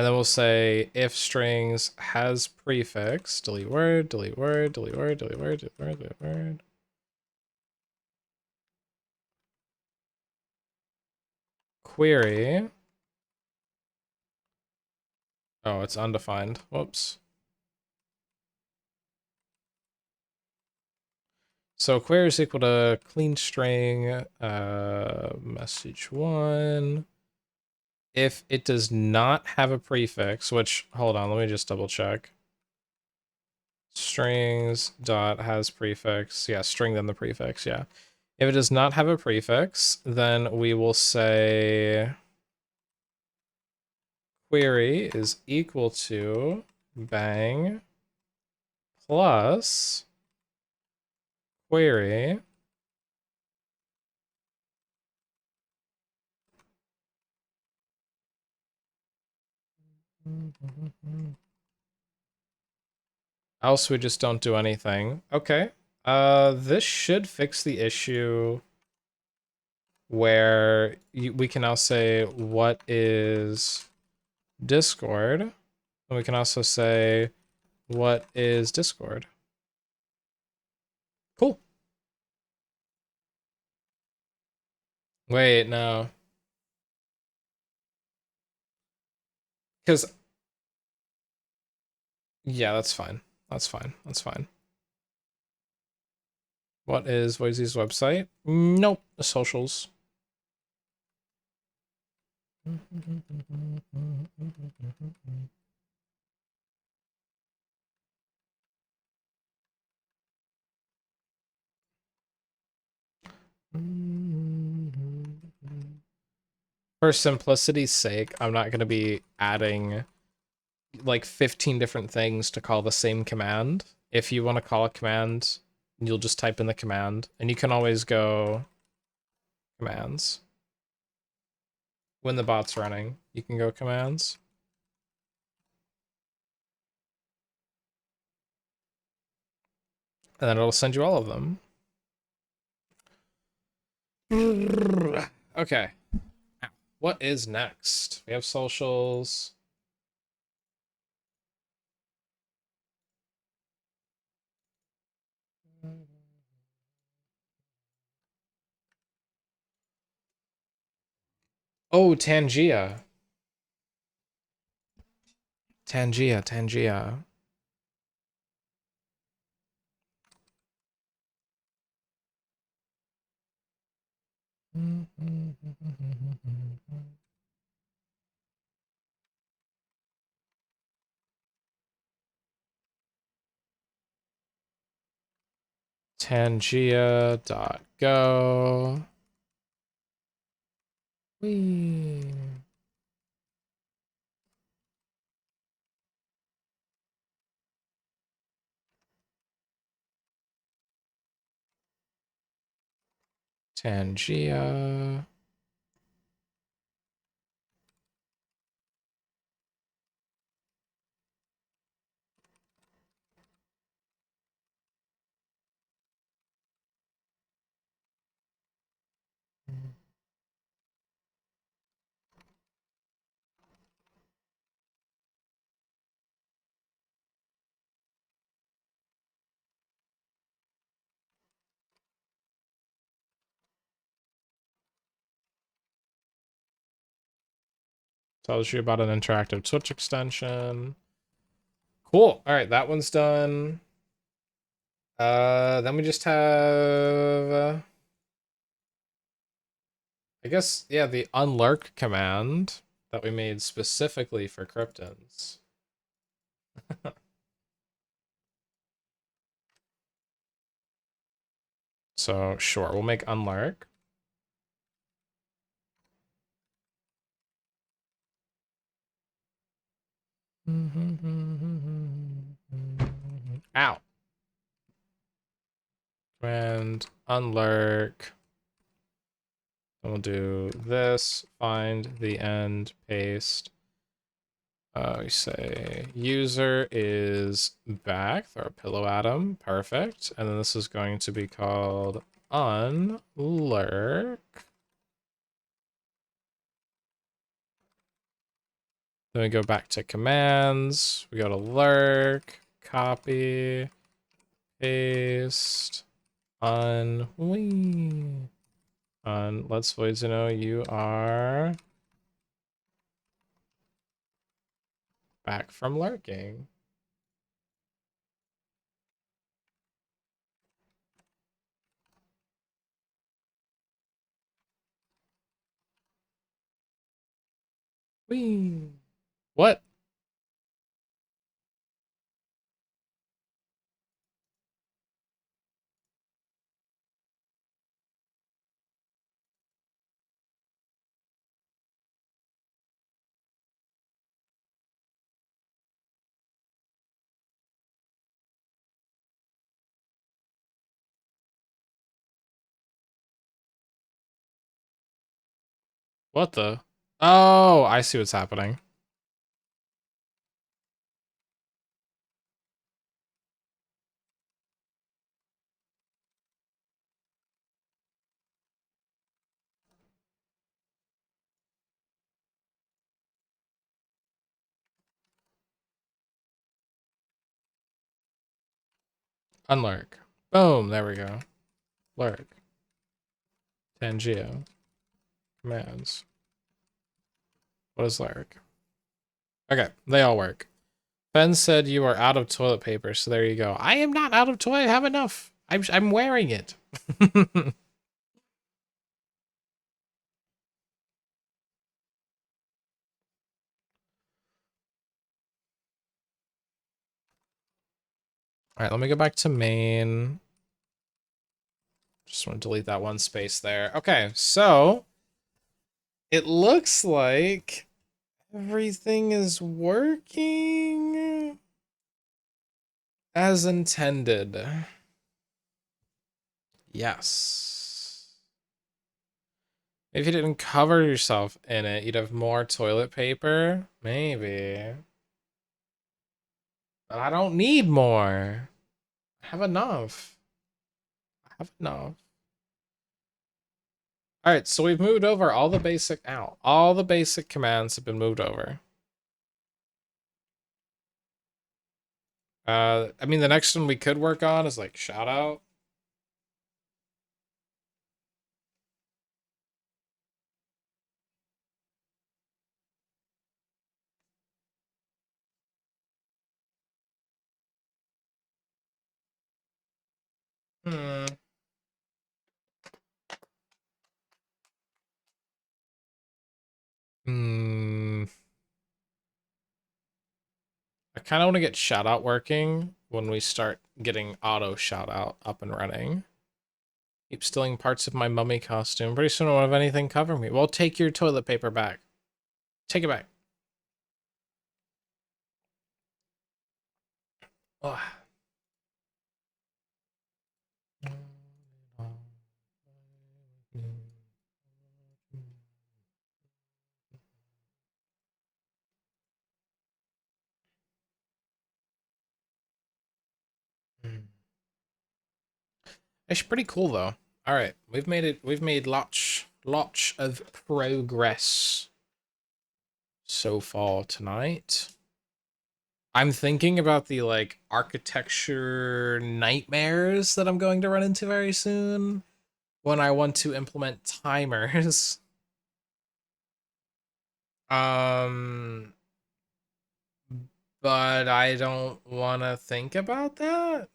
then we'll say if strings has prefix, delete word, delete word, delete word, delete word, delete word, delete word. Query. Oh, it's undefined. Whoops. So query is equal to clean string message 1. If it does not have a prefix, which, hold on, let me just double check. Strings dot has prefix. Yeah, string then the prefix, yeah. If it does not have a prefix, then we will say query is equal to bang plus query else we just don't do anything. Okay. This should fix the issue where we can now say what is Discord, and we can also say what is Discord. Cool. Wait, no. Because, yeah, that's fine. That's fine. That's fine. What is Voisy's website? Nope. The socials. For simplicity's sake, I'm not going to be adding like 15 different things to call the same command. If you want to call a command, you'll just type in the command, and you can always go commands. When the bot's running, you can go commands. And then it'll send you all of them. Okay. What is next? We have socials. Oh, Tangia. Tangia. Tangia.go. Whee. Tangia. Tells you about an interactive Twitch extension. Cool. All right, that one's done. Then we just have, I guess, yeah, the unlurk command that we made specifically for Kryptons. So, sure, we'll make unlurk. Ow. And unlurk. Then we'll do this, find the end, paste. We say user is back, throw a pillow at him, perfect. And then this is going to be called unlurk. Then we go back to commands, we go to lurk, copy, paste, let's void to know you are back from lurking. Whee. What? What the? Oh, I see what's happening. Unlurk. Boom, there we go. Lurk. Tangio. Commands. What is lurk? Okay, they all work. Ben said you are out of toilet paper, so there you go. I am not out of toilet. I have enough. I'm wearing it. All right, let me go back to main. Just want to delete that one space there. Okay, so it looks like everything is working as intended. Yes. If you didn't cover yourself in it, you'd have more toilet paper. Maybe. But I don't need more. I have enough. I have enough. Alright, so we've moved over all the basic out. All the basic commands have been moved over. I mean, the next one we could work on is like shout out. Hmm. Hmm. I kind of want to get shout out working when we start getting auto shout out up and running. Keep stealing parts of my mummy costume. Pretty soon I won't have anything cover me. Well, take your toilet paper back. Take it back. Ugh. It's pretty cool though. All right, we've made it. We've made lots of progress so far tonight. I'm thinking about the like architecture nightmares that I'm going to run into very soon when I want to implement timers. Um, but I don't want to think about that.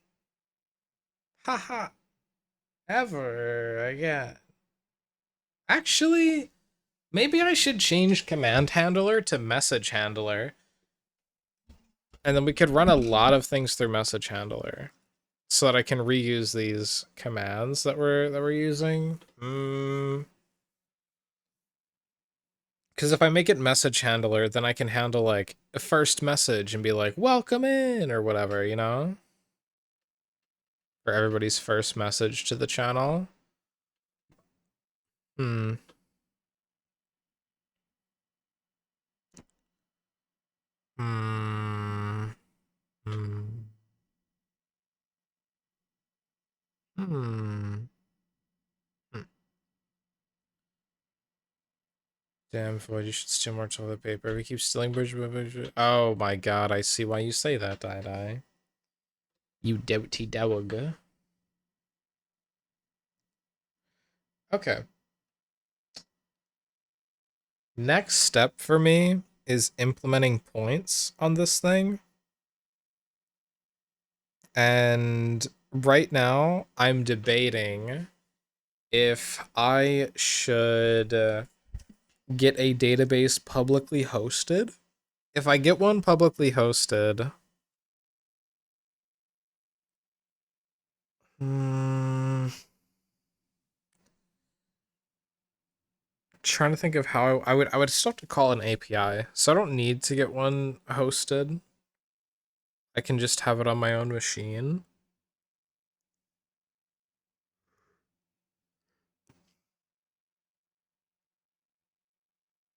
Haha. Ever again. Actually, maybe I should change command handler to message handler. And then we could run a lot of things through message handler so that I can reuse these commands that we're using. Because if I make it message handler, then I can handle like a first message and be like, welcome in or whatever, you know? For everybody's first message to the channel. Hmm. Hmm. Hmm. Hmm. Hmm. Damn, Floyd, you should steal more toilet paper. We keep stealing bridge. Oh my god, I see why you say that, Die. You doughty dog. Okay. Next step for me is implementing points on this thing. And right now, I'm debating if I should get a database publicly hosted. If I get one publicly hosted, trying to think of how I would still have to call an API, so I don't need to get one hosted. I can just have it on my own machine.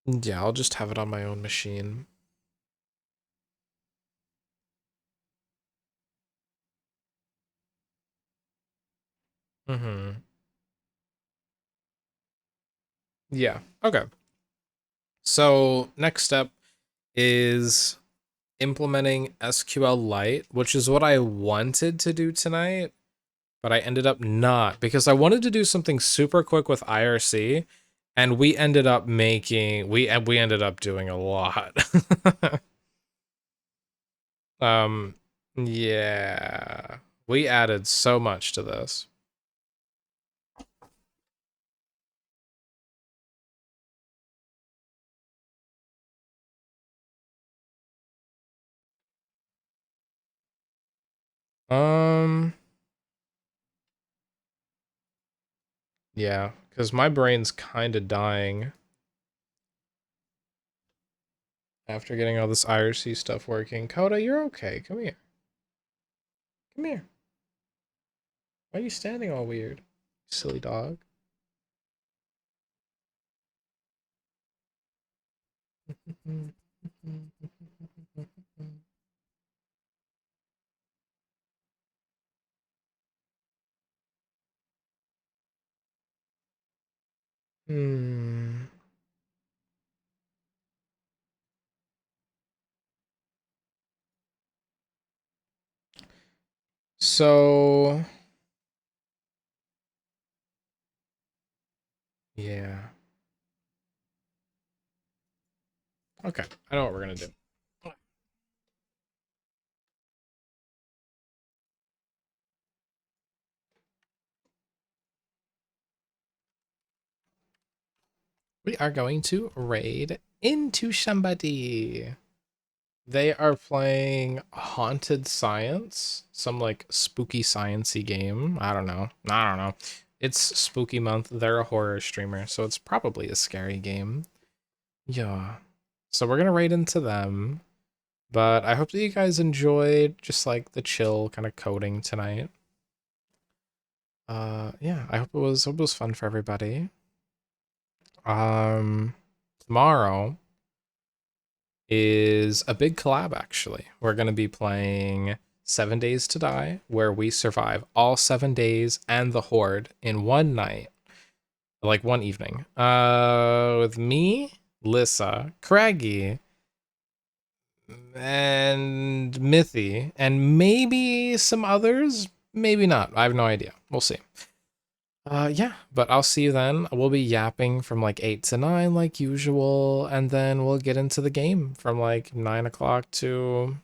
Yeah, I'll just have it on my own machine. Mm-hmm. Yeah. Okay. So next step is implementing SQLite, which is what I wanted to do tonight, but I ended up not because I wanted to do something super quick with IRC, and we ended up making we ended up doing a lot. um, yeah, we added so much to this. Um, Yeah, because my brain's kind of dying after getting all this IRC stuff working. Coda, you're okay. Come here. Come here. Why are you standing all weird? Silly dog. Hmm. So, yeah. Okay, I know what we're gonna do. We are going to raid into somebody. They are playing Haunted Science, some like spooky sciency game. I don't know. I don't know. It's spooky month. They're a horror streamer, so it's probably a scary game. Yeah. So we're gonna raid into them. But I hope that you guys enjoyed just like the chill kind of coding tonight. Yeah, I hope it was fun for everybody. Um Tomorrow is a big collab actually. We're going to be playing 7 Days to Die, where we survive all 7 days and the Horde in one night, like one evening. With me, Lissa, Craggy, and Mithy, and maybe some others, maybe not. I have no idea. We'll see. Yeah, but I'll see you then. We'll be yapping from like 8 to 9 like usual, and then we'll get into the game from like 9 o'clock to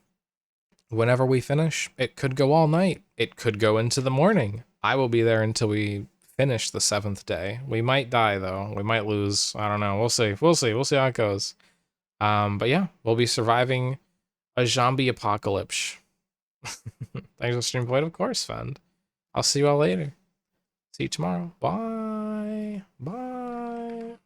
whenever we finish. It could go all night. It could go into the morning. I will be there until we finish the 7th day. We might die though. We might lose. I don't know. We'll see. We'll see. We'll see how it goes. But yeah, we'll be surviving a zombie apocalypse. Thanks for stream played, of course, Fend. I'll see you all later. See you tomorrow. Bye. Bye.